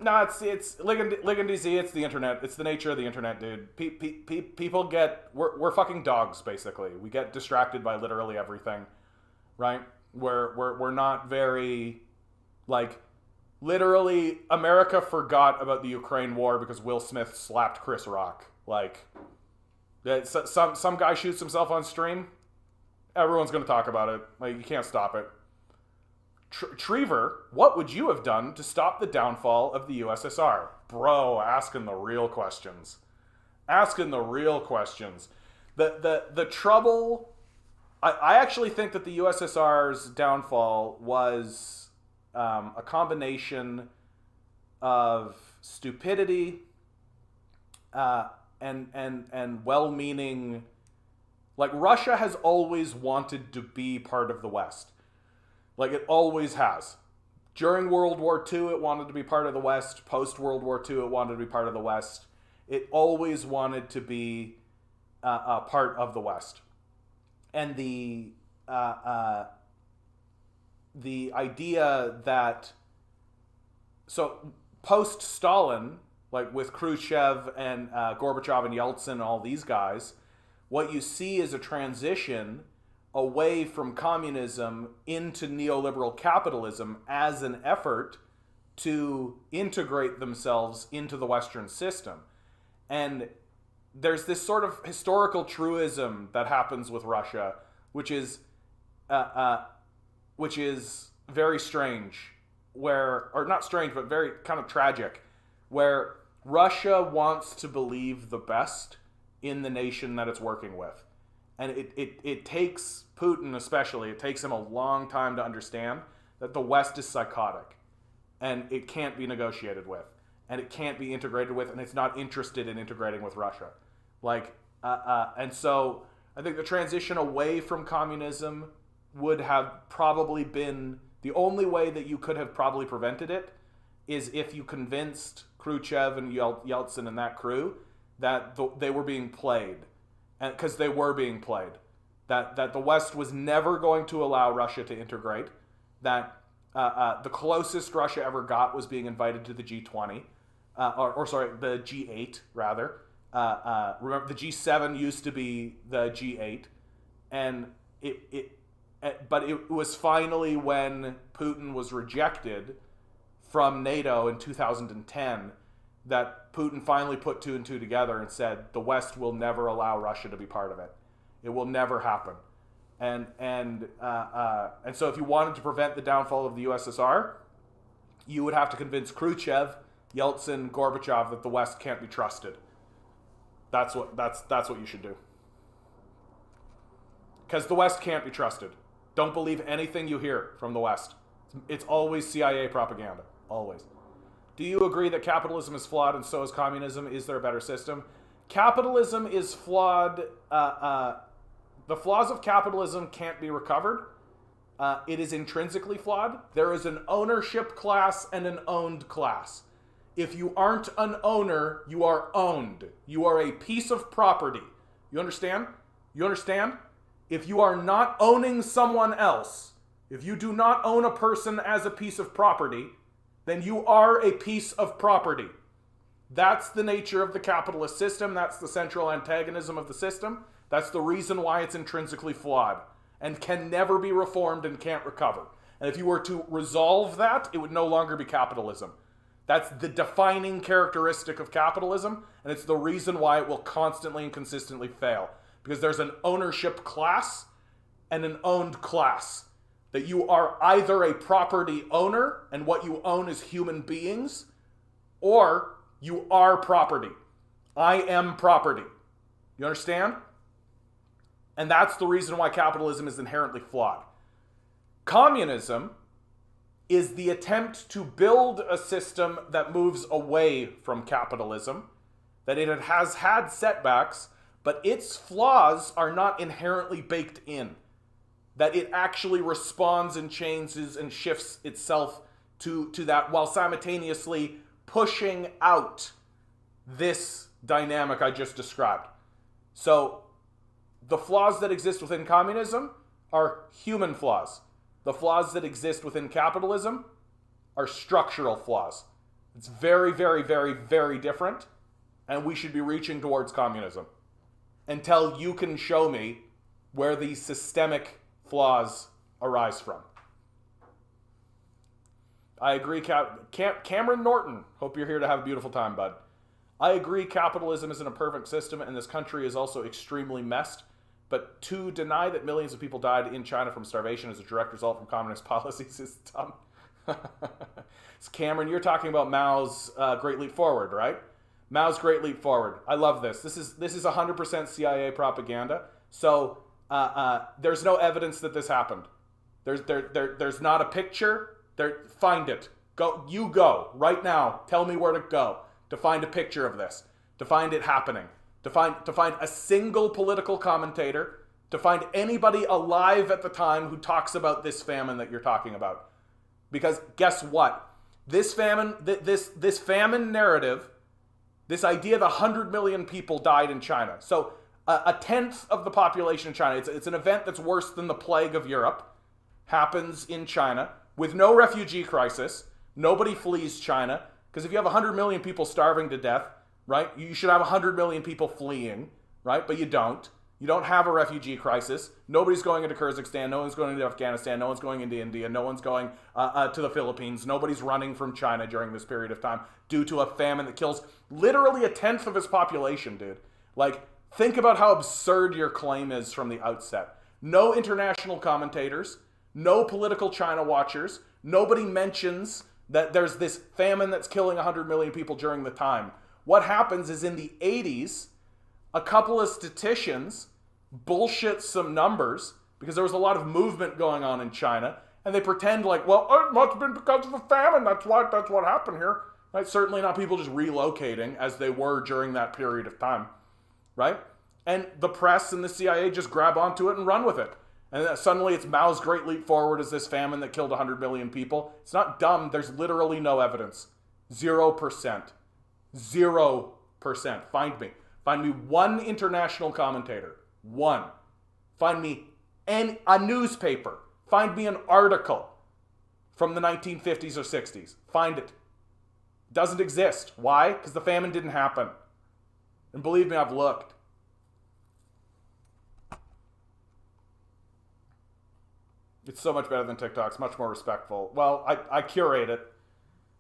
No, it's Ligon DC. It's the internet. It's the nature of the internet, dude. People get we're fucking dogs, basically. We get distracted by literally everything, right? We're not very, like, literally. America forgot about the Ukraine war because Will Smith slapped Chris Rock. Like, some guy shoots himself on stream. Everyone's gonna talk about it. Like, you can't stop it. Triever, what would you have done to stop the downfall of the USSR? Bro, asking the real questions. Asking the real questions. The trouble... I actually think that the USSR's downfall was a combination of stupidity and well-meaning... Like, Russia has always wanted to be part of the West. Like, it always has. During World War II, it wanted to be part of the West. Post-World War II, it wanted to be part of the West. It always wanted to be a part of the West. And the idea that... So, post-Stalin, like with Khrushchev and Gorbachev and Yeltsin and all these guys, what you see is a transition away from communism into neoliberal capitalism as an effort to integrate themselves into the Western system. And there's this sort of historical truism that happens with Russia, which is very strange, or not strange, but very kind of tragic, where Russia wants to believe the best in the nation that it's working with. And it takes Putin especially, it takes him a long time to understand that the West is psychotic and it can't be negotiated with and it can't be integrated with, and it's not interested in integrating with Russia. And so I think the transition away from communism would have probably been the only way that you could have probably prevented it is if you convinced Khrushchev and Yeltsin and that crew that they were being played. Because they were being played, that the West was never going to allow Russia to integrate, that the closest Russia ever got was being invited to the G20, the G8 rather. Remember, the G7 used to be the G8, and but it was finally when Putin was rejected from NATO in 2010 that Putin finally put two and two together and said, the West will never allow Russia to be part of it. It will never happen. And so if you wanted to prevent the downfall of the USSR, you would have to convince Khrushchev, Yeltsin, Gorbachev that the West can't be trusted. That's what you should do. Because the West can't be trusted. Don't believe anything you hear from the West. It's always CIA propaganda. Always. Do you agree that capitalism is flawed and so is communism? Is there a better system? Capitalism is flawed. The flaws of capitalism can't be recovered. It is intrinsically flawed. There is an ownership class and an owned class. If you aren't an owner, you are owned. You are a piece of property. You understand? You understand? If you are not owning someone else, if you do not own a person as a piece of property, then you are a piece of property. That's the nature of the capitalist system. That's the central antagonism of the system. That's the reason why it's intrinsically flawed and can never be reformed and can't recover. And if you were to resolve that, it would no longer be capitalism. That's the defining characteristic of capitalism, and it's the reason why it will constantly and consistently fail. Because there's an ownership class and an owned class. That you are either a property owner, and what you own is human beings, or you are property. I am property. You understand? And that's the reason why capitalism is inherently flawed. Communism is the attempt to build a system that moves away from capitalism, that it has had setbacks, but its flaws are not inherently baked in. That it actually responds and changes and shifts itself to that while simultaneously pushing out this dynamic I just described. So the flaws that exist within communism are human flaws. The flaws that exist within capitalism are structural flaws. It's very, very, very, very different, and we should be reaching towards communism until you can show me where these systemic flaws arise from. I agree. Cameron Norton, hope you're here to have a beautiful time, bud. I agree capitalism isn't a perfect system, and this country is also extremely messed But to deny that millions of people died in China from starvation as a direct result from communist policies is dumb. So Cameron, you're talking about Mao's Great Leap Forward, right? Mao's Great Leap Forward. I love this. This is 100% CIA propaganda. So there's no evidence that this happened. There's not a picture. Find it. Go right now. Tell me where to go to find a picture of this. To find it happening. To find a single political commentator. To find anybody alive at the time who talks about this famine that you're talking about. Because guess what? This famine, this famine narrative, this idea that 100 million people died in China. So a tenth of the population in China, it's an event that's worse than the plague of Europe, happens in China with no refugee crisis. Nobody flees China. Because if you have 100 million people starving to death, right, you should have 100 million people fleeing, right? But you don't. You don't have a refugee crisis. Nobody's going into Kyrgyzstan. No one's going into Afghanistan. No one's going into India. No one's going to the Philippines. Nobody's running from China during this period of time due to a famine that kills literally a tenth of its population, dude. Like, think about how absurd your claim is from the outset. No international commentators. No political China watchers. Nobody mentions that there's this famine that's killing 100 million people during the time. What happens is in the 80s, a couple of statisticians bullshit some numbers because there was a lot of movement going on in China, and they pretend like, well, it must have been because of the famine. That's what happened here. Right? Certainly not people just relocating as they were during that period of time. Right? And the press and the CIA just grab onto it and run with it. And then suddenly it's Mao's Great Leap Forward as this famine that killed 100 million people. It's not dumb. There's literally no evidence. 0%. 0%. Find me. Find me one international commentator. One. Find me a newspaper. Find me an article from the 1950s or 60s. Find it. It doesn't exist. Why? Because the famine didn't happen. And believe me, I've looked. It's so much better than TikTok. It's much more respectful. Well, I curate it.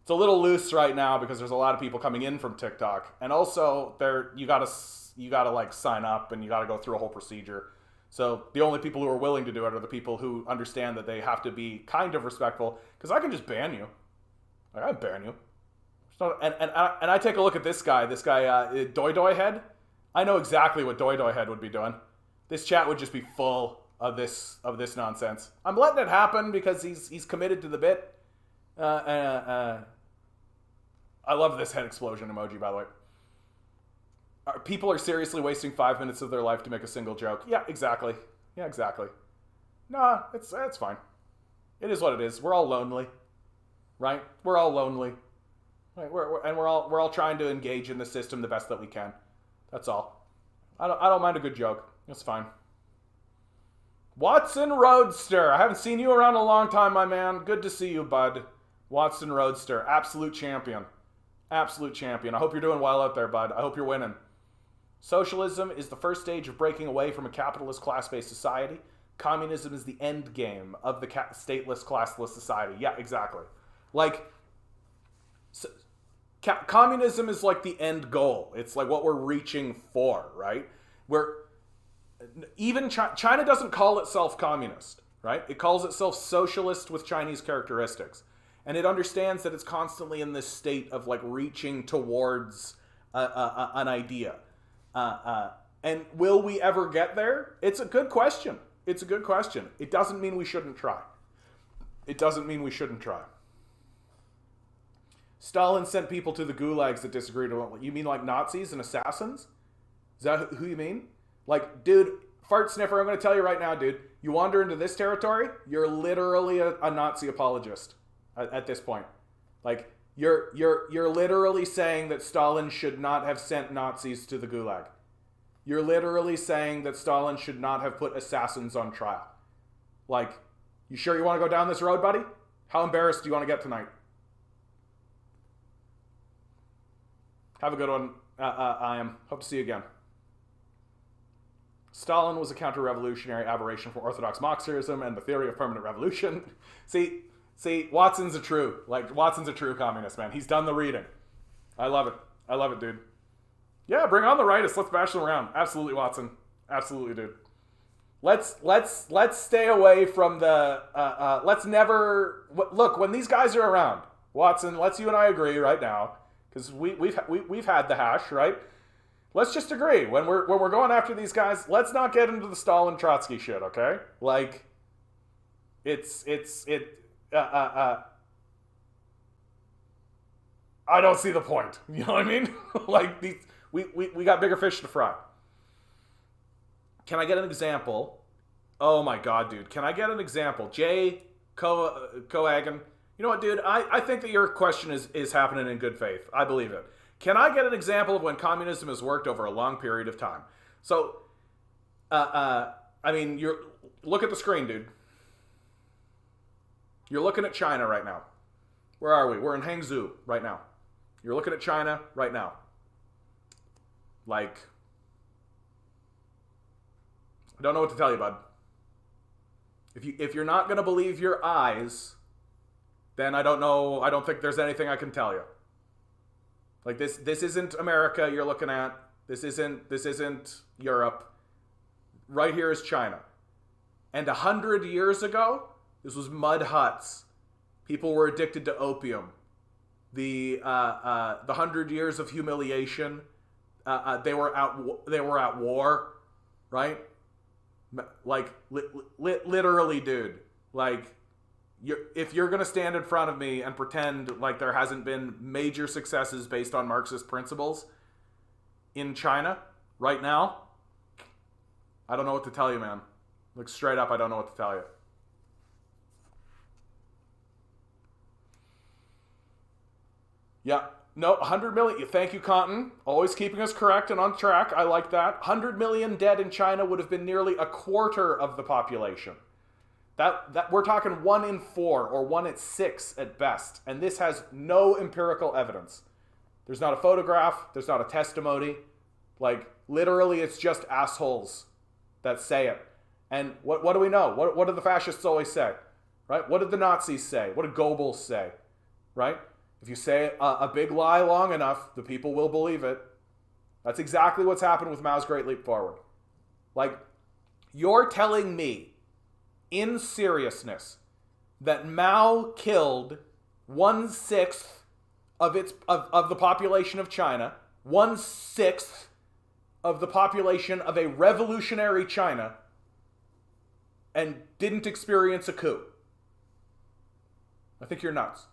It's a little loose right now because there's a lot of people coming in from TikTok, and also you gotta like sign up and you gotta go through a whole procedure. So the only people who are willing to do it are the people who understand that they have to be kind of respectful. Because I can just ban you. Like, I ban you. And I take a look at this guy, Doi Doi Head. I know exactly what Doi Doi Head would be doing. This chat would just be full of this nonsense. I'm letting it happen because he's committed to the bit. I love this head explosion emoji, by the way. People are seriously wasting 5 minutes of their life to make a single joke. Yeah, exactly. Nah, it's fine. It is what it is. We're all lonely, right? We're all lonely, right? We're all trying to engage in the system the best that we can. That's all. I don't mind a good joke. It's fine. Watson Roadster. I haven't seen you around a long time, my man. Good to see you, bud. Watson Roadster. Absolute champion. Absolute champion. I hope you're doing well out there, bud. I hope you're winning. Socialism is the first stage of breaking away from a capitalist class-based society. Communism is the end game of the stateless, classless society. Yeah, exactly. Like, communism is like the end goal. It's like what we're reaching for, right? Even China doesn't call itself communist, right? It calls itself socialist with Chinese characteristics. And it understands that it's constantly in this state of like reaching towards an idea. And will we ever get there? It's a good question. It's a good question. It doesn't mean we shouldn't try. It doesn't mean we shouldn't try. Stalin sent people to the gulags that disagreed with him. You mean like Nazis and assassins? Is that who you mean? Like, dude, fart sniffer, I'm going to tell you right now, dude. You wander into this territory, you're literally a Nazi apologist at this point. Like, you're literally saying that Stalin should not have sent Nazis to the gulag. You're literally saying that Stalin should not have put assassins on trial. Like, you sure you want to go down this road, buddy? How embarrassed do you want to get tonight? Have a good one. I am. Hope to see you again. Stalin was a counter-revolutionary aberration from Orthodox Marxism and the theory of permanent revolution. See, Watson's a true communist, man. He's done the reading. I love it, dude. Yeah, bring on the rightists. Let's bash them around. Absolutely, Watson. Absolutely, dude. let's stay away from the let's never look when these guys are around. Watson, let's you and I agree right now because we've had the hash, right? Let's just agree when we're going after these guys. Let's not get into the Stalin Trotsky shit, okay? Like, I don't see the point. You know what I mean? Like these, we got bigger fish to fry. Can I get an example? Oh my god, dude! Can I get an example? Jay Coagan. You know what, dude? I think that your question is happening in good faith. I believe it. Can I get an example of when communism has worked over a long period of time? So, I mean, look at the screen, dude. You're looking at China right now. Where are we? We're in Hangzhou right now. You're looking at China right now. Like, I don't know what to tell you, bud. If you're not gonna believe your eyes, then I don't know. I don't think there's anything I can tell you. Like this isn't America you're looking at. This isn't Europe. Right here is China. And 100 years ago, this was mud huts. People were addicted to opium. The 100 years of humiliation. They were at war, right? Like literally, dude. Like, if you're gonna stand in front of me and pretend like there hasn't been major successes based on Marxist principles in China right now, I don't know what to tell you, man. Like, straight up, I don't know what to tell you. Yeah. No, 100 million. Thank you, Cotton. Always keeping us correct and on track. I like that. 100 million dead in China would have been nearly a quarter of the population. That we're talking 1 in 4 or 1 in 6 at best. And this has no empirical evidence. There's not a photograph. There's not a testimony. Like, literally, it's just assholes that say it. And what do we know? What did the fascists always say? Right? What did the Nazis say? What did Goebbels say? Right? If you say a big lie long enough, the people will believe it. That's exactly what's happened with Mao's Great Leap Forward. Like, you're telling me, in seriousness, that Mao killed 1/6 of the population of China, 1/6 of the population of a revolutionary China, and didn't experience a coup. I think you're nuts.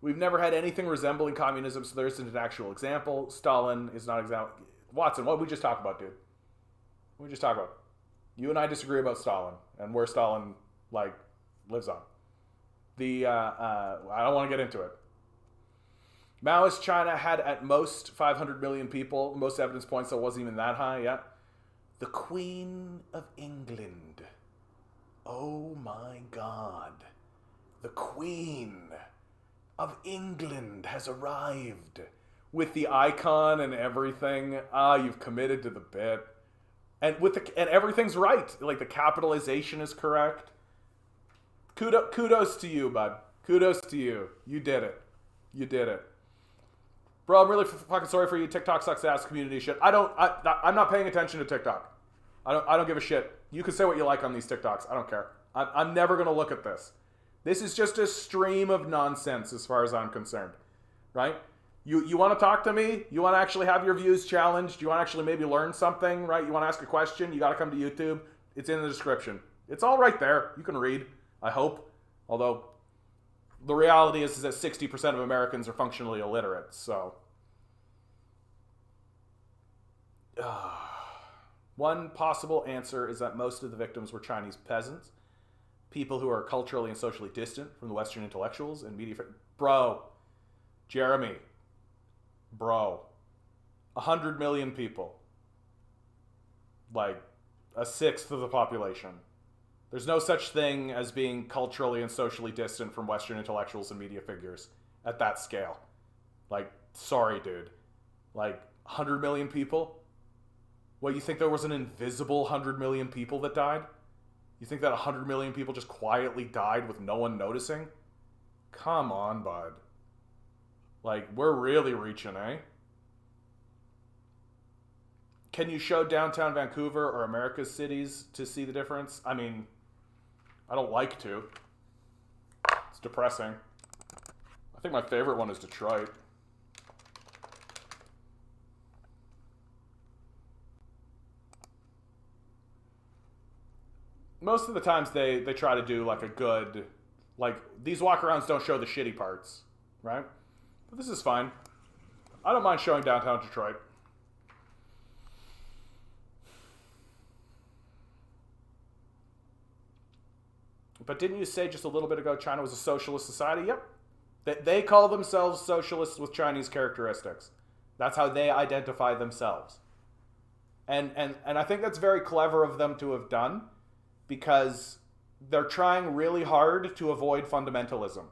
We've never had anything resembling communism, so there isn't an actual example. Stalin is not an example. Watson, what did we just talk about, dude? What did we just talk about? You and I disagree about Stalin and where Stalin, like, lives on. I don't want to get into it. Maoist China had at most 500 million people. Most evidence points that it wasn't even that high, yeah. The Queen of England. Oh my God. The Queen of England has arrived with the icon and everything. You've committed to the bit, and and everything's right. Like, the capitalization is correct. Kudos to you, bud. Kudos to you. You did it. You did it, bro. I'm really fucking sorry for you. TikTok sucks ass community shit. I'm not paying attention to TikTok. I don't give a shit. You can say what you like on these TikToks. I don't care. I'm never gonna look at this. This is just a stream of nonsense as far as I'm concerned, right? You want to talk to me? You want to actually have your views challenged? You want to actually maybe learn something, right? You want to ask a question? You got to come to YouTube. It's in the description. It's all right there. You can read, I hope. Although, the reality is that 60% of Americans are functionally illiterate, so. One possible answer is that most of the victims were Chinese peasants. People who are culturally and socially distant from the Western intellectuals and media. Bro, Jeremy, bro, 100 million people, like 1/6 of the population. There's no such thing as being culturally and socially distant from Western intellectuals and media figures at that scale. Like, sorry, dude. Like, 100 million people? What, you think there was an invisible 100 million people that died? You think that 100 million people just quietly died with no one noticing? Come on, bud. Like, we're really reaching, eh? Can you show downtown Vancouver or America's cities to see the difference? I mean, I don't like to. It's depressing. I think my favorite one is Detroit. Most of the times they try to do like a good, like these walkarounds don't show the shitty parts, right? But this is fine. I don't mind showing downtown Detroit. But didn't you say just a little bit ago China was a socialist society? Yep. They call themselves socialists with Chinese characteristics. That's how they identify themselves. And I think that's very clever of them to have done, because they're trying really hard to avoid fundamentalism.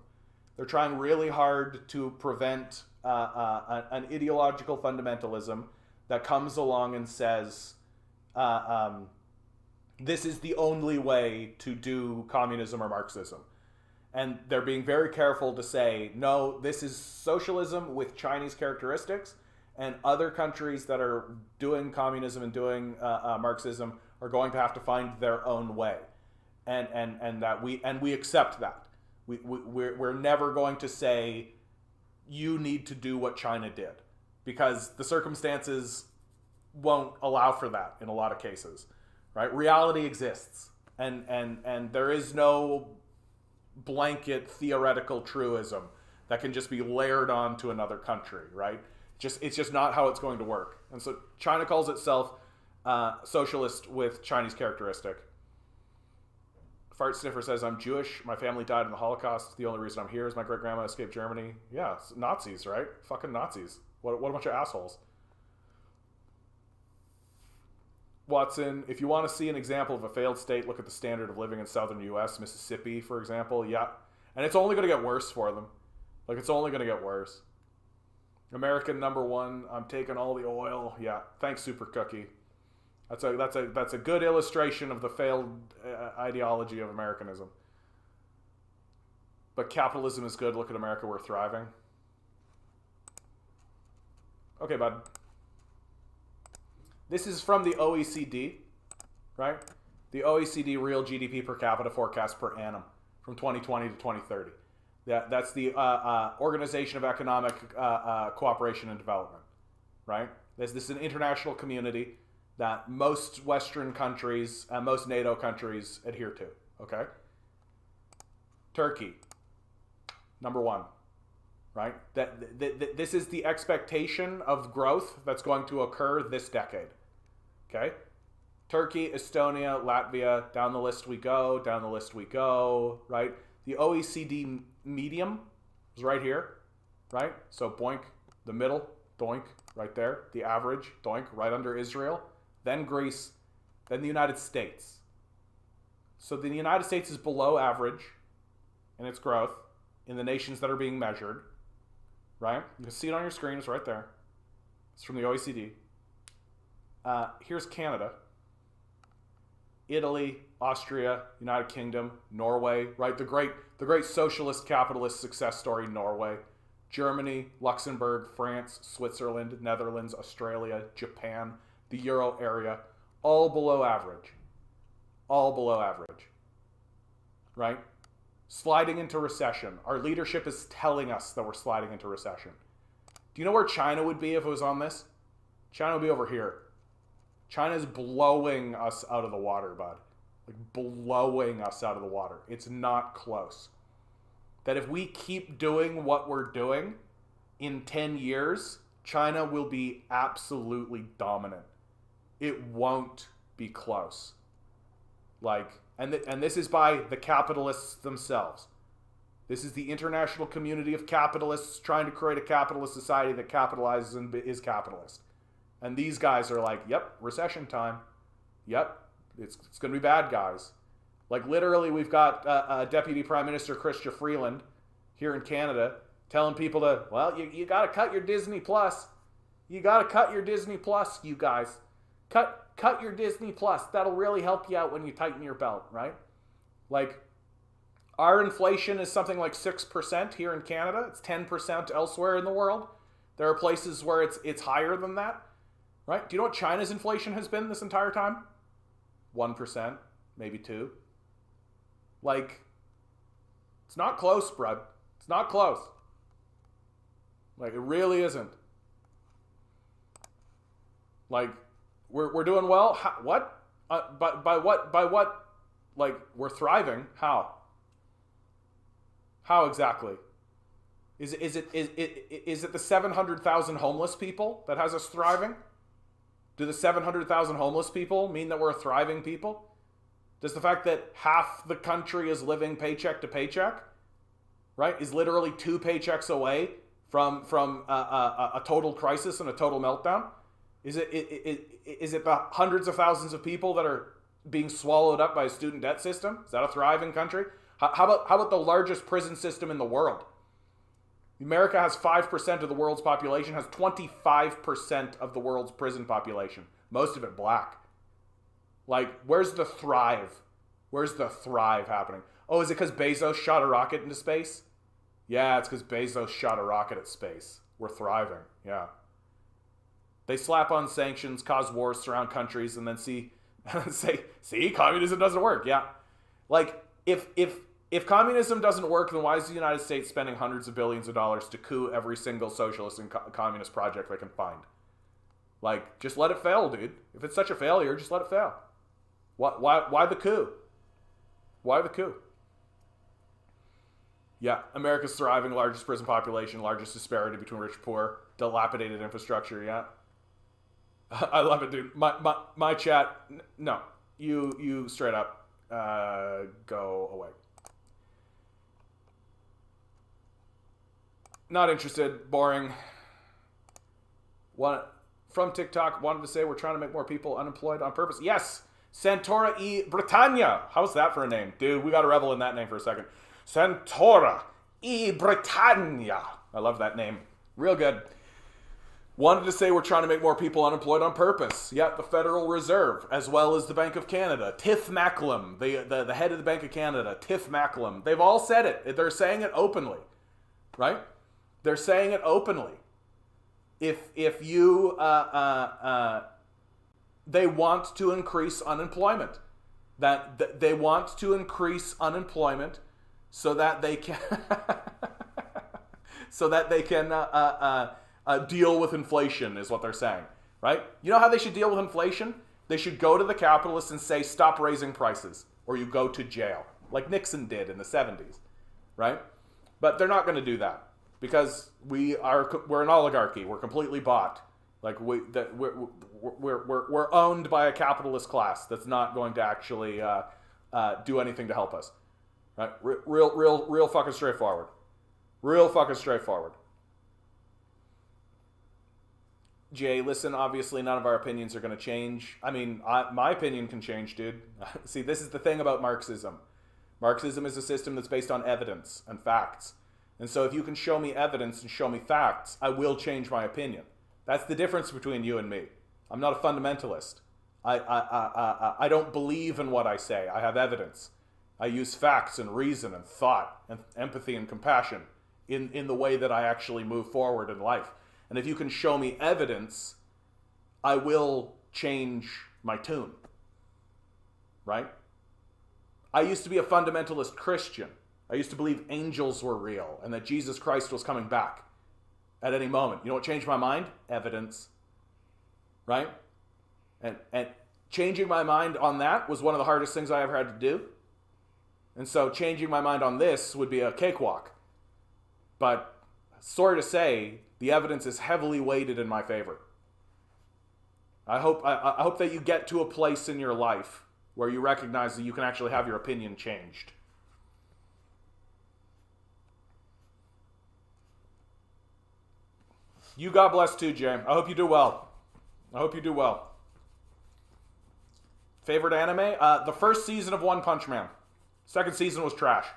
They're trying really hard to prevent an ideological fundamentalism that comes along and says, this is the only way to do communism or Marxism. And they're being very careful to say, no, this is socialism with Chinese characteristics, and other countries that are doing communism and doing Marxism are going to have to find their own way. And that we accept that. We're never going to say, you need to do what China did, because the circumstances won't allow for that in a lot of cases. Right? Reality exists, and there is no blanket theoretical truism that can just be layered onto another country, right? It's just not how it's going to work. And so China calls itself socialist with Chinese characteristic. Fart Sniffer says, I'm Jewish. My family died in the Holocaust. The only reason I'm here is my great-grandma escaped Germany. Yeah, Nazis, right? Fucking Nazis. What a bunch of assholes. Watson, if you want to see an example of a failed state, look at the standard of living in southern U.S., Mississippi, for example. Yeah. And it's only going to get worse for them. Like, it's only going to get worse. American number one, I'm taking all the oil. Yeah. Thanks, Super Cookie. That's a good illustration of the failed ideology of Americanism. But capitalism is good. Look at America, we're thriving. Okay, bud. This is from the OECD, right? The OECD real GDP per capita forecast per annum from 2020 to 2030. That's the Organization of Economic Cooperation and Development, right? This is an international community that most Western countries, most NATO countries adhere to, okay? Turkey, number one, right? This is the expectation of growth that's going to occur this decade. Okay? Turkey, Estonia, Latvia, down the list we go, right? The OECD medium is right here, right? So boink, the middle, doink, right there. The average, doink, right under Israel. Then Greece, then the United States. So the United States is below average in its growth in the nations that are being measured, right? You can see it on your screen, it's right there. It's from the OECD. Here's Canada, Italy, Austria, United Kingdom, Norway, right? The great socialist capitalist success story, Norway, Germany, Luxembourg, France, Switzerland, Netherlands, Australia, Japan, the Euro area, all below average, right? Sliding into recession. Our leadership is telling us that we're sliding into recession. Do you know where China would be if it was on this? China would be over here. China's blowing us out of the water, bud. Like, blowing us out of the water. It's not close. That if we keep doing what we're doing, in 10 years, China will be absolutely dominant. It won't be close. Like, and this is by the capitalists themselves. This is the international community of capitalists trying to create a capitalist society that capitalizes and is capitalist. And these guys are like, yep, recession time. Yep, it's going to be bad, guys. Like, literally, we've got Deputy Prime Minister Chrystia Freeland here in Canada telling people to, well, you got to cut your Disney Plus. You got to cut your Disney Plus, you guys. Cut your Disney Plus. That'll really help you out when you tighten your belt, right? Like, our inflation is something like 6% here in Canada. It's 10% elsewhere in the world. There are places where it's higher than that. right? Do you know what China's inflation has been this entire time? 1%, maybe 2%. Like, it's not close, bruh. It's not close. Like, it really isn't. Like, we're doing well. What? By what? Like, we're thriving. How? How exactly? Is it the 700,000 homeless people that has us thriving? Do the 700,000 homeless people mean that we're a thriving people? Does the fact that half the country is living paycheck to paycheck, right, is literally 2 paychecks away from a total crisis and a total meltdown? Is it the hundreds of thousands of people that are being swallowed up by a student debt system? Is that a thriving country? How about the largest prison system in the world? America has 5% of the world's population, has 25% of the world's prison population. Most of it black. Like, where's the thrive? Where's the thrive happening? Oh, is it because Bezos shot a rocket into space? Yeah, it's because Bezos shot a rocket at space. We're thriving, yeah. They slap on sanctions, cause wars, surround countries, and then say, see, communism doesn't work, yeah. Like, if communism doesn't work, then why is the United States spending hundreds of billions of dollars to coup every single socialist and communist project they can find? Like, just let it fail, dude. If it's such a failure, just let it fail. Why the coup? Why the coup? Yeah, America's thriving, largest prison population, largest disparity between rich and poor, dilapidated infrastructure, yeah. I love it, dude. My chat, no. You straight up go away. Not interested. Boring. From TikTok, wanted to say we're trying to make more people unemployed on purpose. Yes! Santora e Britannia. How's that for a name? Dude, we got to revel in that name for a second. Santora e Britannia. I love that name. Real good. Wanted to say we're trying to make more people unemployed on purpose. Yeah, the Federal Reserve, as well as the Bank of Canada. Tiff Macklem, the head of the Bank of Canada, Tiff Macklem. They've all said it. They're saying it openly. Right? They're saying it openly. If you they want to increase unemployment. That they want to increase unemployment so that they can deal with inflation is what they're saying, right? You know how they should deal with inflation? They should go to the capitalists and say, stop raising prices, or you go to jail, like Nixon did in the 70s, right? But they're not going to do that because we're an oligarchy. We're completely bought. Like we're owned by a capitalist class that's not going to actually do anything to help us, right? Real fucking straightforward. Real fucking straightforward. Jay, listen, obviously none of our opinions are going to change. I mean, my opinion can change, dude. See, this is the thing about Marxism. Marxism is a system that's based on evidence and facts. And so if you can show me evidence and show me facts, I will change my opinion. That's the difference between you and me. I'm not a fundamentalist. I don't believe in what I say. I have evidence. I use facts and reason and thought and empathy and compassion in the way that I actually move forward in life. And if you can show me evidence, I will change my tune. Right? I used to be a fundamentalist Christian. I used to believe angels were real and that Jesus Christ was coming back at any moment. You know what changed my mind? Evidence. Right? And changing my mind on that was one of the hardest things I ever had to do. And so changing my mind on this would be a cakewalk. But sorry to say, the evidence is heavily weighted in my favor. I hope that you get to a place in your life where you recognize that you can actually have your opinion changed. You God bless too, Jay. I hope you do well. I hope you do well. Favorite anime? The first season of One Punch Man. Second season was trash.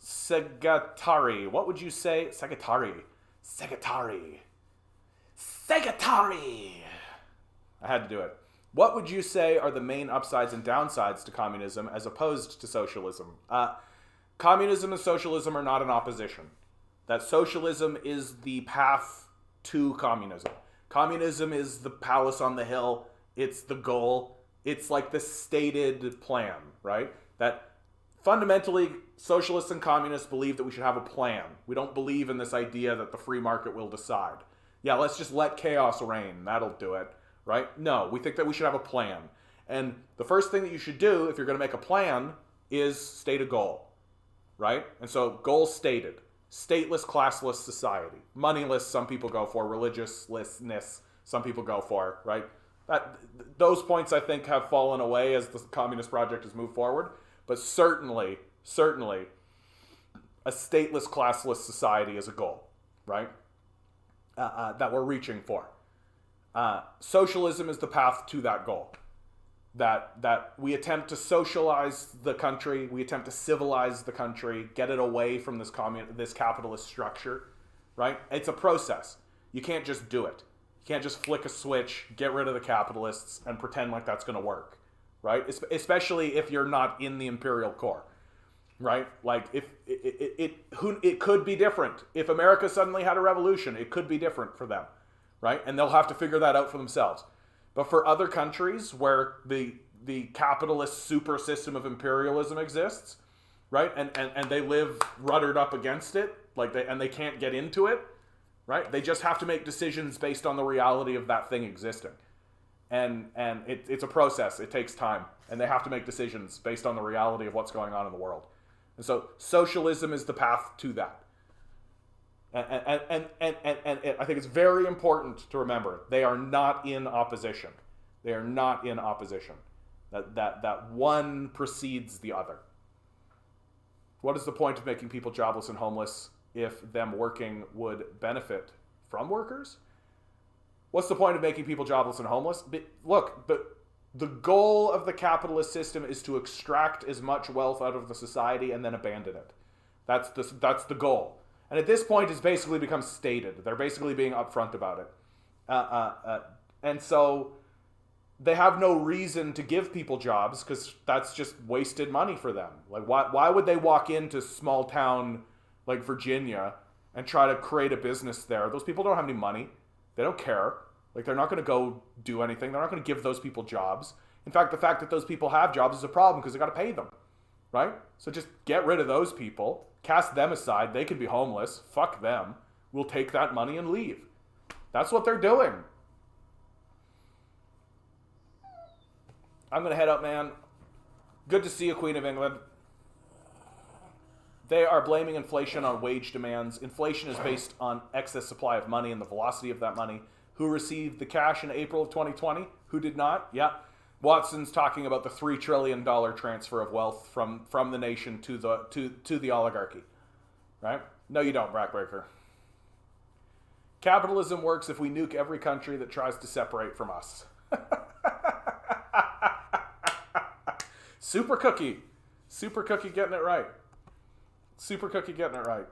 Segatari. What would you say? Segatari. I had to do it. What would you say are the main upsides and downsides to communism as opposed to socialism? Communism and socialism are not in opposition. That socialism is the path to communism. Communism is the palace on the hill. It's the goal. It's like the stated plan, right? That fundamentally, socialists and communists believe that we should have a plan. We don't believe in this idea that the free market will decide. Yeah, let's just let chaos reign. That'll do it, right? No, we think that we should have a plan. And the first thing that you should do if you're going to make a plan is state a goal, right? And so goal stated. Stateless, classless society. Moneyless, some people go for. Religiousness, some people go for, right? Those points, I think, have fallen away as the communist project has moved forward. But certainly, a stateless, classless society is a goal, right? That we're reaching for. Socialism is the path to that goal. That we attempt to socialize the country, we attempt to civilize the country, get it away from this capitalist structure, right? It's a process. You can't just do it. You can't just flick a switch, get rid of the capitalists, and pretend like that's going to work, right? Especially if you're not in the imperial core, right? Like if it could be different. If America suddenly had a revolution, it could be different for them, right? And they'll have to figure that out for themselves. But for other countries where the capitalist super system of imperialism exists, right, and they live ruddered up against it, and they can't get into it, right? They just have to make decisions based on the reality of that thing existing, and it's a process. It takes time, and they have to make decisions based on the reality of what's going on in the world. And so socialism is the path to that. And I think it's very important to remember they are not in opposition. They are not in opposition. That one precedes the other. What is the point of making people jobless and homeless if them working would benefit from workers? What's the point of making people jobless and homeless? Look, the goal of the capitalist system is to extract as much wealth out of the society and then abandon it. That's the goal. And at this point, it's basically become stated. They're basically being upfront about it. And so they have no reason to give people jobs because that's just wasted money for them. Like, why would they walk into small town like Virginia and try to create a business there? Those people don't have any money. They don't care. Like, they're not going to go do anything. They're not going to give those people jobs. In fact, the fact that those people have jobs is a problem because they got to pay them, right? So just get rid of those people. Cast them aside. They can be homeless. Fuck them. We'll take that money and leave. That's what they're doing. I'm going to head up, man. Good to see you, Queen of England. They are blaming inflation on wage demands. Inflation is based on excess supply of money and the velocity of that money. Who received the cash in April of 2020? Who did not? Yeah. Watson's talking about the $3 trillion transfer of wealth from the nation to the oligarchy, right? No, you don't, backbreaker. Capitalism works if we nuke every country that tries to separate from us. Super Cookie getting it right. Super Cookie getting it right.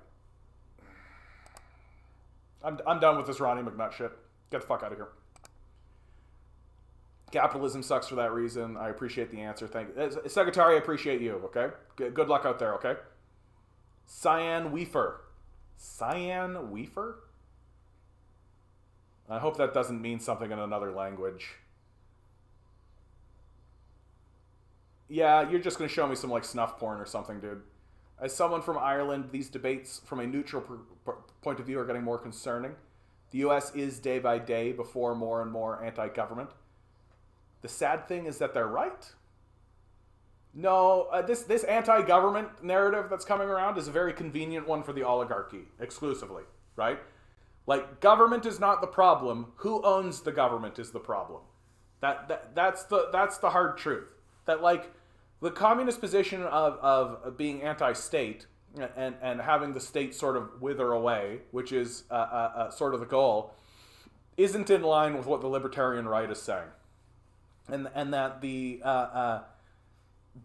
I'm done with this Ronnie McNutt shit. Get the fuck out of here. Capitalism sucks for that reason. I appreciate the answer. Thank you. Secretary, I appreciate you, okay? Good luck out there, okay? Cyan Weefer. Cyan Weefer? I hope that doesn't mean something in another language. Yeah, you're just going to show me some, like, snuff porn or something, dude. As someone from Ireland, these debates from a neutral point of view are getting more concerning. The U.S. is day by day before more and more anti-government. The sad thing is that they're right. No, this anti-government narrative that's coming around is a very convenient one for the oligarchy, exclusively, right? Like, government is not the problem. Who owns the government is the problem. That's the hard truth. That, like, the communist position of being anti-state and having the state sort of wither away, which is sort of the goal, isn't in line with what the libertarian right is saying. And that the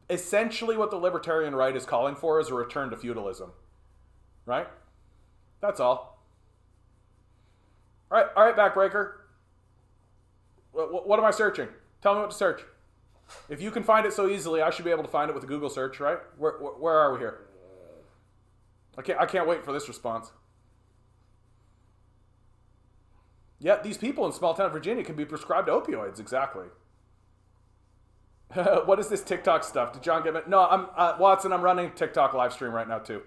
essentially what the libertarian right is calling for is a return to feudalism, right? That's all. All right, backbreaker. What am I searching? Tell me what to search. If you can find it so easily, I should be able to find it with a Google search, right? Where are we here? I can't wait for this response. Yet these people in small town Virginia can be prescribed opioids. Exactly. What is this TikTok stuff? Did John get it? No, I'm Watson. I'm running TikTok live stream right now too.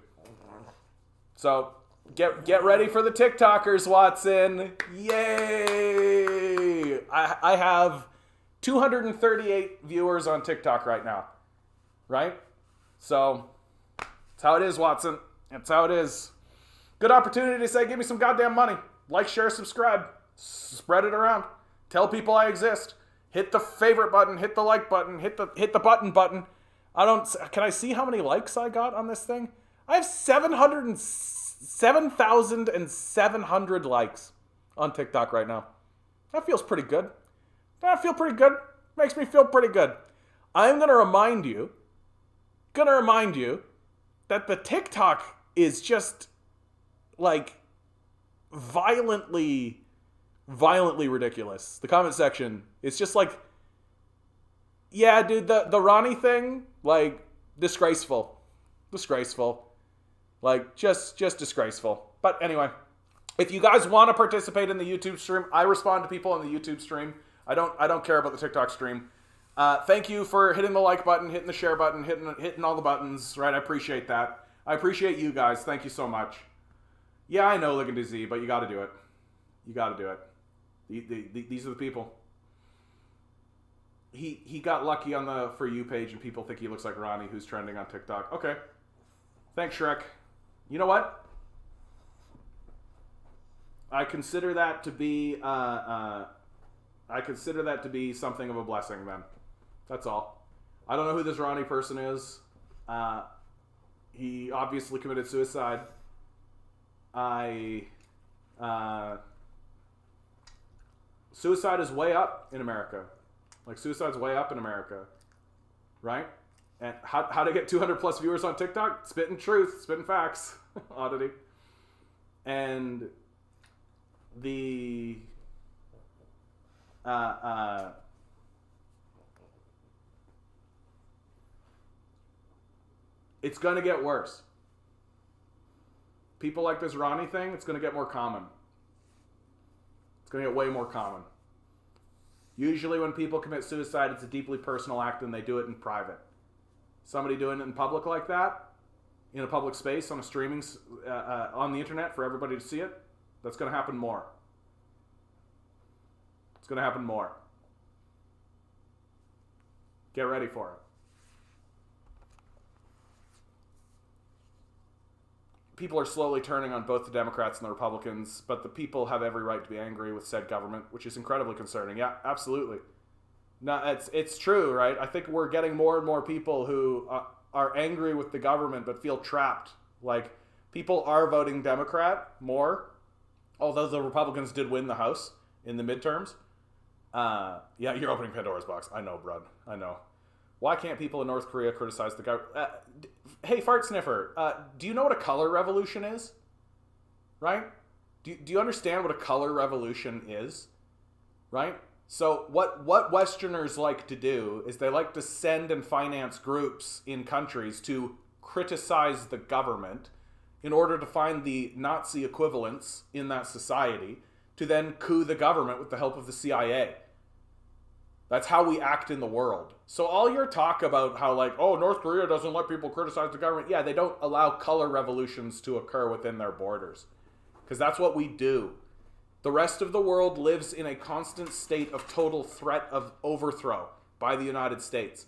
So get ready for the TikTokers, Watson. Yay! I have 238 viewers on TikTok right now. Right? So that's how it is, Watson. That's how it is. Good opportunity to say, give me some goddamn money. Like, share, subscribe. Spread it around. Tell people I exist. Hit the favorite button. Hit the like button. Hit the button. Can I see how many likes I got on this thing? I have 7,700 likes on TikTok right now. That feels pretty good. That feel pretty good. Makes me feel pretty good. I'm going to remind you that the TikTok is just like violently ridiculous. The comment section, it's just like, yeah, dude, the Ronnie thing, like, disgraceful. Like, just disgraceful. But anyway, if you guys want to participate in the YouTube stream, I respond to people on the YouTube stream. I don't care about the TikTok stream. Thank you for hitting the like button, hitting the share button, hitting all the buttons, right? I appreciate that. I appreciate you guys. Thank you so much. Yeah, I know, Ligon DZ, but you got to do it. You got to do it. These are the people. He got lucky on the For You page, and people think he looks like Ronnie, who's trending on TikTok. Okay. Thanks, Shrek. You know what? I consider that to be something of a blessing, then. That's all. I don't know who this Ronnie person is. He obviously committed suicide. Suicide is way up in America. Like, suicide's way up in America. Right? And how to get 200 plus viewers on TikTok? Spitting truth, spitting facts. Oddity. And the it's going to get worse. People like this Ronnie thing, it's going to get more common. It's going to get way more common. Usually when people commit suicide, it's a deeply personal act and they do it in private. Somebody doing it in public like that, in a public space, on a streaming, on the internet for everybody to see it, that's going to happen more. It's going to happen more. Get ready for it. People are slowly turning on both the Democrats and the Republicans, but the people have every right to be angry with said government, which is incredibly concerning. Yeah, absolutely. No, it's true, right? I think we're getting more and more people who are angry with the government but feel trapped. Like, people are voting Democrat more, although the Republicans did win the House in the midterms. Yeah, you're opening Pandora's box. I know, Brud. I know. Why can't people in North Korea criticize the government? Hey, Fart Sniffer, do you know what a color revolution is? Right? Do you understand what a color revolution is? Right? So what Westerners like to do is they like to send and finance groups in countries to criticize the government in order to find the Nazi equivalents in that society to then coup the government with the help of the CIA. That's how we act in the world. So all your talk about how, like, oh, North Korea doesn't let people criticize the government. Yeah, they don't allow color revolutions to occur within their borders. Because that's what we do. The rest of the world lives in a constant state of total threat of overthrow by the United States.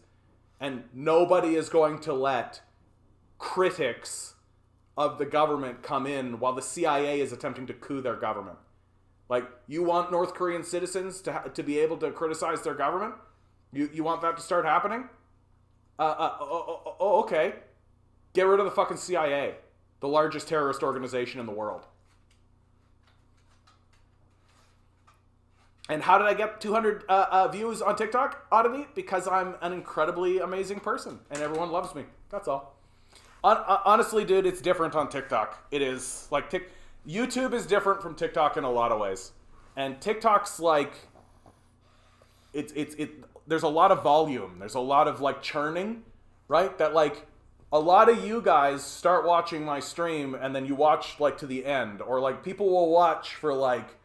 And nobody is going to let critics of the government come in while the CIA is attempting to coup their government. Like, you want North Korean citizens to be able to criticize their government? You want that to start happening? Okay. Get rid of the fucking CIA, the largest terrorist organization in the world. And how did I get 200 views on TikTok, Oddity? Because I'm an incredibly amazing person, and everyone loves me. That's all. Honestly, dude, it's different on TikTok. It is. Like, YouTube is different from TikTok in a lot of ways. And TikTok's like, there's a lot of volume. There's a lot of, like, churning, right? That, like, a lot of you guys start watching my stream and then you watch, like, to the end. Or, like, people will watch for, like,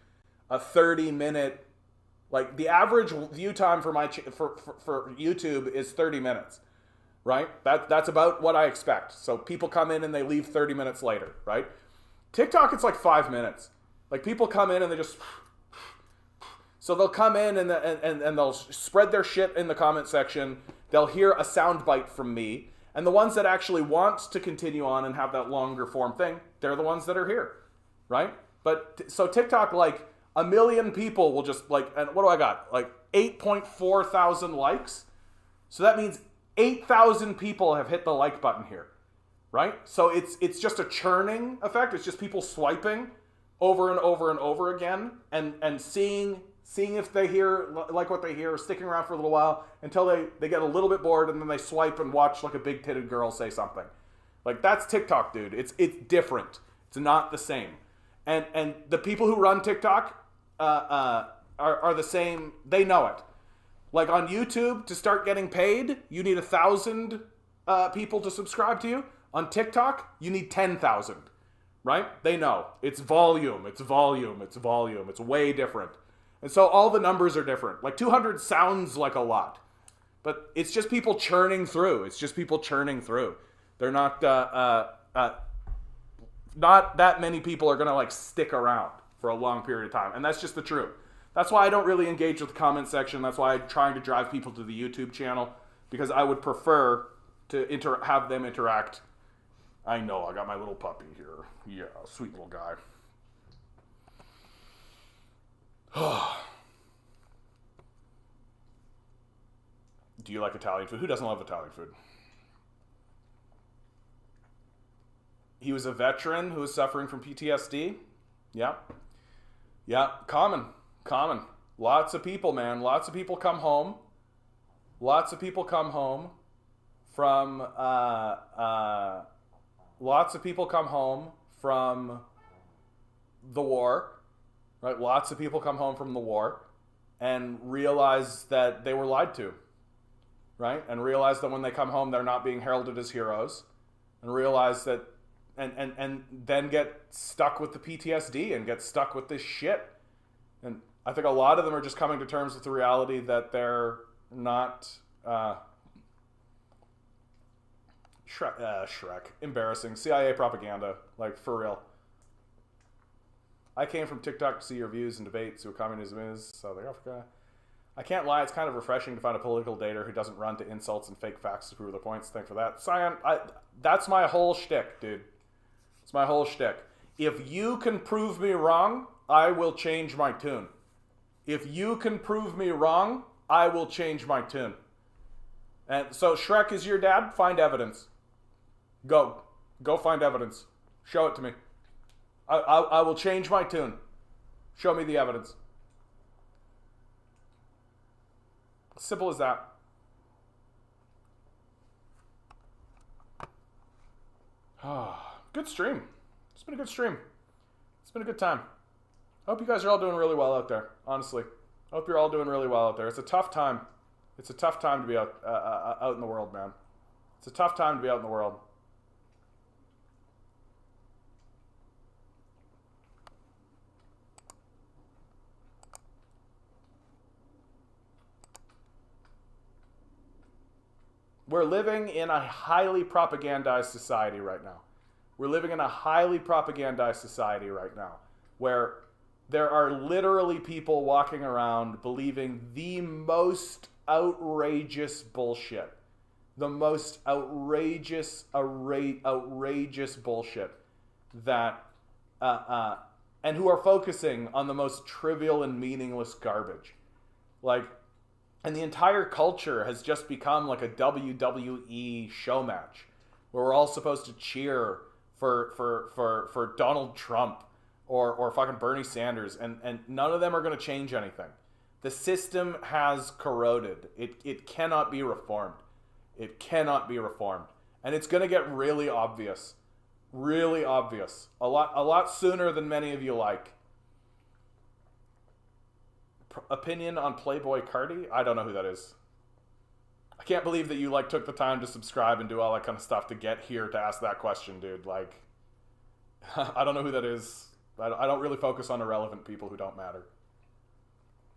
a 30-minute, like the average view time for for YouTube is 30 minutes, right? That's about what I expect. So people come in and they leave 30 minutes later, right? TikTok, it's like 5 minutes. Like people come in and they just, so they'll come in and they'll spread their shit in the comment section. They'll hear a soundbite from me. And the ones that actually want to continue on and have that longer form thing, they're the ones that are here, right? But so TikTok, like 1 million people will just like, and what do I got? Like 8.4 thousand likes. So that means 8,000 people have hit the like button here, right? So it's just a churning effect. It's just people swiping over and over and over again and seeing if they like what they hear, sticking around for a little while until they get a little bit bored and then they swipe and watch like a big-titted girl say something. Like that's TikTok, dude. It's different. It's not the same. And the people who run TikTok are the same. They know it. Like on YouTube, to start getting paid, you need 1,000 people to subscribe to you. On TikTok, you need 10,000, right? They know. It's volume. It's volume. It's volume. It's way different. And so all the numbers are different. Like 200 sounds like a lot, but it's just people churning through. It's just people churning through. They're not that many people are going to like stick around for a long period of time. And that's just the truth. That's why I don't really engage with the comment section. That's why I'm trying to drive people to the YouTube channel, because I would prefer to have them interact. I know, I got my little puppy here. Yeah, sweet little guy. Do you like Italian food? Who doesn't love Italian food? He was a veteran who was suffering from PTSD. Yeah. Yeah, common. Lots of people, man. Lots of people come home. Lots of people come home from the war. Right? Lots of people come home from the war and realize that they were lied to, right? And realize that when they come home, they're not being heralded as heroes, and realize that, and then get stuck with the PTSD and get stuck with this shit. And I think a lot of them are just coming to terms with the reality that they're not, Shrek, embarrassing, CIA propaganda, like for real. I came from TikTok to see your views and debate, see what communism is, South Africa. I can't lie, it's kind of refreshing to find a political debater who doesn't run to insults and fake facts to prove their points. Thanks for that. Cyan, that's my whole shtick, dude. It's my whole shtick. If you can prove me wrong, I will change my tune. If you can prove me wrong, I will change my tune. And so Shrek is your dad? Find evidence. Go find evidence. Show it to me. I will change my tune. Show me the evidence. Simple as that. Good stream. It's been a good stream. It's been a good time. I hope you guys are all doing really well out there, honestly. I hope you're all doing really well out there. It's a tough time. It's a tough time to be out in the world, man. It's a tough time to be out in the world. We're living in a highly propagandized society right now. We're living in a highly propagandized society right now where there are literally people walking around believing the most outrageous bullshit. The most outrageous bullshit that, and who are focusing on the most trivial and meaningless garbage. Like, and the entire culture has just become like a WWE show match where we're all supposed to cheer for Donald Trump or fucking Bernie Sanders, and none of them are going to change anything. The system has corroded. It cannot be reformed. It cannot be reformed. And it's going to get really obvious. Really obvious. A lot sooner than many of you like. Opinion on Playboy Cardi? I don't know who that is. I can't believe that you like took the time to subscribe and do all that kind of stuff to get here to ask that question, dude. Like, I don't know who that is. I don't really focus on irrelevant people who don't matter.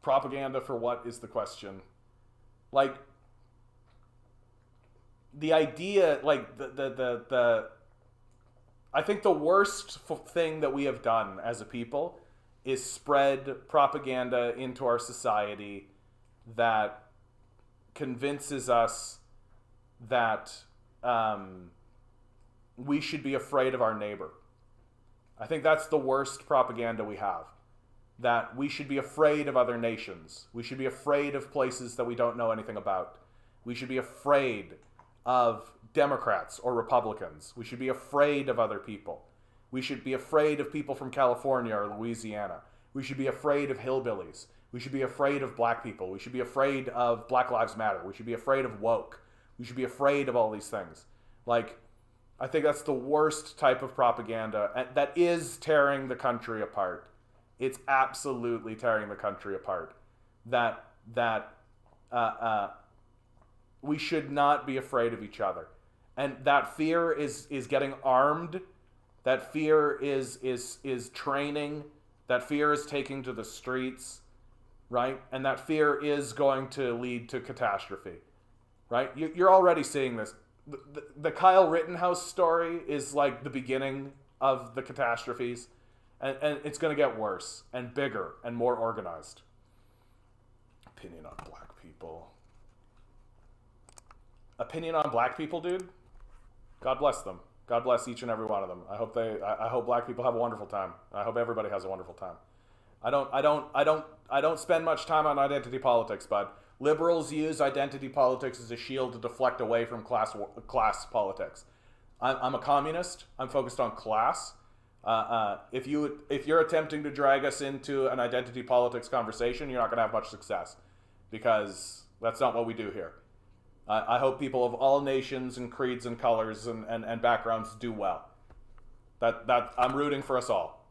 Propaganda for what is the question? Like, the idea, like, I think the worst thing that we have done as a people is spread propaganda into our society that convinces us that we should be afraid of our neighbor. I think that's the worst propaganda we have. That we should be afraid of other nations. We should be afraid of places that we don't know anything about. We should be afraid of Democrats or Republicans. We should be afraid of other people. We should be afraid of people from California or Louisiana. We should be afraid of hillbillies. We should be afraid of black people. We should be afraid of Black Lives Matter. We should be afraid of woke. We should be afraid of all these things. Like, I think that's the worst type of propaganda, and that is tearing the country apart. It's absolutely tearing the country apart. That we should not be afraid of each other, and that fear is getting armed. That fear is training. That fear is taking to the streets, right? And that fear is going to lead to catastrophe, right? You're already seeing this. The Kyle Rittenhouse story is like the beginning of the catastrophes, and it's going to get worse and bigger and more organized. Opinion on black people. Opinion on black people, dude? God bless them. God bless each and every one of them. I hope black people have a wonderful time. I hope everybody has a wonderful time. I don't spend much time on identity politics, but liberals use identity politics as a shield to deflect away from class politics. I'm a communist. I'm focused on class. If you're attempting to drag us into an identity politics conversation, you're not going to have much success, because that's not what we do here. I hope people of all nations and creeds and colors and backgrounds do well. That I'm rooting for us all.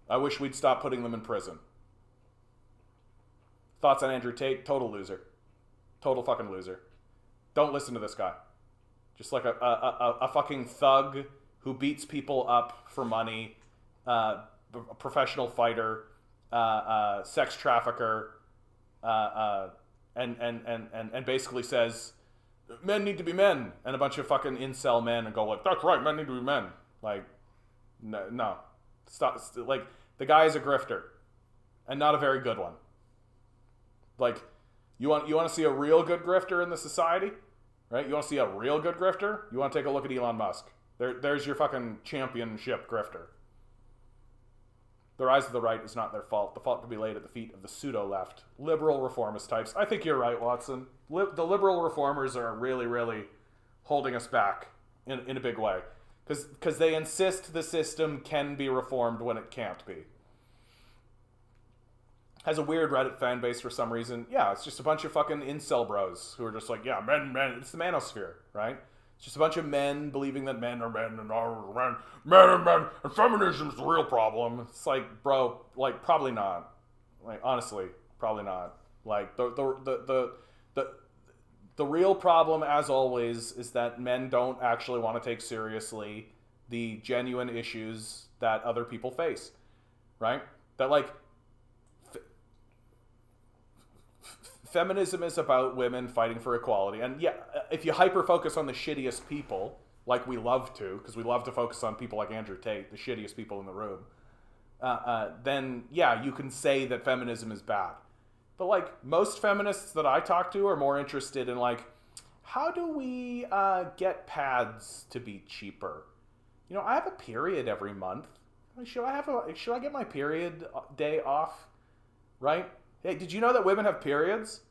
I wish we'd stop putting them in prison. Thoughts on Andrew Tate? Total loser. Total fucking loser. Don't listen to this guy. Just like a fucking thug who beats people up for money, a professional fighter, sex trafficker, and basically says men need to be men, and a bunch of fucking incel men and go like, that's right, men need to be men. Like, no. Stop. Like, the guy is a grifter, and not a very good one. Like, you want to see a real good grifter in the society, right? You want to see a real good grifter? You want to take a look at Elon Musk. There's your fucking championship grifter. The rise of the right is not their fault. The fault can be laid at the feet of the pseudo-left, liberal reformist types. I think you're right, Watson. The liberal reformers are really, really holding us back in a big way. Because they insist the system can be reformed when it can't be. Has a weird Reddit fan base for some reason. Yeah, it's just a bunch of fucking incel bros who are just like, yeah, men. It's the manosphere, right? It's just a bunch of men believing that men are men and men, and feminism's the real problem. It's like, bro, like, probably not. Like, honestly, probably not. Like, the real problem, as always, is that men don't actually want to take seriously the genuine issues that other people face, right? That, like, feminism is about women fighting for equality. And yeah, if you hyper-focus on the shittiest people, like we love to, because we love to focus on people like Andrew Tate, the shittiest people in the room, then yeah, you can say that feminism is bad. But like, most feminists that I talk to are more interested in like, how do we get pads to be cheaper? You know, I have a period every month. Should I get my period day off? Right? Hey, did you know that women have periods?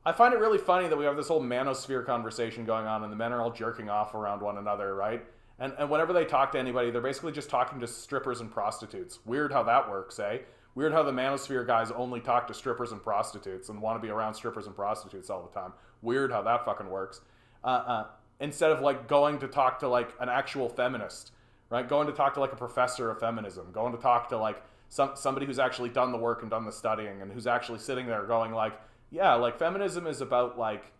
I find it really funny that we have this whole manosphere conversation going on and the men are all jerking off around one another, right? And whenever they talk to anybody, they're basically just talking to strippers and prostitutes. Weird how that works, eh? Weird how the manosphere guys only talk to strippers and prostitutes and want to be around strippers and prostitutes all the time. Weird how that fucking works. Instead of like going to talk to like an actual feminist, right? Going to talk to like a professor of feminism. Going to talk to like somebody who's actually done the work and done the studying and who's actually sitting there going like, yeah, like feminism is about like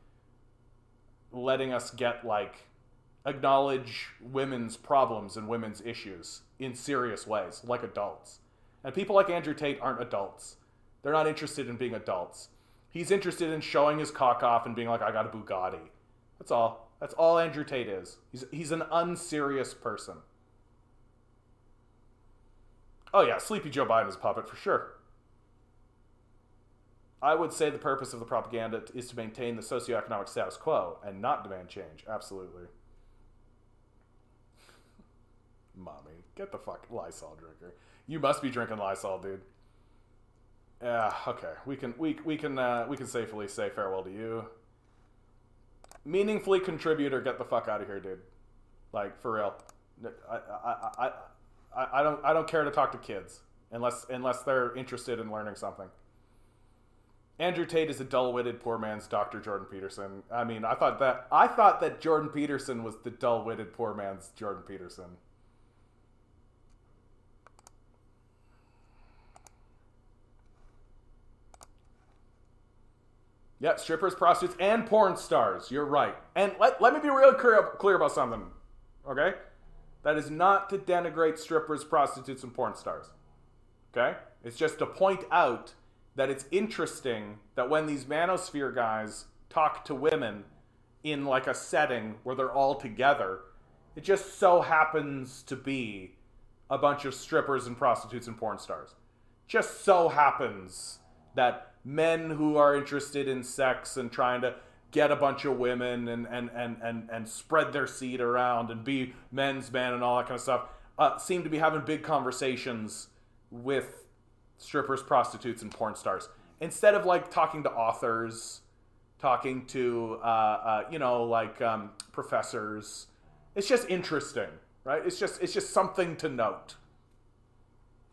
letting us get like acknowledge women's problems and women's issues in serious ways, like adults. And people like Andrew Tate aren't adults. They're not interested in being adults. He's interested in showing his cock off and being like, I got a Bugatti. That's all. That's all Andrew Tate is. He's an unserious person. Oh yeah, Sleepy Joe Biden is a puppet for sure. I would say the purpose of the propaganda is to maintain the socioeconomic status quo and not demand change. Absolutely. Mommy, get the fuck Lysol drinker. You must be drinking Lysol, dude. Yeah, okay. We can safely say farewell to you. Meaningfully contribute or get the fuck out of here, dude. Like, for real. I don't care to talk to kids unless they're interested in learning something. Andrew Tate is a dull-witted poor man's Dr. Jordan Peterson. I mean, I thought that Jordan Peterson was the dull-witted poor man's Jordan Peterson. Yeah, strippers, prostitutes, and porn stars. You're right. And let me be real clear about something, okay? That is not to denigrate strippers, prostitutes, and porn stars, okay? It's just to point out that it's interesting that when these manosphere guys talk to women in like a setting where they're all together, it just so happens to be a bunch of strippers and prostitutes and porn stars. Just so happens that men who are interested in sex and trying to get a bunch of women and spread their seed around and be men's men and all that kind of stuff seem to be having big conversations with strippers, prostitutes, and porn stars. Instead of like talking to authors, talking to, professors. It's just interesting, right? It's just something to note.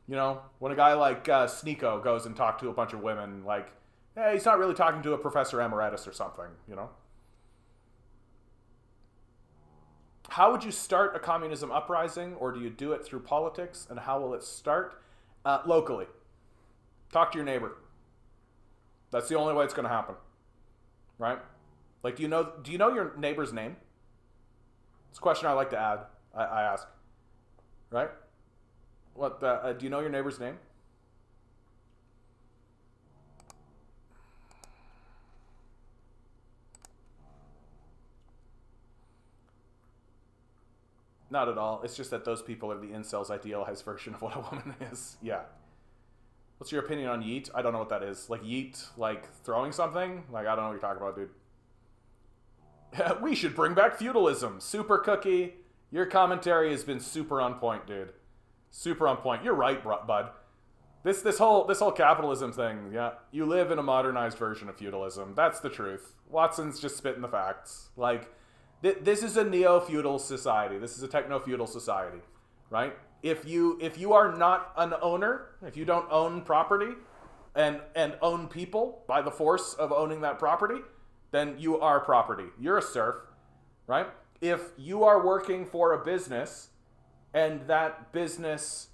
You know, when a guy like Sneeko goes and talks to a bunch of women, like, hey, he's not really talking to a professor emeritus or something, you know? How would you start a communism uprising, or do you do it through politics, and how will it start? Locally. Talk to your neighbor. That's the only way it's going to happen, right? Like, do you know your neighbor's name? It's a question I like to add. I ask, right? What? Do you know your neighbor's name? Not at all. It's just that those people are the incels' idealized version of what a woman is. Yeah. What's your opinion on yeet? I don't know what that is. Like yeet, like throwing something? Like, I don't know what you're talking about, dude. We should bring back feudalism. Super Cookie, your commentary has been super on point, dude. Super on point. You're right, bud. This whole capitalism thing, yeah. You live in a modernized version of feudalism. That's the truth. Watson's just spitting the facts. Like, this is a neo-feudal society. This is a techno-feudal society, right? If you are not an owner, if you don't own property and own people by the force of owning that property, then you are property. You're a serf, right? If you are working for a business and that business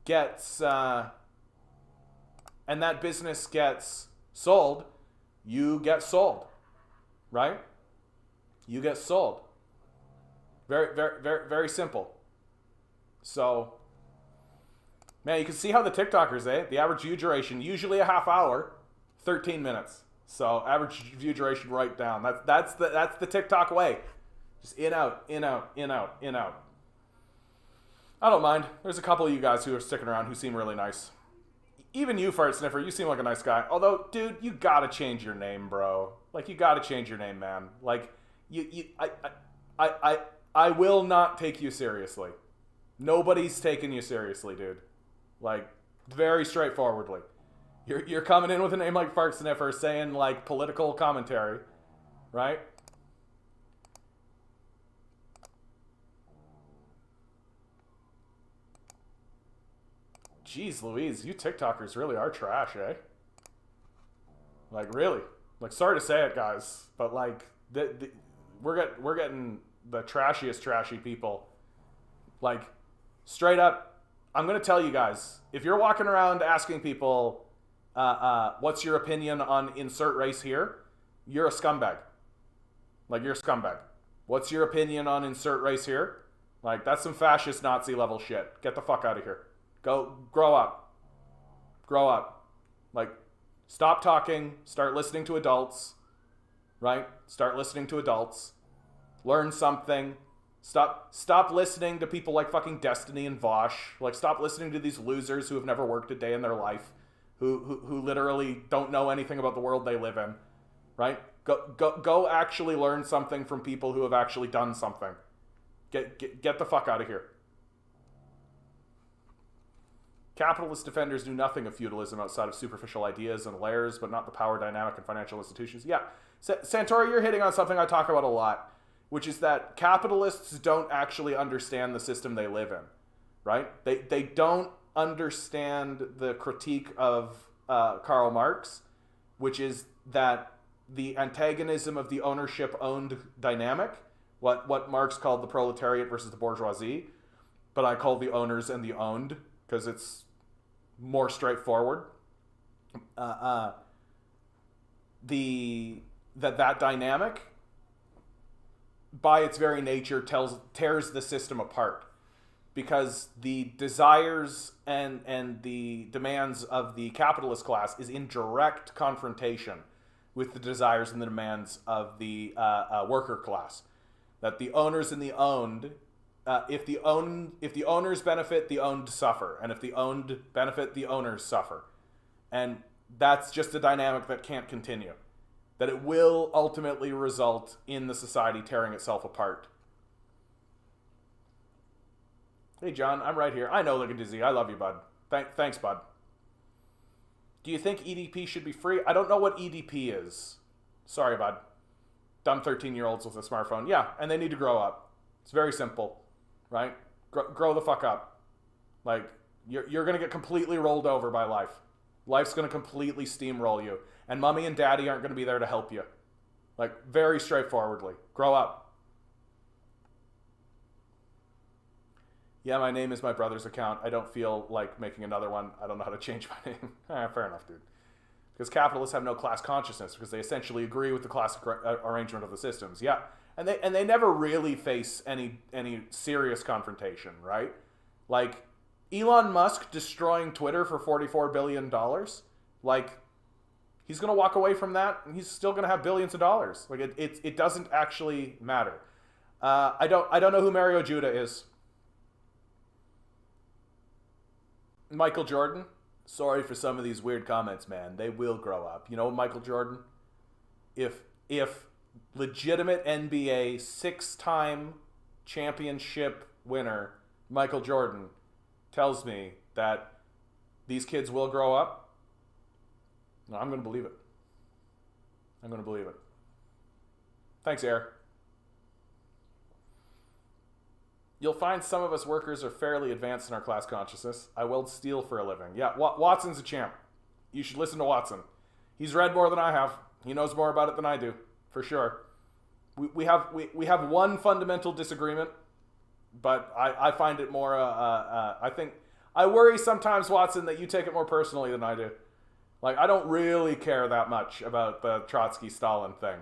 gets sold, you get sold, right? You get sold. Very, very, very, very simple. So, man, you can see how the TikTokers, the average view duration, usually a half hour, 13 minutes. So, average view duration right down. That's the TikTok way. Just in, out, in, out, in, out, in, out. I don't mind. There's a couple of you guys who are sticking around who seem really nice. Even you, Fart Sniffer, you seem like a nice guy. Although, dude, you gotta change your name, bro. Like, you gotta change your name, man. Like, I will not take you seriously. Nobody's taking you seriously, dude. Like, very straightforwardly. You're coming in with a name like Fart Sniffer saying, like, political commentary, right? Jeez Louise, you TikTokers really are trash, eh? Like, really. Like, sorry to say it, guys, but, like, we're getting the trashiest trashy people. Like, straight up, I'm going to tell you guys, if you're walking around asking people, what's your opinion on insert race here? You're a scumbag. Like, you're a scumbag. What's your opinion on insert race here? Like, that's some fascist Nazi level shit. Get the fuck out of here. Go, grow up. Grow up. Like, Stop talking. Start listening to adults. Right? Start listening to adults. Learn something. Stop listening to people like fucking Destiny and Vosh. Like, stop listening to these losers who have never worked a day in their life, who literally don't know anything about the world they live in. Right? Go actually learn something from people who have actually done something. Get the fuck out of here. Capitalist defenders do nothing of feudalism outside of superficial ideas and layers, but not the power dynamic and financial institutions. Yeah, Santori, you're hitting on something I talk about a lot, which is that capitalists don't actually understand the system they live in, right? They don't understand the critique of Karl Marx, which is that the antagonism of the ownership-owned dynamic, what Marx called the proletariat versus the bourgeoisie, but I call the owners and the owned because it's more straightforward. That dynamic, by its very nature, tears the system apart, because the desires and the demands of the capitalist class is in direct confrontation with the desires and the demands of the worker class. That the owners and the owned, if the owners benefit, the owned suffer, and if the owned benefit, the owners suffer, and that's just a dynamic that can't continue. That it will ultimately result in the society tearing itself apart. Hey John, I'm right here. I know, look at Dizzy. I love you, bud. Thanks, bud. Do you think EDP should be free? I don't know what EDP is. Sorry, bud. Dumb 13-year-olds with a smartphone. Yeah, and they need to grow up. It's very simple, right? Grow the fuck up. Like, you're going to get completely rolled over by life. Life's going to completely steamroll you. And mommy and daddy aren't going to be there to help you. Like, very straightforwardly. Grow up. Yeah, my name is my brother's account. I don't feel like making another one. I don't know how to change my name. Fair enough, dude. Because capitalists have no class consciousness, because they essentially agree with the class arrangement of the systems. Yeah, and they never really face any serious confrontation, right? Like, Elon Musk destroying Twitter for $44 billion, like, he's going to walk away from that, and he's still going to have billions of dollars. Like, it doesn't actually matter. I don't know who Mario Judah is. Michael Jordan? Sorry for some of these weird comments, man. They will grow up. You know, Michael Jordan? If legitimate NBA 6-time championship winner Michael Jordan tells me that these kids will grow up, no, I'm going to believe it. I'm going to believe it. Thanks, Eric. You'll find some of us workers are fairly advanced in our class consciousness. I weld steel for a living. Yeah, Watson's a champ. You should listen to Watson. He's read more than I have. He knows more about it than I do, for sure. We have one fundamental disagreement, but I find it more, I think, I worry sometimes, Watson, that you take it more personally than I do. Like, I don't really care that much about the Trotsky-Stalin thing.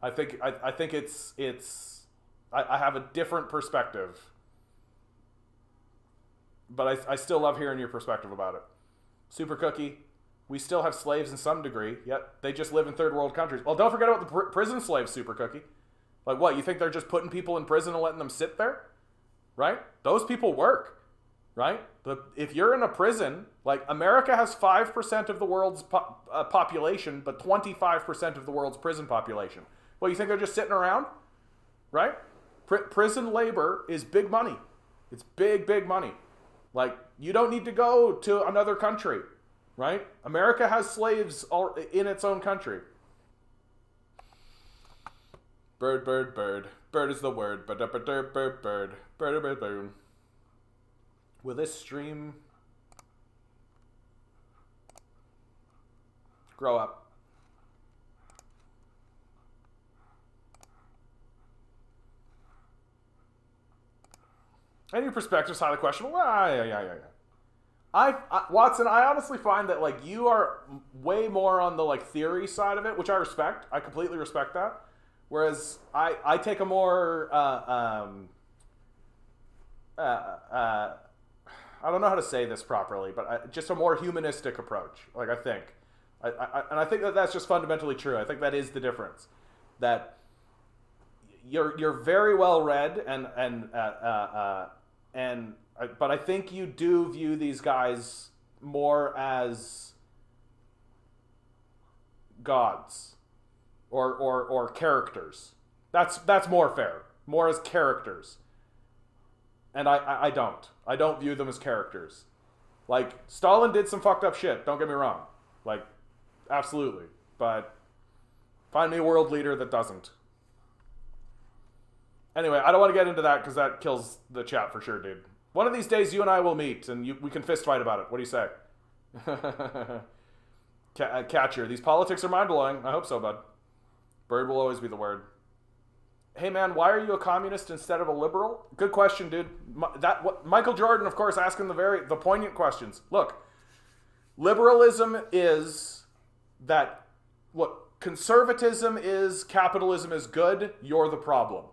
I think I have a different perspective. But I still love hearing your perspective about it. Super Cookie, we still have slaves in some degree, yet they just live in third world countries. Well, don't forget about the prison slaves, Super Cookie. Like, what, you think they're just putting people in prison and letting them sit there? Right? Those people work, right? If you're in a prison, like, America has 5% of the world's population, but 25% of the world's prison population. Well, you think they're just sitting around? Right? Prison labor is big money. It's big, big money. Like, you don't need to go to another country, right? America has slaves all in its own country. Bird, bird, bird. Bird is the word. Bird, bird, bird, bird, bird. Bird, bird, bird. Will this stream grow up? And your perspective's highly questionable. Yeah. Watson, I honestly find that, like, you are way more on the, like, theory side of it, which I respect. I completely respect that. Whereas I take a more I don't know how to say this properly, but just a more humanistic approach. Like, I think, And I think that that's just fundamentally true. I think that is the difference. That you're very well read but I think you do view these guys more as gods or characters. That's more fair. More as characters. And I don't. I don't view them as characters. Like, Stalin did some fucked up shit, don't get me wrong. Like, absolutely. But find me a world leader that doesn't. Anyway, I don't want to get into that because that kills the chat for sure, dude. One of these days, you and I will meet, and we can fist fight about it. What do you say? Catcher, these politics are mind-blowing. I hope so, bud. Bird will always be the word. Hey, man, why are you a communist instead of a liberal? Good question, dude. Michael Jordan, of course, asking the poignant questions. Look, liberalism is that, look, conservatism is capitalism is good, you're the problem.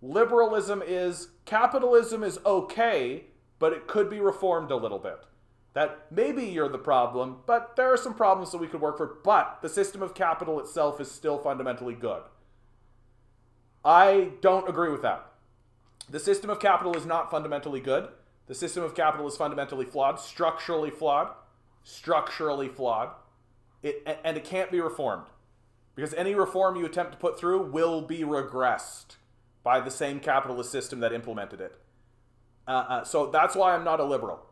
Liberalism is capitalism is okay, but it could be reformed a little bit. That maybe you're the problem, but there are some problems that we could work for, but the system of capital itself is still fundamentally good. I don't agree with that. The system of capital is not fundamentally good. The system of capital is fundamentally flawed, structurally flawed, and it can't be reformed. Because any reform you attempt to put through will be regressed by the same capitalist system that implemented it. So that's why I'm not a liberal.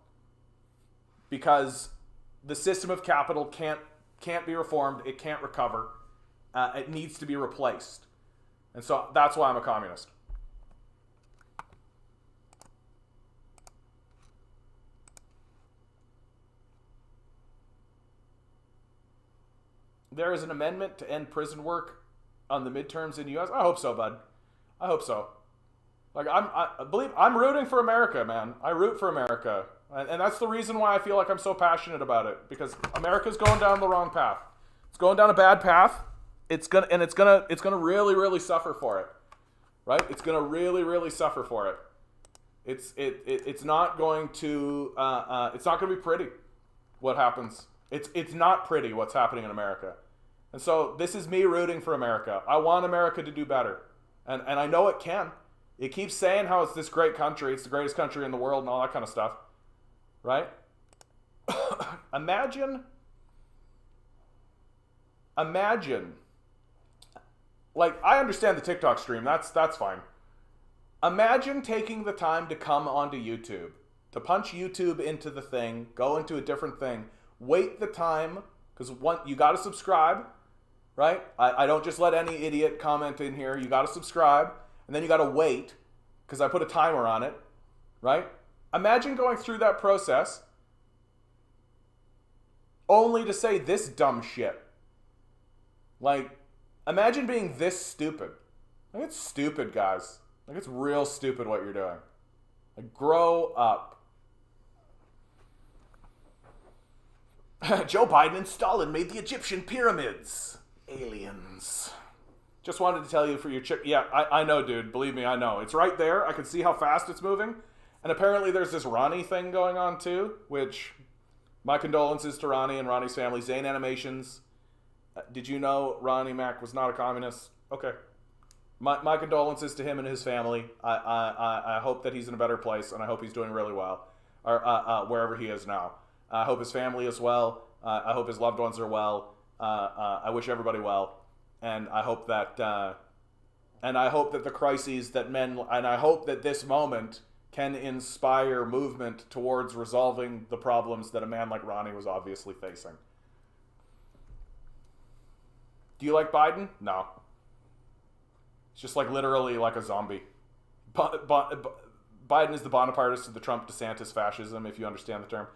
Because the system of capital can't be reformed, it can't recover, it needs to be replaced. And so that's why I'm a communist. There is an amendment to end prison work on the midterms in the U.S. I hope so, bud. I hope so. Like, I'm rooting for America, man. I root for America. And that's the reason why I feel like I'm so passionate about it. Because America's going down the wrong path. It's going down a bad path. It's gonna really, really suffer for it. Right? It's gonna really, really suffer for it. It's not going to be pretty what happens. It's not pretty what's happening in America. And so this is me rooting for America. I want America to do better. And I know it can. It keeps saying how it's this great country, it's the greatest country in the world and all that kind of stuff. Right? Imagine, like, I understand the TikTok stream, that's fine. Imagine taking the time to come onto YouTube, to punch YouTube into the thing, go into a different thing, wait the time, because you got to subscribe, right? I don't just let any idiot comment in here. You got to subscribe, and then you got to wait, because I put a timer on it, right? Imagine going through that process only to say this dumb shit. Like, imagine being this stupid. Like, it's stupid, guys. Like, it's real stupid what you're doing. Like, grow up. Joe Biden and Stalin made the Egyptian pyramids. Aliens. Just wanted to tell you for your chick. Yeah, I know, dude. Believe me, I know. It's right there. I can see how fast it's moving. And apparently there's this Ronnie thing going on too, which my condolences to Ronnie and Ronnie's family. Zane Animations. Did you know Ronnie Mac was not a communist? Okay. My condolences to him and his family. I hope that he's in a better place, and I hope he's doing really well, or wherever he is now. I hope his family is well. I hope his loved ones are well. I wish everybody well, and I hope that the crises that I hope that this moment can inspire movement towards resolving the problems that a man like Ronnie was obviously facing. Do you like Biden? No. It's just like literally like a zombie. Biden is the Bonapartist of the Trump-DeSantis fascism, if you understand the term.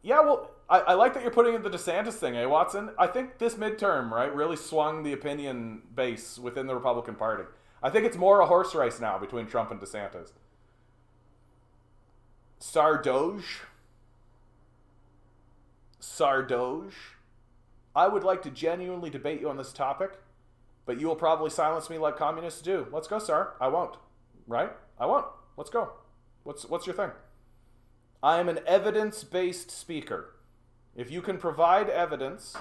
Yeah, well, I like that you're putting in the DeSantis thing, eh, Watson? I think this midterm, right, really swung the opinion base within the Republican Party. I think it's more a horse race now between Trump and DeSantis. Sardoge. I would like to genuinely debate you on this topic, but you will probably silence me like communists do. Let's go, Sar. I won't. Right? I won't. Let's go. What's your thing? I am an evidence-based speaker. If you can provide evidence...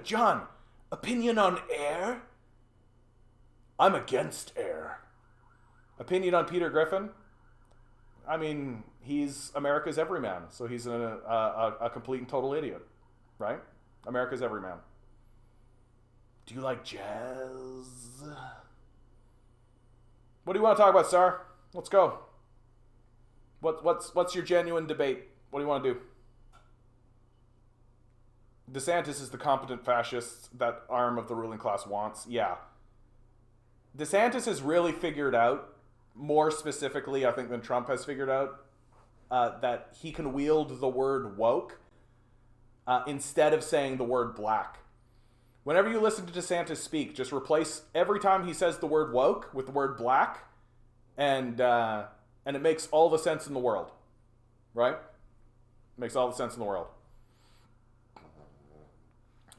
John, opinion on air? I'm against air. Opinion on Peter Griffin? I mean, he's America's everyman, so he's a complete and total idiot, right? America's everyman. Do you like jazz? What do you want to talk about, Sar? Let's go. What's your genuine debate? What do you want to do? DeSantis is the competent fascist that arm of the ruling class wants. Yeah. DeSantis has really figured out, more specifically, I think, than Trump has figured out, that he can wield the word woke instead of saying the word black. Whenever you listen to DeSantis speak, just replace every time he says the word woke with the word black, and it makes all the sense in the world, right? Makes all the sense in the world.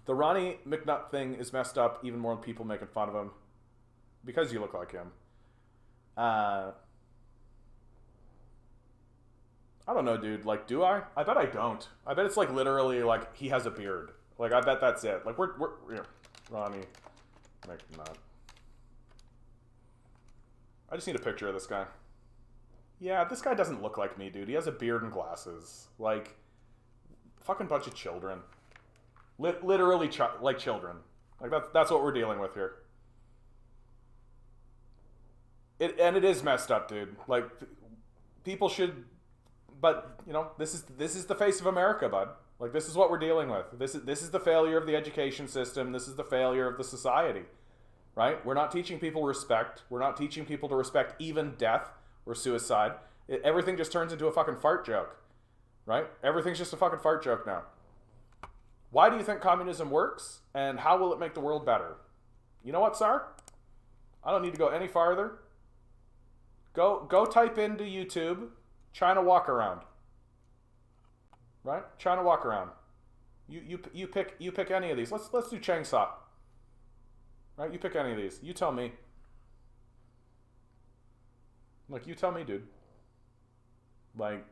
The Ronnie McNutt thing is messed up even more than people making fun of him because you look like him. I don't know, dude. Like, do I? I bet I don't. I bet it's like literally like he has a beard. Like, I bet that's it. Like, we're here. Ronnie McNutt. I just need a picture of this guy. Yeah, this guy doesn't look like me, dude. He has a beard and glasses. Like, fucking bunch of children. Literally like children. Like, that's what we're dealing with here. It is messed up, dude. Like, people should... But, you know, this is the face of America, bud. Like, this is what we're dealing with. This is the failure of the education system. This is the failure of the society, right? We're not teaching people respect. We're not teaching people to respect even death or suicide. Everything just turns into a fucking fart joke, right? Everything's just a fucking fart joke now. Why do you think communism works? And how will it make the world better? You know what, Sar? I don't need to go any farther. Go type into YouTube, China walk around. Right? China walk around. You pick any of these. Let's do Changsha. Right? You pick any of these. You tell me. Like, you tell me, dude. Like,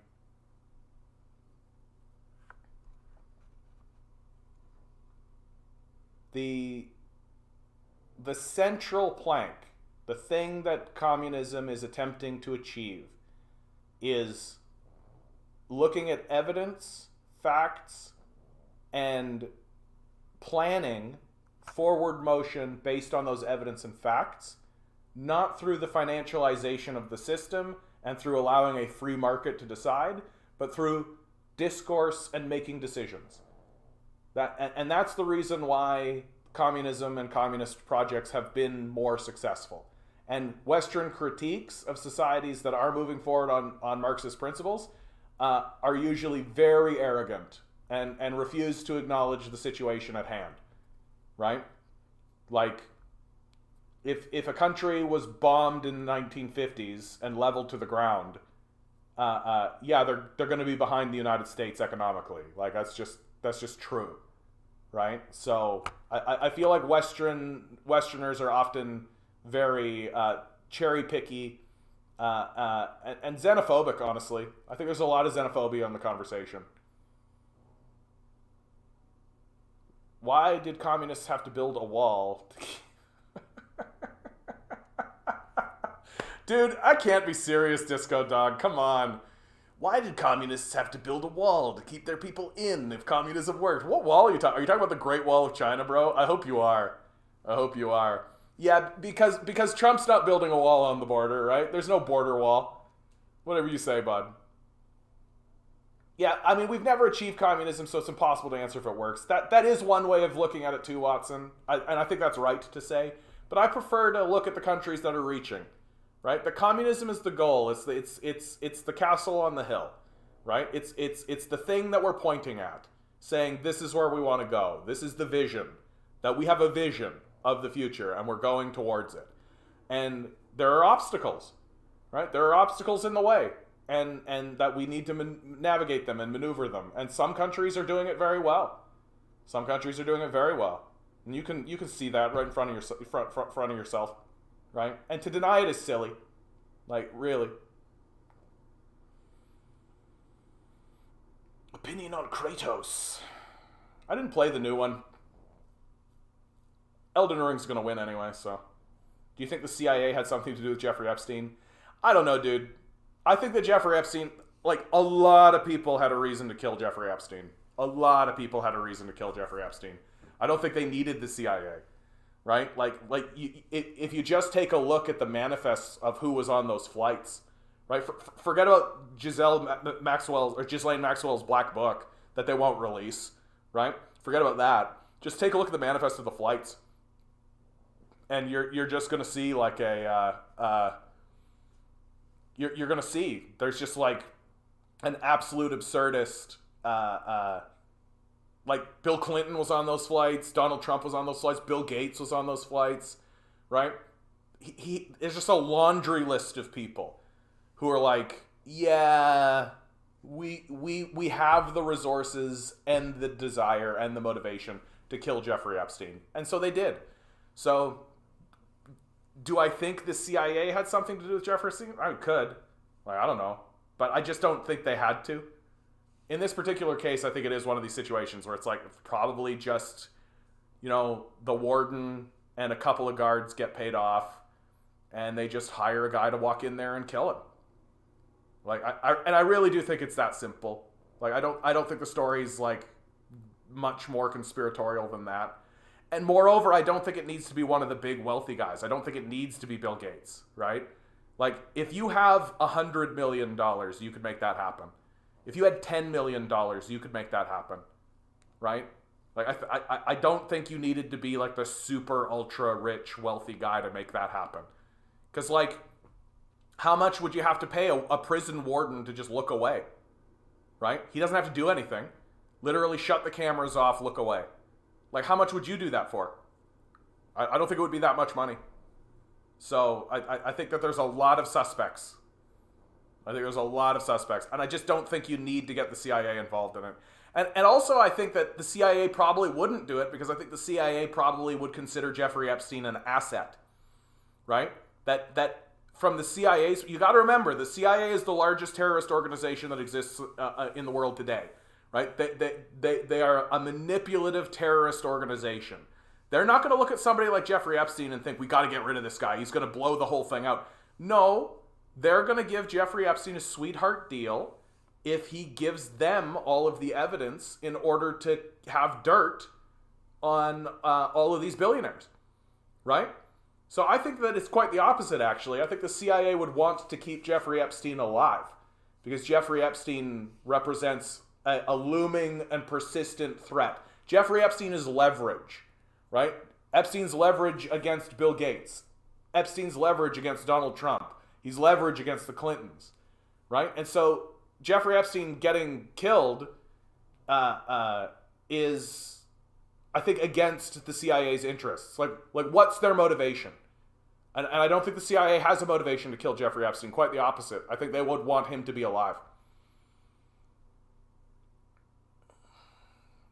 the central plank, the thing that communism is attempting to achieve, is looking at evidence, facts, and planning forward motion based on those evidence and facts, not through the financialization of the system and through allowing a free market to decide, but through discourse and making decisions. And that's the reason why communism and communist projects have been more successful. And Western critiques of societies that are moving forward on Marxist principles are usually very arrogant and refuse to acknowledge the situation at hand, right? Like, if a country was bombed in the 1950s and leveled to the ground, yeah, they're going to be behind the United States economically. Like, that's just true, right? So I feel like Westerners are often very cherry picky and xenophobic, honestly. I think there's a lot of xenophobia in the conversation. Why did communists have to build a wall? Dude, I can't be serious, Disco Dog. Come on. Why did communists have to build a wall to keep their people in if communism worked? What wall are you talking? Are you talking about the Great Wall of China, bro? I hope you are. I hope you are. Yeah, because Trump's not building a wall on the border, right? There's no border wall. Whatever you say, bud. Yeah, I mean, we've never achieved communism, so it's impossible to answer if it works. That is one way of looking at it too, Watson. And I think that's right to say. But I prefer to look at the countries that are reaching, right? The communism is the goal. It's the castle on the hill, right? It's the thing that we're pointing at, saying this is where we want to go. This is the vision, that we have a vision of the future and we're going towards it. And there are obstacles, right? There are obstacles in the way, and that we need to navigate them and maneuver them. And some countries are doing it very well. Some countries are doing it very well. And you can see that right in front of yourself, right? And to deny it is silly. Like, really. Opinion opinion on Kratos. I didn't play the new one. Elden Ring's gonna win anyway, so. Do you think the CIA had something to do with Jeffrey Epstein? I don't know, dude. I think that Jeffrey Epstein, like, a lot of people had a reason to kill Jeffrey Epstein. A lot of people had a reason to kill Jeffrey Epstein. I don't think they needed the CIA, right? If you just take a look at the manifests of who was on those flights, right? Forget about Ghislaine Maxwell's black book that they won't release, right? Forget about that. Just take a look at the manifest of the flights, and you're just gonna see like you're gonna see there's just like an absolute absurdist. Like Bill Clinton was on those flights, Donald Trump was on those flights, Bill Gates was on those flights, right? There's just a laundry list of people who are like, yeah, we have the resources and the desire and the motivation to kill Jeffrey Epstein. And so they did. So do I think the CIA had something to do with Jeffrey Epstein? I could. Like, I don't know. But I just don't think they had to. In this particular case, I think it is one of these situations where it's like probably just, the warden and a couple of guards get paid off and they just hire a guy to walk in there and kill him. Like, I really do think it's that simple. Like, I don't think the story's like much more conspiratorial than that. And moreover, I don't think it needs to be one of the big wealthy guys. I don't think it needs to be Bill Gates, right? Like, if you have $100 million, you could make that happen. If you had $10 million, you could make that happen, right? Like, I don't think you needed to be like the super ultra rich wealthy guy to make that happen. Because, like, how much would you have to pay a prison warden to just look away, right? He doesn't have to do anything. Literally shut the cameras off, look away. Like, how much would you do that for? I don't think it would be that much money. So I think that there's a lot of suspects. And I just don't think you need to get the CIA involved in it. And also I think that the CIA probably wouldn't do it because I think the CIA probably would consider Jeffrey Epstein an asset, right? That from the CIA's, you got to remember, the CIA is the largest terrorist organization that exists in the world today, right? They are a manipulative terrorist organization. They're not going to look at somebody like Jeffrey Epstein and think, we got to get rid of this guy. He's going to blow the whole thing out. No, they're going to give Jeffrey Epstein a sweetheart deal if he gives them all of the evidence in order to have dirt on all of these billionaires, right? So I think that it's quite the opposite, actually. I think the CIA would want to keep Jeffrey Epstein alive because Jeffrey Epstein represents a looming and persistent threat. Jeffrey Epstein is leverage, right? Epstein's leverage against Bill Gates. Epstein's leverage against Donald Trump. He's leverage against the Clintons, right? And so Jeffrey Epstein getting killed is, I think, against the CIA's interests. Like what's their motivation? And I don't think the CIA has a motivation to kill Jeffrey Epstein. Quite the opposite. I think they would want him to be alive.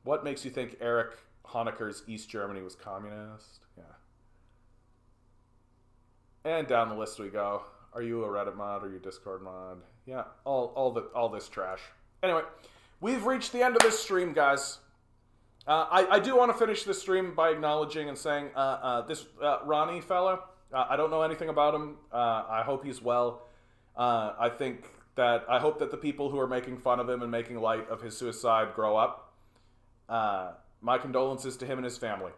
What makes you think Erich Honecker's East Germany was communist? Yeah. And down the list we go. Are you a Reddit mod or you Discord mod? Yeah, all this trash. Anyway, we've reached the end of this stream, guys. I do want to finish this stream by acknowledging and saying this Ronnie fella, I don't know anything about him. I hope he's well. I hope that the people who are making fun of him and making light of his suicide grow up. My condolences to him and his family.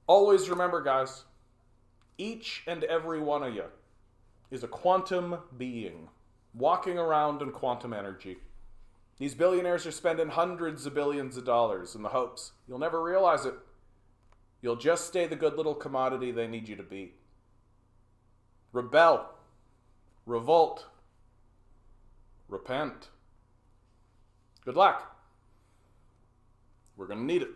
Always remember, guys, each and every one of you is a quantum being walking around in quantum energy. These billionaires are spending hundreds of billions of dollars in the hopes you'll never realize it. You'll just stay the good little commodity they need you to be. Rebel. Revolt. Repent. Good luck. We're going to need it.